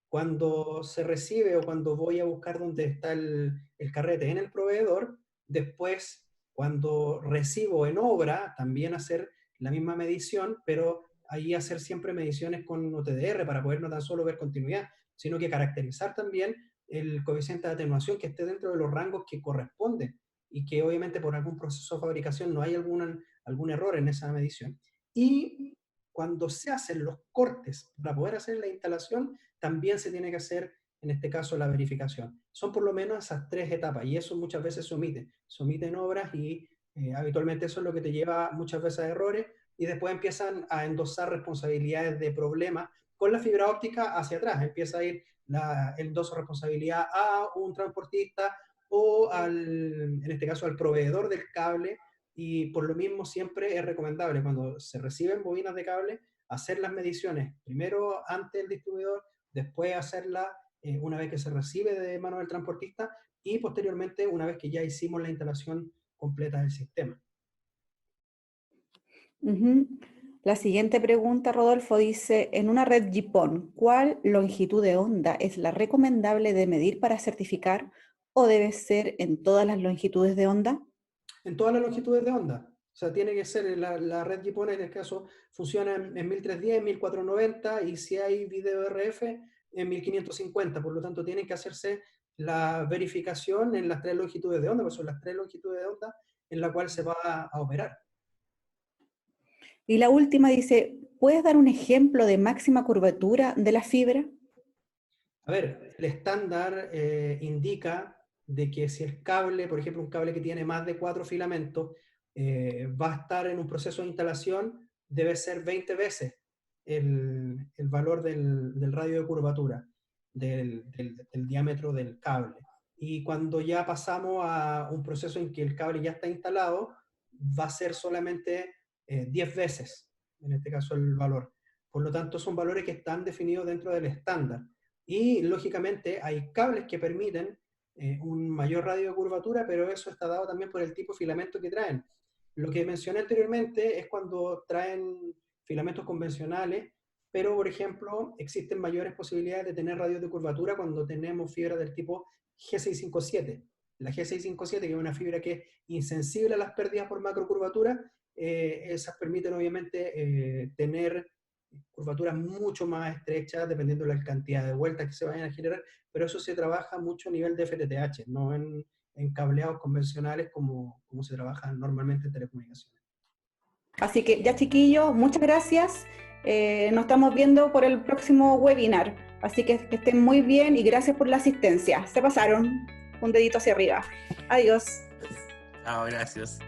Cuando se recibe o cuando voy a buscar dónde está el carrete en el proveedor, después cuando recibo en obra, también hacer la misma medición, pero ahí hacer siempre mediciones con OTDR para poder no tan solo ver continuidad, sino que caracterizar también el coeficiente de atenuación que esté dentro de los rangos que corresponden y que obviamente por algún proceso de fabricación no hay algún error en esa medición. Y cuando se hacen los cortes para poder hacer la instalación, también se tiene que hacer, en este caso, la verificación. Son por lo menos esas 3 etapas y eso muchas veces se omite en obras y habitualmente eso es lo que te lleva muchas veces a errores y después empiezan a endosar responsabilidades de problemas con la fibra óptica hacia atrás. Empieza a ir el endoso de responsabilidad a un transportista o en este caso al proveedor del cable y por lo mismo siempre es recomendable cuando se reciben bobinas de cable hacer las mediciones primero ante el distribuidor, después hacerla una vez que se recibe de mano del transportista y posteriormente una vez que ya hicimos la instalación completa del sistema. La siguiente pregunta, Rodolfo, dice, en una red GPON, ¿cuál longitud de onda es la recomendable de medir para certificar o debe ser en todas las longitudes de onda? En todas las longitudes de onda. O sea, tiene que ser la red GPON en este caso funciona en 1310, 1490 y si hay video RF en 1550. Por lo tanto, tienen que hacerse la verificación en las 3 longitudes de onda, porque son las 3 longitudes de onda en la cual se va a operar. Y la última dice, ¿puedes dar un ejemplo de máxima curvatura de la fibra? A ver, el estándar indica de que si el cable, por ejemplo, un cable que tiene más de 4 filamentos, va a estar en un proceso de instalación, debe ser 20 veces el valor del radio de curvatura, del diámetro del cable. Y cuando ya pasamos a un proceso en que el cable ya está instalado, va a ser solamente 10 veces, en este caso, el valor. Por lo tanto, son valores que están definidos dentro del estándar. Y lógicamente hay cables que permiten un mayor radio de curvatura, pero eso está dado también por el tipo de filamento que traen. Lo que mencioné anteriormente es cuando traen filamentos convencionales, pero por ejemplo existen mayores posibilidades de tener radios de curvatura cuando tenemos fibra del tipo G657. La G657, que es una fibra que es insensible a las pérdidas por macrocurvatura, esas permiten obviamente tener curvaturas mucho más estrechas dependiendo de la cantidad de vueltas que se vayan a generar, pero eso se trabaja mucho a nivel de FTTH, no en cableados convencionales como se trabaja normalmente en telecomunicaciones. Así que ya chiquillos, muchas gracias. Nos estamos viendo por el próximo webinar. Así que estén muy bien y gracias por la asistencia. Se pasaron. Un dedito hacia arriba. Adiós. Chao, gracias.